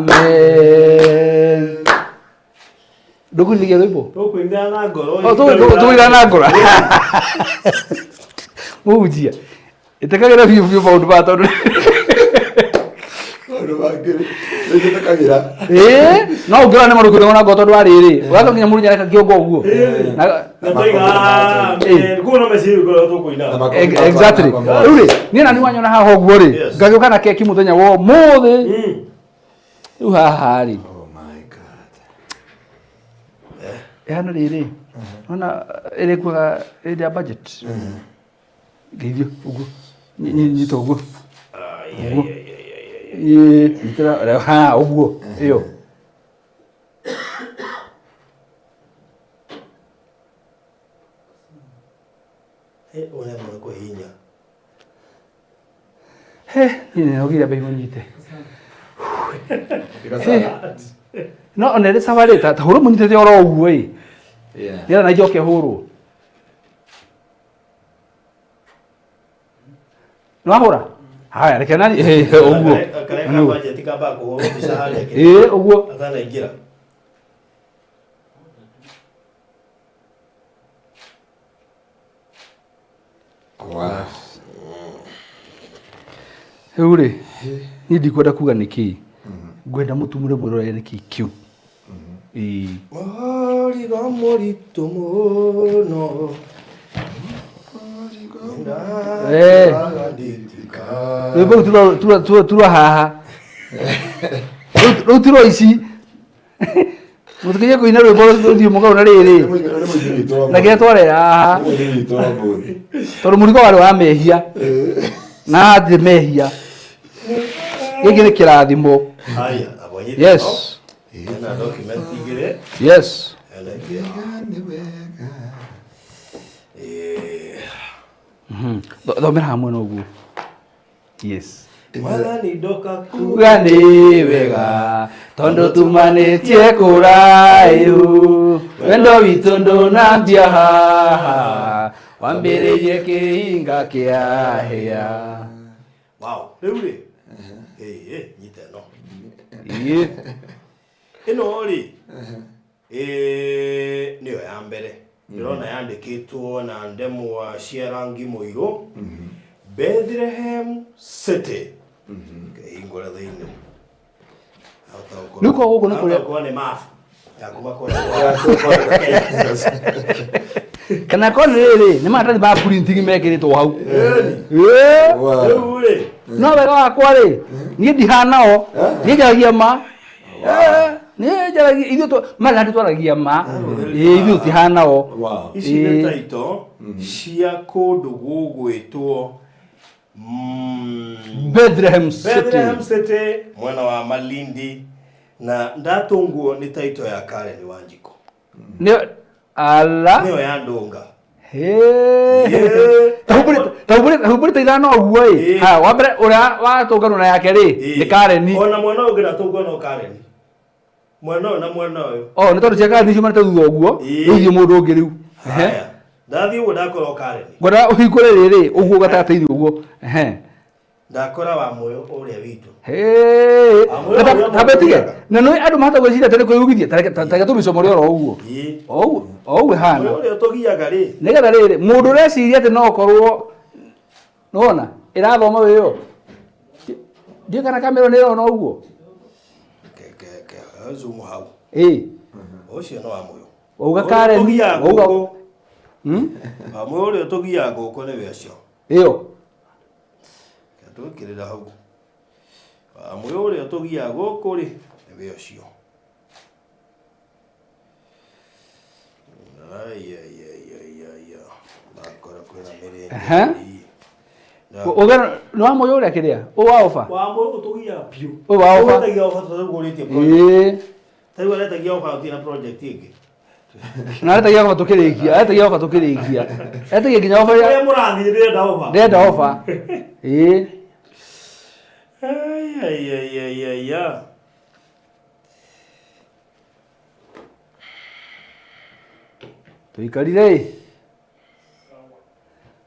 amen ndũkũinithia rwĩmbo tũkũinithia na ngoro tũkũinithia na ngoro mũhunjia ĩtĩkagĩra biũ biũ maũndũ ma tondũ no ũngĩrora nĩ marũkĩte ona ngoro tondũ wa rĩrĩ ũgaka nginya mũrũ nyareka kĩongo ũguo exactly rĩu rĩ niĩ nani wanyona haha ũguo rĩ ngagĩũka na keki mũthenya wa ũmũthĩ rĩu haha rĩ hana rĩrĩ ona ĩrĩkuaga hĩndĩ ya budget geithio ũguo nyita ũguo nyitĩra ha ũguo ĩyo niĩ nĩnogire mbei mũnyite no ona ĩrĩ sawa rĩ ta hũrwo mũnyitĩte oro ũguo ĩ nĩgetha na njoke hũrwo nĩwahũra haya reke nani ũguo ũguo rĩu rĩ niĩ ndikwenda kuga nĩkĩ ngwenda mũtumũre mwĩrore nĩkĩ kĩu mũrigo mũritũ mũno Rwimbo turwa haha rå tirwo ici må tukinya kå ina rwä mbo rå thiå må gau na rä rä na kä tware haha tondå må rigo warä wa mehia na ndirä mehia gä kä nä kä rathimo yes yes thomera hamwe noguo yes kuga nĩ wega tondũ tumanĩtie kũraihu wendo witũ ndũnambia haha wambĩrĩirie kĩhinga kĩa hĩa. Rĩu rĩ nyita ĩno ĩno rĩ nĩyo ya mbere ndĩrona yandĩkĩtwo na ndemwa cia rangi mũirũ Bethlehem City. Ingora thĩinĩ nĩkwo gũkũ nĩ kũrĩa nĩ mabu kana kona rĩrĩ nĩ maratathi ma printing mekĩrĩtwo hau no wega wakwa rĩ niĩ ndihanao niĩ njaragia ma niĩ njaragia ithuĩ marĩ twaragia ma ithuĩ tihanao ici nĩ taito cia kũndũ gũgwĩtwo Bethlehem City mwana wa Malindi na ndatungwo ni taito ya Karen Wanjiko nio ala nio ya Ndunga tahuburi taithano uguo ha wambere uria watungano na yake ri ni Karen ona mwana ungi natungwo no Karen mwana na mwana uyu ni tondu cia Karen icio marita thutha uguo ithi mundu ungi riu ndathi uguo ndakora Karen ngora uhingure riri uguo gatagateithi uguo ndakora wa moyo uria witu tabetige na no andu mahata gwicira tene kwiyugithia tareke tumicomo ri oro uguo uguo hana uria tugiaga ri nigetha riri mundu ureciria ati no korwo nona irathoma wiyo ndio kana kamera ni ro no uguo zoom hau ucio no wa moyo uga Karen uga wa moyo uria tugiaga guko ni wecio iyo tukirira hau moyo uria tugia guku ri ni wecio bakora kwina mirindi uga no wa moyo uria kiria o wa ofa wa moyo tugia piu o wa ofa tagia ofa tuguritie project tagia le tagia ofa utina project ingi na tagia ofa tukirikia tagia ofa tukirikia tagia ginya ofa ya murathi ndenda ofa Ay. Tuikarire.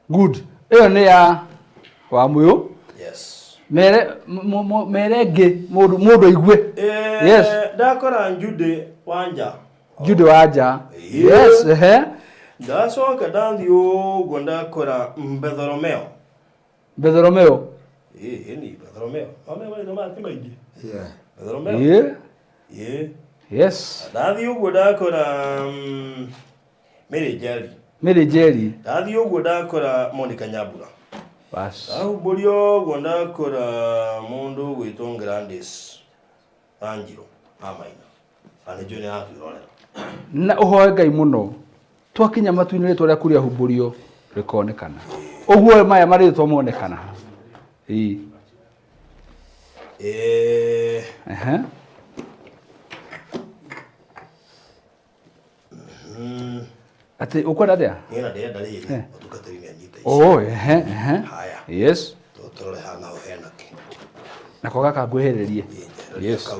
Good. Iyo ni ya wa muyo. Yes. Merenge mundu igwe. Yes. Ndakora Jude Wanja. Jude Wanja. Yes, Ndacoka ndathi uguo ndakora Bethoromeo. Bethoromeo. Ni Bethoromeo. Wale ndo mati maingi. Yeah. Bethoromeo. Yes. Ndathi uguo ndakora Mary Jerry. Ndathi uguo ndakora Monica Nyambura. Bas. Ahuburio uguo ndakora mundu gwitwo Grandis Angelo Amaina. Ane jone atwirorera. Na uhoe Ngai muno. Twakinya matu-inĩ rĩtwa rĩa kũrĩa humburio rĩkonekana. Ũguo maya marĩtwa monekana. Ati ukwenda atia? Nina ndenda riri mutungatiri ni anyita ici. Oh, Haya. Yes. Tutorore hana ho hena ki. Nako gaka ngwehererie. Yes.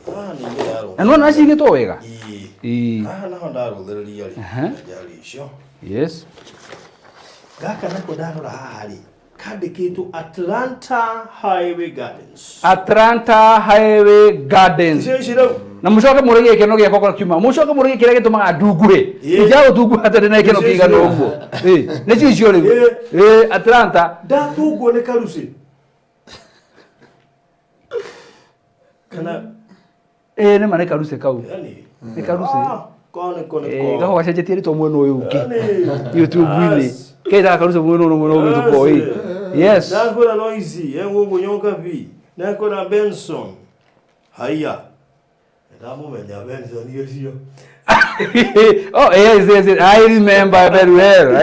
Ni ndaro. Ano na cigitwo wega? Na ho ndaruthiriria ri. Jari icio. Yes. Gaka nako ndarora hali. Kandikitwo Atlanta Highway Gardens. Atlanta Highway Gardens. Na mucoke murege ikeno gya kokora kiuma. Mucoke murege kire gitumaga ndungure. Ija utungu atari na ikeno kigano uguo. Ne cicio riu. Atlanta. Ndatunguo ni karuci. Kana ne mane karuci kau. Ni karuci. Kone. Gaho gacenjetie rito mwena uyu ungi. YouTube-ini. Keita karusa muno to boy. Yes. Nakora Noisy, ngugu nyonka vi. Nakora Benson. Haya. Ndamumenya Benson yosio. Oh, yes. I remember very well.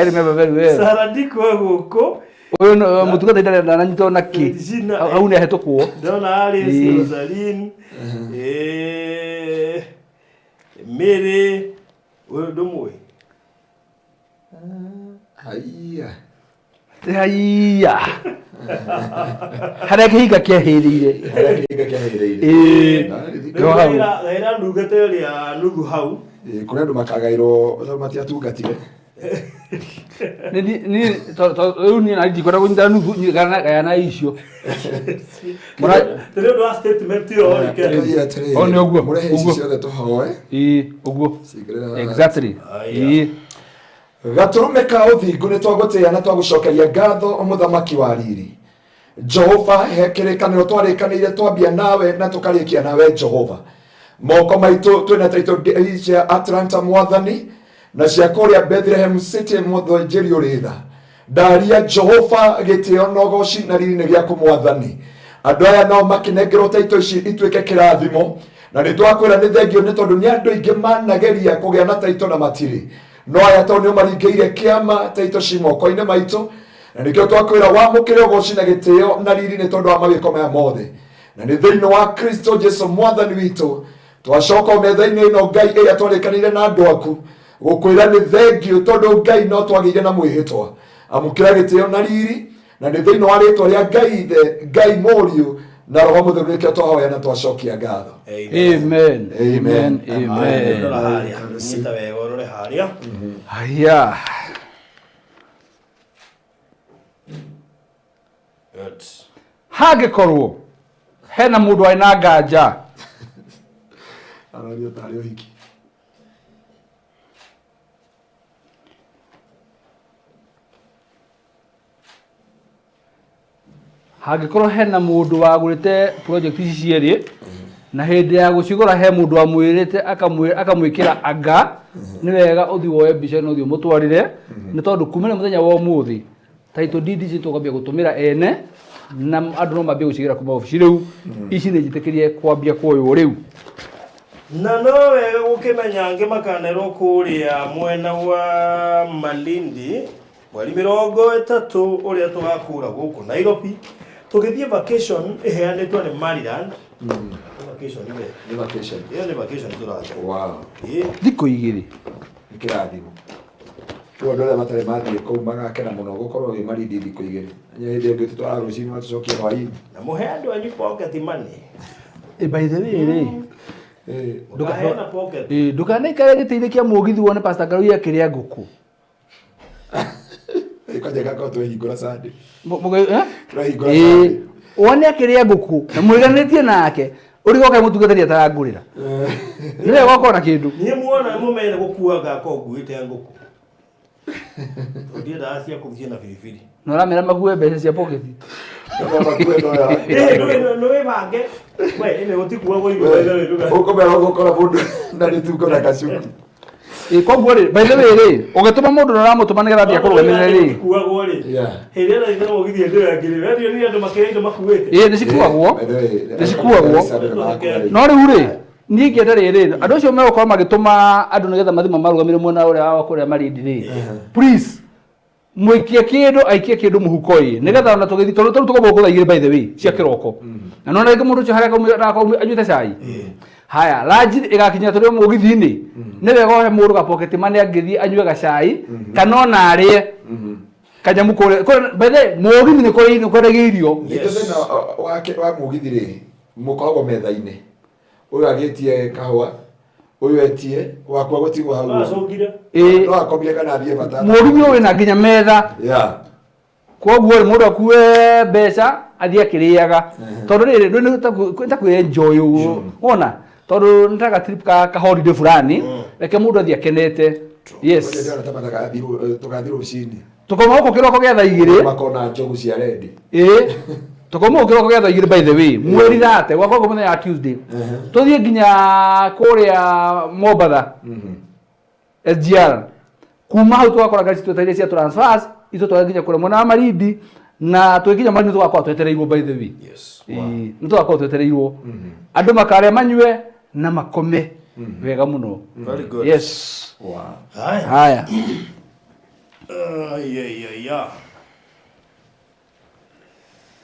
Saradiko guko. Oyo mutuka tenda na nyito naki. Au ni ahetokwo. Ndona ali Rosaline. Mere. Oyo domwe. Haiya. Hareke higa kia hirire. Gaira ndugate ya nugu hau. Kuna andu makagairo matiatungatire. Ni ni na ndikwenda kunyita nugu kana na icio. Mura tere do statement yo ke. Oni oguo. Murehe ici ciothe tuhoe. Oguo. Exactly. Gaturume ka uthingu ni twagutia na twagucokeria ngatho omuthamaki wa riri. Jehova hekerekaniro twarikanire twambia nawe na tukarikia nawe Jehova. Moko maitu twina taito cia Atlanta mwathani na cia kuria Bethlehem City muthonjeri uritha. Daria Jehova gitio nogoci na riri ni giaku mwathani. Andu aya no makinengerwo taito ici ituike kirathimo na ni twakwira ni thengio ni tondu ni andu ingi manageria kugia na taito na matiri. No aya to ni maringeire kiama taito cimoko-ini maitu na nikio twakwira wamukire ugoci na gitio na riri ni tondu wa mawiko maya mothe na ni thiini wa Kristo Jesu mwathani witu twacoka metha-ini ino Ngai iria twarikanire na andu aku gukwira ni thengio tondu Ngai no twagiire na mwihitwa amukira gitio na riri na ni thiini wa ritwa ria Ngai Muriu na roho mutheru nikio twahoya na twacokia ngatho. Amen. Nyita wega urore haria. Haya. Good. Hagekorwo hena mundu aina nganja. Arario tario hiki. Hagekorwo hena mundu wagurite project ici cieri na hindi ya gucigura he mundu amwirite akamwikira anga ni wega uthi woe mbica no uthi mutwarire ni tondu kumene muthenya wa umuthi taito DDC tukambia gutumira ene na andu no mambia gucigira kuma ofici riu ici ni njitikirie kwambia kuoyo riu Na no wega gukimenya ngi makanero kuria mwena wa Malindi mweri 30 uria tugakura guku Nairobi tugithie vacation iheanitwo ni Maryland. Vacation ni vacation. Iyo ni vacation turaja. Wow. thiko igiri Ikirathimo. Tuo ndore matare mathie kou magakena muno gukorwo wi Malindi thiko igiri. Nya hindi ingi tutwara rucini watucokia hwaini. Na muhe andu anyu pocket money. By the way Ndukahena pocket. ndukanaikare gitiithikia mugithi wone Pastor Ngaruya kiria nguku Ikajega ko tuhingura Sunday. Turahingura Sunday. Wone akiria nguku na mwiganitie nake urigoka mutungatharia tarangurira niwe wakona kindu Ni muona mumene gukua ngako nguite nguku. Ndiye ndacia kuthie na filifili. no ramera mague mbeca cia pocket No we bange. We ine gutikuwa go igwa ile nduga. Ukomera gukora mundu na nituko na kacuku. Kwa gwore by the way ugetuma mundu na ramutuma nigetha thia kurugamira ri Kuwa gore. Hele na ina mugithie ndio yakire. Ndio ni andu makireire makuite. Nicikuagwo no riu ri ni ngienda riri andu acio megũkorwo magĩtũma andũ nĩgetha mathima marugamire mwena ũrĩa wa kũrĩa Malindi rĩ please mwikie kindu aikie kindu muhuko-i nĩgetha ona tũgĩthi tondũ tũgomba gũkũthaigĩre by the way cia kĩroko na nona rĩngĩ mũndũ ũcio harĩa anyuĩte cai haya ranji ĩgakinya tũrĩ mũgithi-inĩ nĩ wega ũhe mũndũ ga pocket money angĩthiĩ anyue gacai kana ona arĩe kanyamu kũrĩa by the way mũgithi nĩ kũrĩa irio Thĩna wa mũgithi rĩ mũkoragwo metha-inĩ uyu agitie kahua uyu etie wakwa gutigwo hau no akomie kana thie bata mũgithi ũyũ na nginya metha koguo rĩ mũndũ akue mbeca athiĩ akĩrĩaga tondũ rĩrĩ nĩ ta kwĩ-enjoy ũguo wona tondũ nĩ ta trip ka holiday fulani reke mũndũ athiĩ akenete yes tugathi rũcinĩ tukoma gũkũ kĩroko gĩa thaa igĩrĩ makona njogu cia rendi tukoma gũkũ kĩroko gĩa thaa igĩrĩ by the way mweri thate gwakwa mũthenya ya Tuesday tũthiĩ nginya kũrĩa Mombatha SGR kuma hau twakora ngari citũ cia transfers ito twakinya kule mwana wa Marindi na twikinya Marindi tugakwa twetereirwo by the way. Yes. Ni tugakwa twetereirwo. Andu makare manywe na makome wega muno. Very good. Yes. Wow. Haya. Yeah.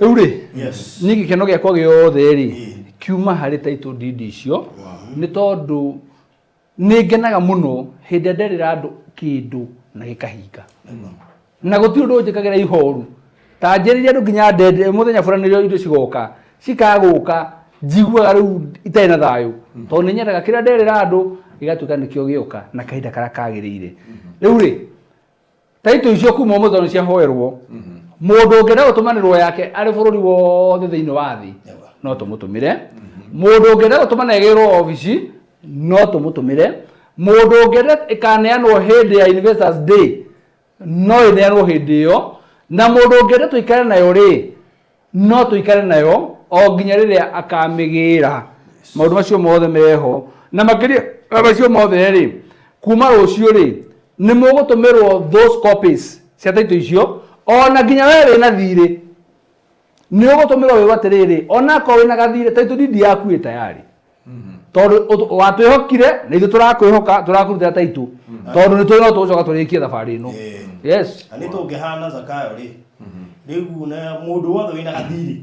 Eure. Yes. Ni gikeno giakwa giothe ri kiuma hari title deed icio ni tondu ni ngenaga muno hindi nderira andu kindu na gikahinga na guti undu njikagira ihoru ta njiriria andu nginya ndende muthenya fulani rio indo cigoka cikaguka njiguaga riu itai na thayu tondu ni nyendaga kiria nderira andu igatuika nikio gioka na kahinda karia kagiriire riu ri title icio kuma muthoni cia hoerwo mundu ngenda gutumanirwo yake ari bururi wothe thiini wa thi no tumutumire mundu ngenda gutumana egirwo office no tumutumire mundu ngenda ikaneanwo hindi ya Investors Day no ineanwo hindi yo na mundu ngenda tuikare nayo ri no tuikare nayo o nginya riria akamigira maundu macio mothe meho na makiria macio mothe ri kuma rucio ri ni mugutumirwo those copies cia title icio ona nginya wewe na thire ni ugutumirwo wewe atiriri ona ko wina gathire title deed yaku tayari tondu watwihokire na ithu turakwihoka turakurutira title tondu ni twino tucoka turikie thabari ino yes ani tungihana Zakayo ri riu na mundu wothe wina gathiri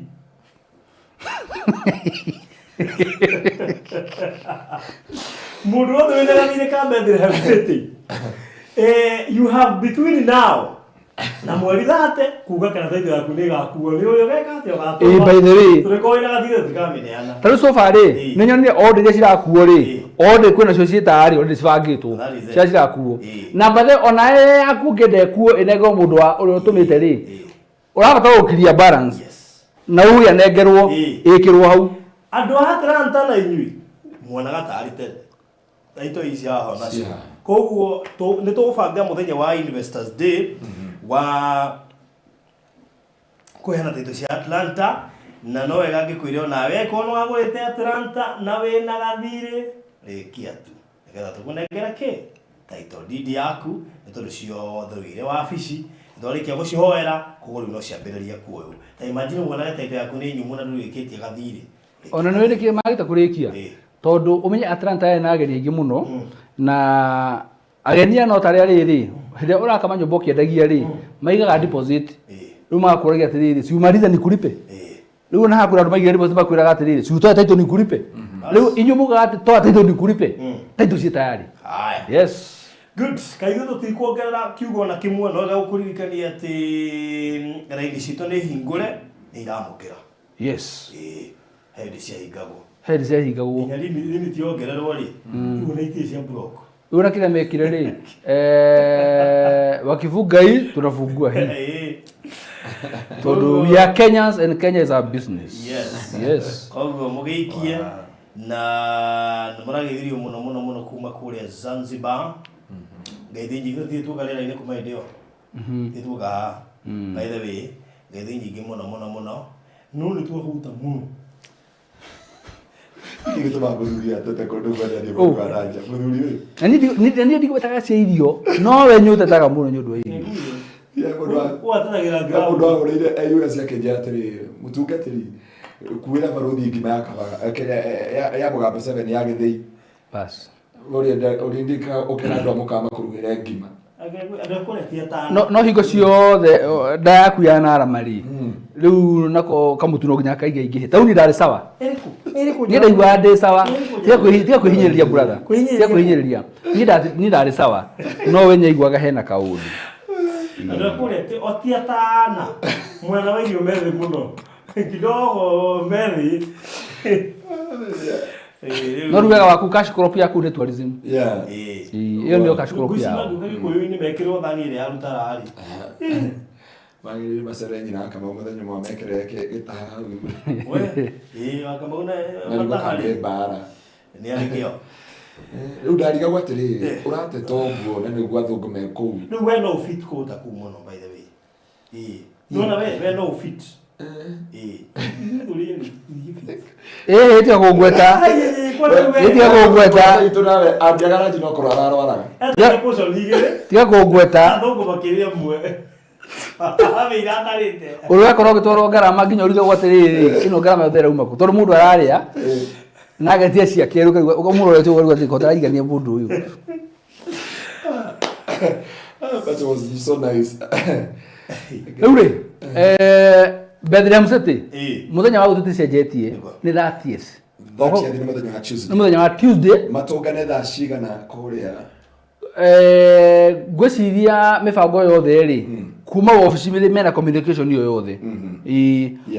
mundu wothe wina gathiri ka Bethlehem City you have between now na mweri thate kuga kana title yaku ni gakuo ni uyo geka ati ogatwa by the way turiko ina gathiri tukameneana taru so far ri ni nyonire order iria cirakuo ri order kwina cio ciitari order cibangitwo cia cirakuo na bathe ona yaku ngende kuo inego mundu wa uria utumite ri urabata gukiria balance na uya nengerwo ikirwo hau andu a Atlanta na inyui mwonaga tari tete title ici haho nacio koguo ni tugubanga muthenya wa Investors Day wa kuhena title cia Atlanta na no wega ngikwire ona we kono wagurite Atlanta na we na gathire rikia tu nigetha tukunengera ke title deed yaku ni tondu ciothe wire wabici ndorikia gucihoera kuguru no ciambiriria kuoyo ta imagine wona title yaku ni nyumu na ndurikitie gathire ona no wirikie magita kurikia tondu umenye Atlanta ena ageni aingi muno na ageni no tari riri hindi urakama nyumba kiendagia ri maigaga deposit riu magakuragia atiriri ciumariza ni kuripe riu na hakura andu maigaga deposit bakwiraga atiriri ciutoa title ni kuripe riu inyumuga ati toa title ni kuripe title ci tayari yes good kaitho tutikuongerera kiugo na kimwe no gukuririkania ati raini cito ni hingure ni iramukira yes hendi cia hingagwo hendi cia hingagwo nya lini tiongererwo ri igu na itie cia block una kile mekire ri wakivugai tunafungua hii tondu we are Kenyans and Kenya is our business yes koguo mugiikie na murageithirio muno kuma kuria Zanzibar ngeithi nyingi tugarira-ini kuma indio tuga by the way ngeithi nyingi muno no ni twahuta muno Iki tu magururia tete kondu gwada ni mugaraja muthuri uyu ni ndigwetaga cia irio no we nyutetaga muno nyundu wa irio ya mundu watanagira wa mundu wa urire ayu cia Kenya atiri mutungatiri kuira baruthi ngima yakabaga Kenya ya mugambe 7 ya githii bas urindika ukira andu amukama kurugire ngima no hingo ciothe nda yaku yana aramari riu nako kamutu no nginya kaige ingihe tau ni ndari sawa ni ndaigua ndi sawa tiga kwihinyiriria brother tiga kwihinyiriria ni ndari sawa no we nyaiguaga hena kaundu ndakurete otiatana mwana wa irio methi muno kidogo methi no rugaga waku cash crop yaku ni tourism iyo ndio cash crop yao ni mekirwo thani ile aruta rari magiri maserenyi na kama muthenya mwa mekire gitaha we kama una matahari bara ni alikio riu ndariga gwatiri urate toguo na niguo athungume kuu riu we no fit ko ta ku muno by the way no na we no fit tiga kungweta tiga kungweta itu nawe andiagara jino korara arwaraga tiga kungweta thungu makiria mwe Uruga korwo gitwaro ngarama nginya uruge gwatiriri ino ngarama yothera uma ku tondu mundu araria na agatia cia keru ugo mundu ule tu gwathi kotara igania mundu uyu. That was so nice. Ure Bethlehem City muthenya wa gututi cenjetie ni 30th. Ni muthenya wa Tuesday matungane thaa cigana kuria gwiciria mibango yothe ri kuma office mena communication yo yothe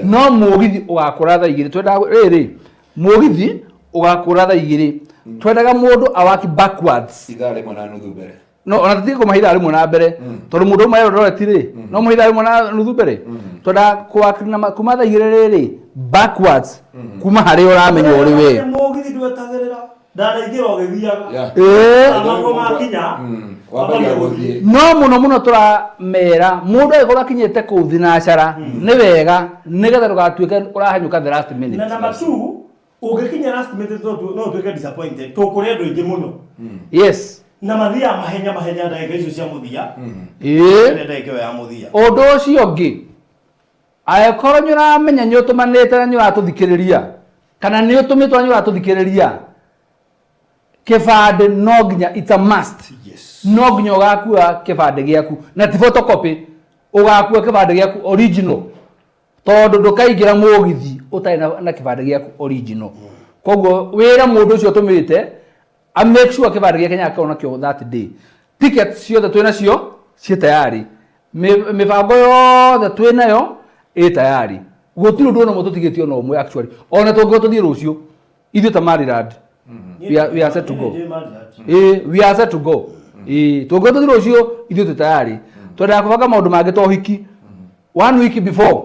no mugithi ugakura thaa 2 twenda riri mugithi ugakura thaa 2 twendaga mundu awaki backwards idare mwana nuthu mbere no ona tutiko mahitha rimwe na mbere tondu mundu mayo roreti ri no mahitha rimwe na nuthu mbere twenda kuakina kuma thaa 2 riri backwards kuma hari uramenya uri we mugithi ndwetagirira ndaraingira ogithiaga amago makinya no muno turamera mundu agikora kinyete ku thinacara ni wega nigetha ndugatuike urahanyuka the last minute na number 2 ugikinya last minute no tuike disappointed to kuri andu ingi muno yes na mathia mahenya ndagika icio cia muthia ndagika ya muthia undu ucio ngi agikora nyuramenya nyutumanite na nyuratuthikiriria kana ni utumitwa nyuratuthikiriria kibande no nginya it's a must. Yes. No nginya ugakua kibande giaku na ti photocopy ugakua kibande giaku original tondu ndukaingira mugithi utai na kibande giaku original koguo wira mundu ucio tumite a make sure kibande giake nyaka onakio that day tickets ciothe twina cio ci tayari mibango yothe twinayo tayari gutiri ndu ona mututigetio no mwe actually ona tungotuthie rucio ithu ta Maryland. We are set to go. We are set to go. Tugoto thiro cio ithu tutayari. Twenda kubanga maundu mangi to hiki. 1 week before.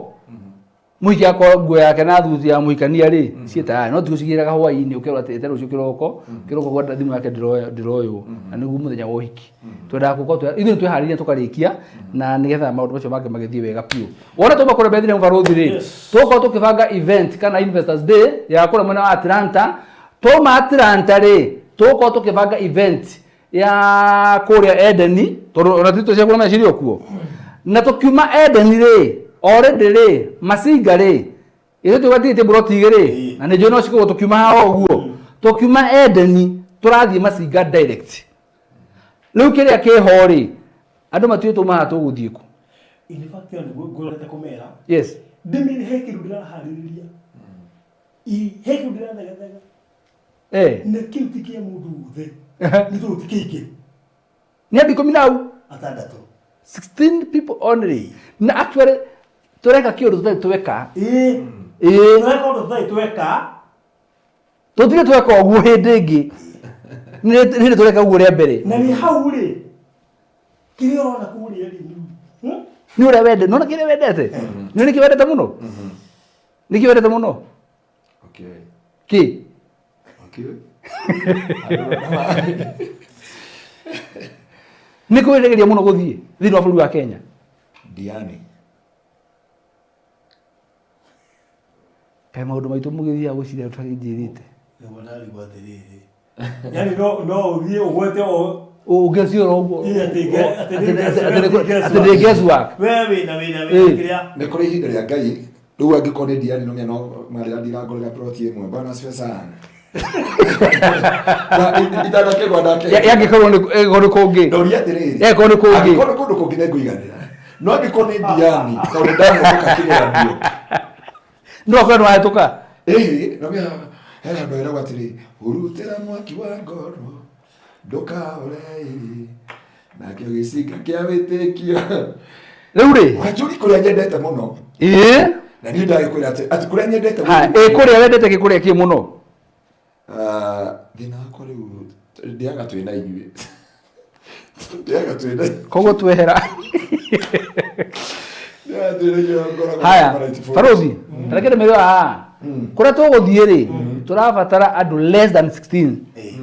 Muhiki akora nguo yake na thuthi ya muhikania ri ci tayari. No tugucigiraga hwaini ukirwa tete rucio kiroko kwa thimu yake ndiroyo. Na niguo muthenya wa hiki. Twenda gukorwo ithu twihariria tukarikia na nigetha maundu macio mangi magithie wega piu. Wona tumba kore Bethlehem Varothi ri. Tuko tukibanga event kana Investors Day ya kura mwena wa Atlanta. Toma Atlanta ri tuko tukibanga event ya kuria Eden toro ratito cia kuna cirio kuo na tukiuma Eden ri already ri masinga ri ithu tugathiite buroti igiri na ni jono ciko tukiuma hao guo tukiuma Eden turathie masinga direct riu kiria kiho ri andu matuye tuma tuguthie ku in fact ni ngorete kumera yes ndimini hekiru ndirahariria hekiru ndirathega na kiu tikia mundu uthe ni tu tikike ni andiko minau atandatu 16 people only na actually tureka kiundu tutai tweka tureka undu tutai tweka tutire tweka oguo hindi ingi ni tureka uguo ria mbere na ni hau ri kiri ona kuria ri ni ura wende nona kire wendete ni kiwendete muno ni kiwendete muno okay ki niko weregeria muno guthie thini wa bũrũri wa Kenya Diani kai maundu maitu mugithia guciria twakinjirite wona ri gwathiriri yani no uthie ugwete o ugesio robo ati guesswork wewe na kiria ni kuri ihinda ria Ngai riu angikone Diani no mena mari ndirangorera proti imwe bana special na itana ke gwadake yangikorwo ni goru kungi ndoria atiriri goru kungi goru kundu kungi ne nguiganira no angikone Diani tondu ndamuka kiria ndio ndo kwa ndo ayatuka no mia hela ndo era atiri urutira mwaki wa ngoro ndukaorei na kio gicika kia witikio riu ri wajuri kuria nyendete muno na ni ndagikwira ati kuria nyendete muno kuria wendete gikuria ki muno thina wakwa riu ndiaga twina inyui ndiaga twina koguo twehera haya Varothi tarekere meyo kuria tuguthie ri turabatara andu less than 16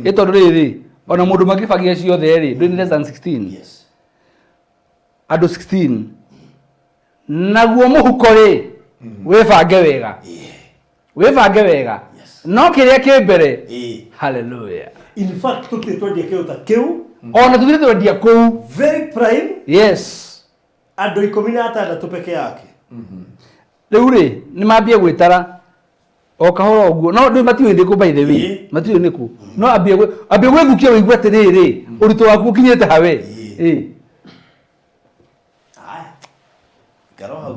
itondu riri ona mundu magibagia ciothe ri ndini less than 16 yes andu 16 naguo muhuko ri wibange wega wibange wega no kiria ki mbere hallelujah in fact tuti twendie kiuta kiu ona tuthire twendia kuu very prime yes andå 16 peke yake rä u rä nä mambie gwä tara o kahora å guo no ndå matiå nä kå by the way matiå nä kå no ambie gwä thukia wä igua atä rä rä å ritå waku å kinyä te hawe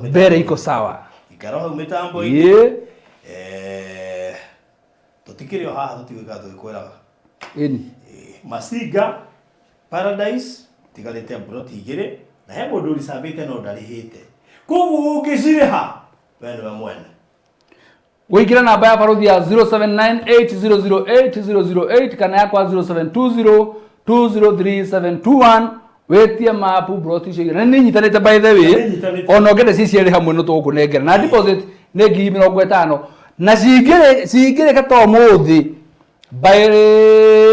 mbere iko sawa ikaro hau mitambo tutikire o haha tutigwika tugikwiraga Masinga Paradise tigarite broti igire na he mundu risabite no ndarihite koguo ungiciriha wendo wa mwene wikira namba ya baruthi ya 0798008008 kana yakwa 0720203721 wetie mapu broti icio na ni nyitanite by the way ono ngende ciciari hamwe no tukunengera na deposit ne 50 na cingire kato muthi by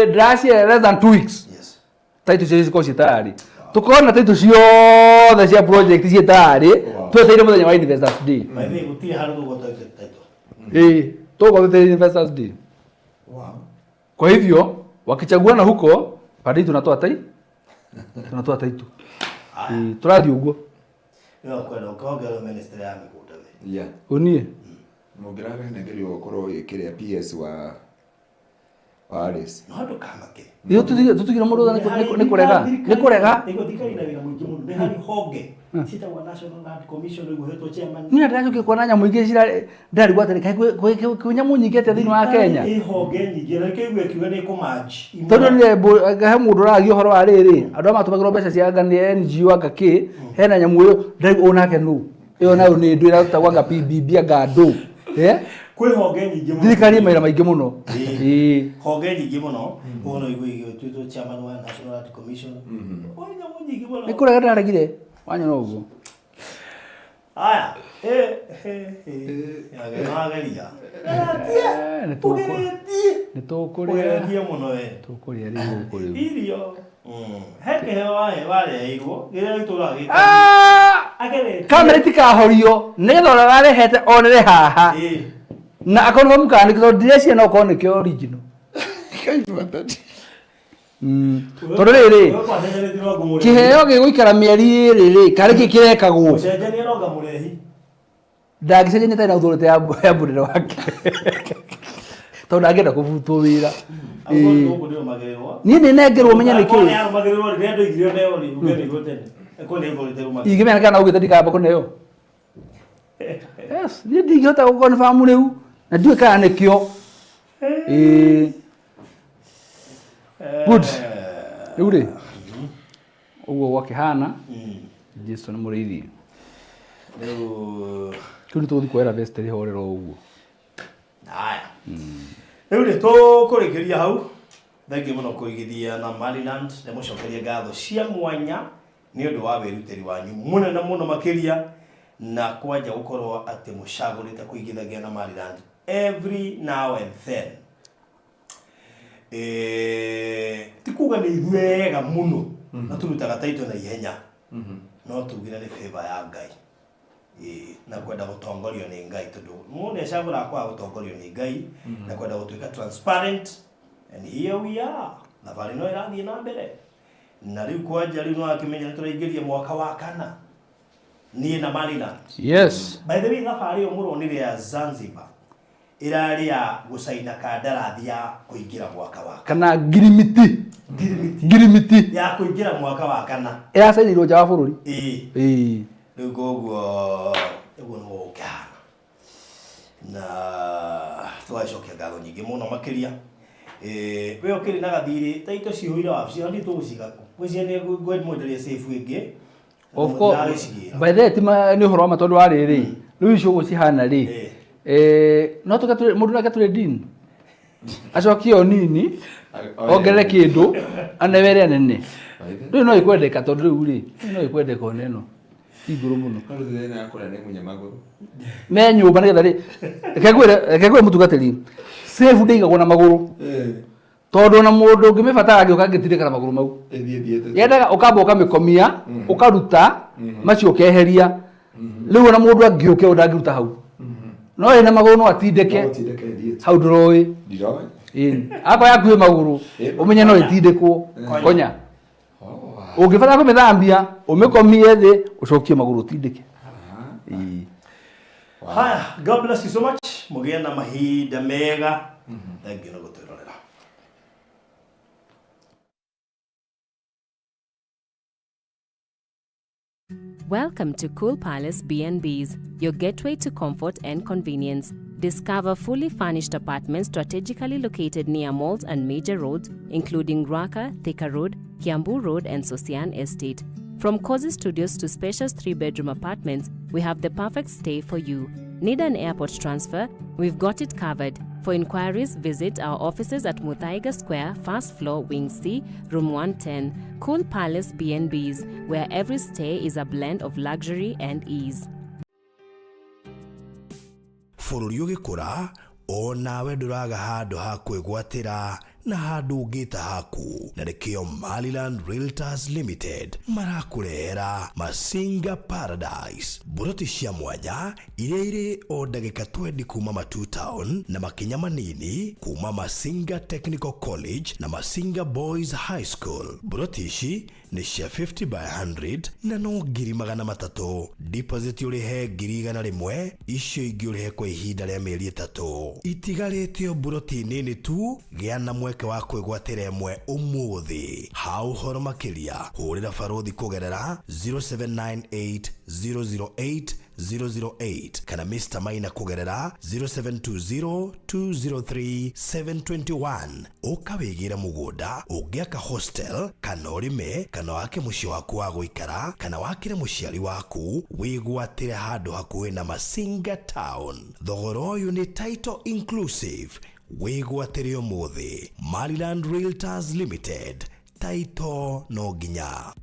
less than 2 weeks title cio citari tukona title ciothe cia project citari tweteire muthenya wa Investors Day guti haru gutete title tuko Investors Day kwa hivyo wakichaguana huko padi tunatoa title turathi uguo no kwenda ukaongera ministry ya migunda we unie mugiraga nengerio korwo ikiria PS wa Paris no ndo kamake iyo tutigire mundu ni kurega iko dikaina wira mwingi mundu ni hari honge sita wa National Land Commission iguo hetwo chairman ni ndacoke kuona nyamu ingi cira ndari gwatari ku nyamu nyingi ate thini wa Kenya honge nyingi na kigwe kiwe ni kumanji tondu ni he mundu ragi uhoro wa riri andu amatumagirwo mbeca cia ngani NGO agaki hena nyamu uyo ndari onake nu iyo nayo ni ndu ira tutagwa PBB agando kwi honge nyingi muno thirikari maira maingi muno honge nyingi muno uno igwe twitwo chairman wa National Land Commission o nyamu nyingi muno ni kurega ndaregire wanyu no uguo aya yageria ni tukuria muno we tukuria ri guku ri irio heke hewa wale irwo gira itura gita agere kamera tikahorio nigetha arehete onere haha na akonwa mukani kizo diresi na ukone kio original tondu riri kiheo giguikara mieri iri kari gikirekagwo ucenjania roga murehi ndagicenjania tena uthurite ya mbunire wake tondu angenda kubutwo wira ni nengerwo menye niki igimena kana ugite ndikamba kuneo yes ni ndigihota gukonfirm riu na ndiwe kana nikio good uri uguo gwakihana Jesu ni murithi riu tuli tuthi kwera vesteri horero uguo aya riu ri tukurikiria hau thengi muno kuigithia na Maryland na mucokeria ngatho cia mwanya ni undu wa wirutiri wanyu munene muno makiria na kwanja gukorwo ati mucagurite kuigithagia na Maryland every now and then tikuga ni ithwega muno na turutaga taito na ihenya no tugire ni favor ya Ngai na kwenda gutongorio ni Ngai tondu mundu ecagura kwa gutongorio ni Ngai na kwenda gutuika transparent and here we are na bali no irathie na mbere na riu kwanja riu no akimenya ni turaingiria mwaka wa kana ni na Maryland yes by the way thabari umuronire ya Zanzibar irari ya gusaina kandarathi ya kuingira mwaka wa kana girimiti ya kuingira mwaka wa kana irasainirwo nja wa bururi riu koguo eguo no ukana na twacokia ngatho nyingi muno makiria we ukiri na gathiri taito ciuire wabici handi tugucigaku gwiciane gwetwenderia safe ingi of course by the time ni horo matondu wa riri riu icio gucihana ri no tukature mundu nake ture din acokio nini ongerere kindu anewere nene riu no ikwendeka tondu riu ri no ikwendeka oneno iguru muno me nyumba nigetha ri rekegwire mutugatiri safe ndigagwo na maguru tondu na mundu ngimibatara ngioka ngitirika na maguru mau yendaga ukamba ukamikomia ukaruta macio ukeheria riu na mundu angioke undangiruta hau no ina maguru no atindeke hau nduroi akwa yakuhe maguru umenye no itindekwo konya Ungĩbatara kũmĩthambia, ũmĩkomie thĩ, ũcokie magũrũ tindĩke. Haya, God bless you so much. Mugie na mahinda mega. Thank you na gũtwĩrorera. Welcome to Cool Palace B&Bs, your gateway to comfort and convenience. Discover fully furnished apartments strategically located near malls and major roads, including Ruaka, Thika Road, Kiambu Road, and Sosian Estate. From cozy studios to spacious 3-bedroom apartments, we have the perfect stay for you. Need an airport transfer? We've got it covered. For inquiries, visit our offices at Muthaiga Square, first floor, Wing C, room 110. Cool Palace B&Bs, where every stay is a blend of luxury and ease. Bũrũri ũgĩkũra, o nawe ndũraga handũ ha kwĩgwatĩra na handũ ũngĩta haku. Na nĩkĩo Maliland Realtors Limited marakũrehera Masinga Paradise. Buroti cia mwanya iria irĩ o ndagĩka 20 kuma Matu Town na makinya manini kuma Masinga Technical College na Masinga Boys High School. Buroti ici nĩ cia 50 by 100 na no 300,000. Deposit ũrĩhe 100,000, icio ingĩ ũrĩhe kwa ihinda rĩa mĩeri 3. Itigarĩte o buroti nini tu, gĩa na mweke wa kwĩgwatĩra ĩmwe ũmũthĩ. Ha ũhoro makĩria, hũrĩra barothi kũgerera 0798-008-008 kana Mr. Maina kũgerera 0720-203-721. Ũkawĩgĩra mũgũnda, ũngĩaka hostel, kana ũrĩme, kana wake mũciĩ waku wa gũikara, kana wakĩre mũciari waku, wĩgwatĩre handũ hakuhĩ na Masinga Town. Thogora ũyũ nĩ title inclusive. Wĩgwatĩre ũmũthĩ. Maliland Realtors Limited. Title no nginya.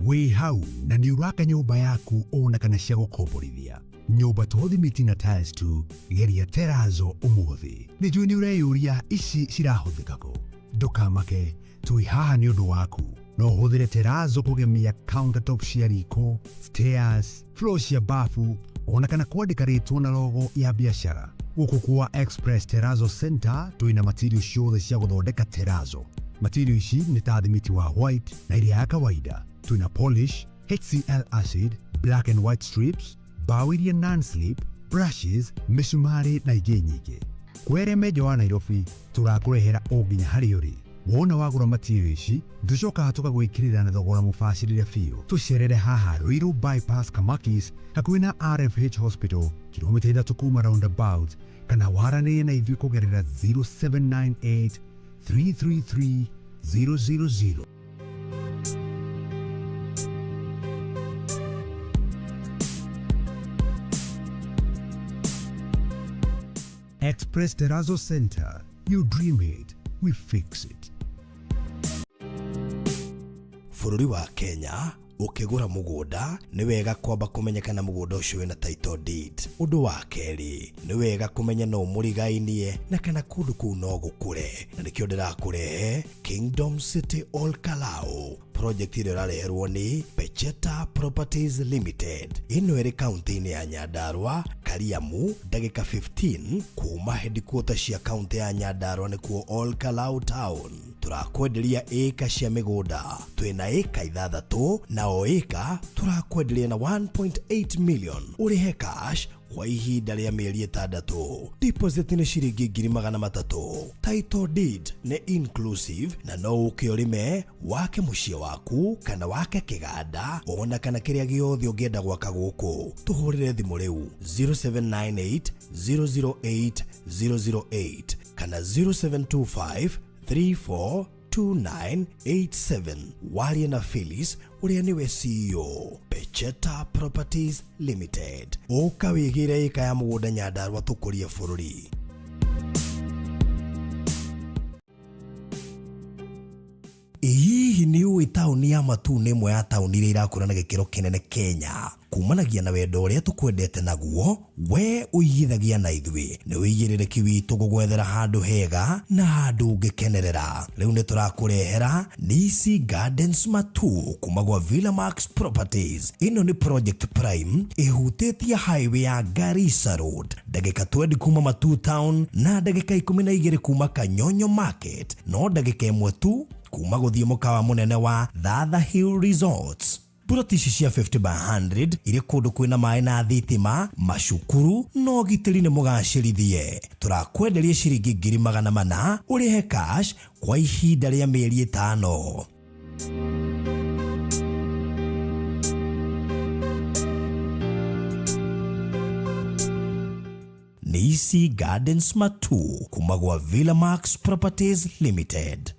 Wĩ hau na nĩ ũraka nyũmba yaku ona kana cia gũkomborithia. Nyũmba to thimiti na tiles tu, geria Terrazzo ũmũthĩ. Nĩ njũĩ nĩ ũreyũria ici cirahũthĩka kũ. Ndũkamake, tũĩ haha nĩ ũndũ waku. No ũhũthĩre Terrazzo kũgemia countertop cia riko, stairs, floor cia bafu, ona kana kwandĩka rĩtwa na logo ya biacara. Gũkũ kwa Express Terrazzo Center twĩna material ciothe cia gũthondeka Terrazzo. Material ici nĩ ta thimiti wa white na iria ya kawaida. Twĩna polish, HCl acid, black and white strips, bao iria non-slip, brushes, mĩcumarĩ na ingĩ nyingĩ. Kwere Meja wa Nairobi tũrakũrehera o nginya harĩa ũrĩ. Wona wagũra material ici, tũcokaga tũgagwĩkĩrĩra na thogora mũbacĩrĩre biũ. Tũcerere haha Ruiru bypass Kamakis hakuhĩ na RFH Hospital, kilomita 3 kuma roundabout, kana waranĩrie na ithuĩ kũgerera 0798 333 000. Express Terrazzo Center. You dream it, we fix it. Bũrũri wa Kenya ũkĩgũra mũgũnda nĩ wega kwamba kũmenyekana mũgũnda ũcio wĩna title deed. Ũndũ wa kerĩ, nĩ wega kũmenya no mũrigainie na kana kũndũ kũu no gũkũre. Na nĩkĩo ndĩrakũrehe Kingdom City Ol Kalou. Project ĩrĩa ĩrareherwo nĩ Pecheta Properties Limited. Ĩno ĩrĩ kaunti-inĩ ya Nyandarua, Kariamu, ndagĩka 15 kuma headquarter cia kaunti ya Nyandarua nĩkuo Ol Kalou Town. Turakwenderia ĩka cia mĩgũnda. Twĩna ĩka 6 na o ĩka turakwenderia na 1.8 million. Ũrĩhe cash kwa ihinda rĩa mĩeri 6. Deposit nĩ ciringi 300,000. Title deed nĩ inclusive na no ũkĩorime wake mũciĩ waku kana wake kĩganda ona kana kĩrĩa gĩothe ũngĩenda gwaka gũkũ. Tũhũrĩre thimũ rĩu 0798 008 008 kana 0725 342987. Warie na Phyllis ũrĩa nĩwe CEO Pecheta Properties Limited. Ũka wĩgĩre ĩka ya mũgũnda Nyandarua tũkũrie bũrũri. Hihi nĩ ũĩ taũni ya Matu nĩ ĩmwe ya taũni iria irakũra na gĩkĩro kĩnene Kenya. kumanagia na wendo ũrĩa tũkwendete naguo, we ũigithagia na ithuĩ. Nĩ wĩigĩrĩrĩki witũ gũgwethera handũ hega na handũ ũngĩkenerera. Rĩu nĩ tũrakũrehera Nisi Gardens Matu kuma gwa Villamax Properties. Ĩno nĩ Project Prime ĩhutĩtie highway ya Garissa Road, ndagĩka 20 kuma Matu Town na ndagĩka 12 kuma Kanyonyo Market, no ndagĩka 1 tu kuma gũthiĩ mũkawa mũnene wa Thatha Hill Resorts. Buroti ici cia 50 by 100 irĩ kũndũ kwĩna maĩ na thitima, macukuru no gitĩri nĩ mũgacĩrithie. Tũrakwenderia ciringi 400,000 ũrĩhe cash kwa ihinda rĩa mĩeri 5. Nisi Gardens Matu kuma gwa Villamax Properties Limited.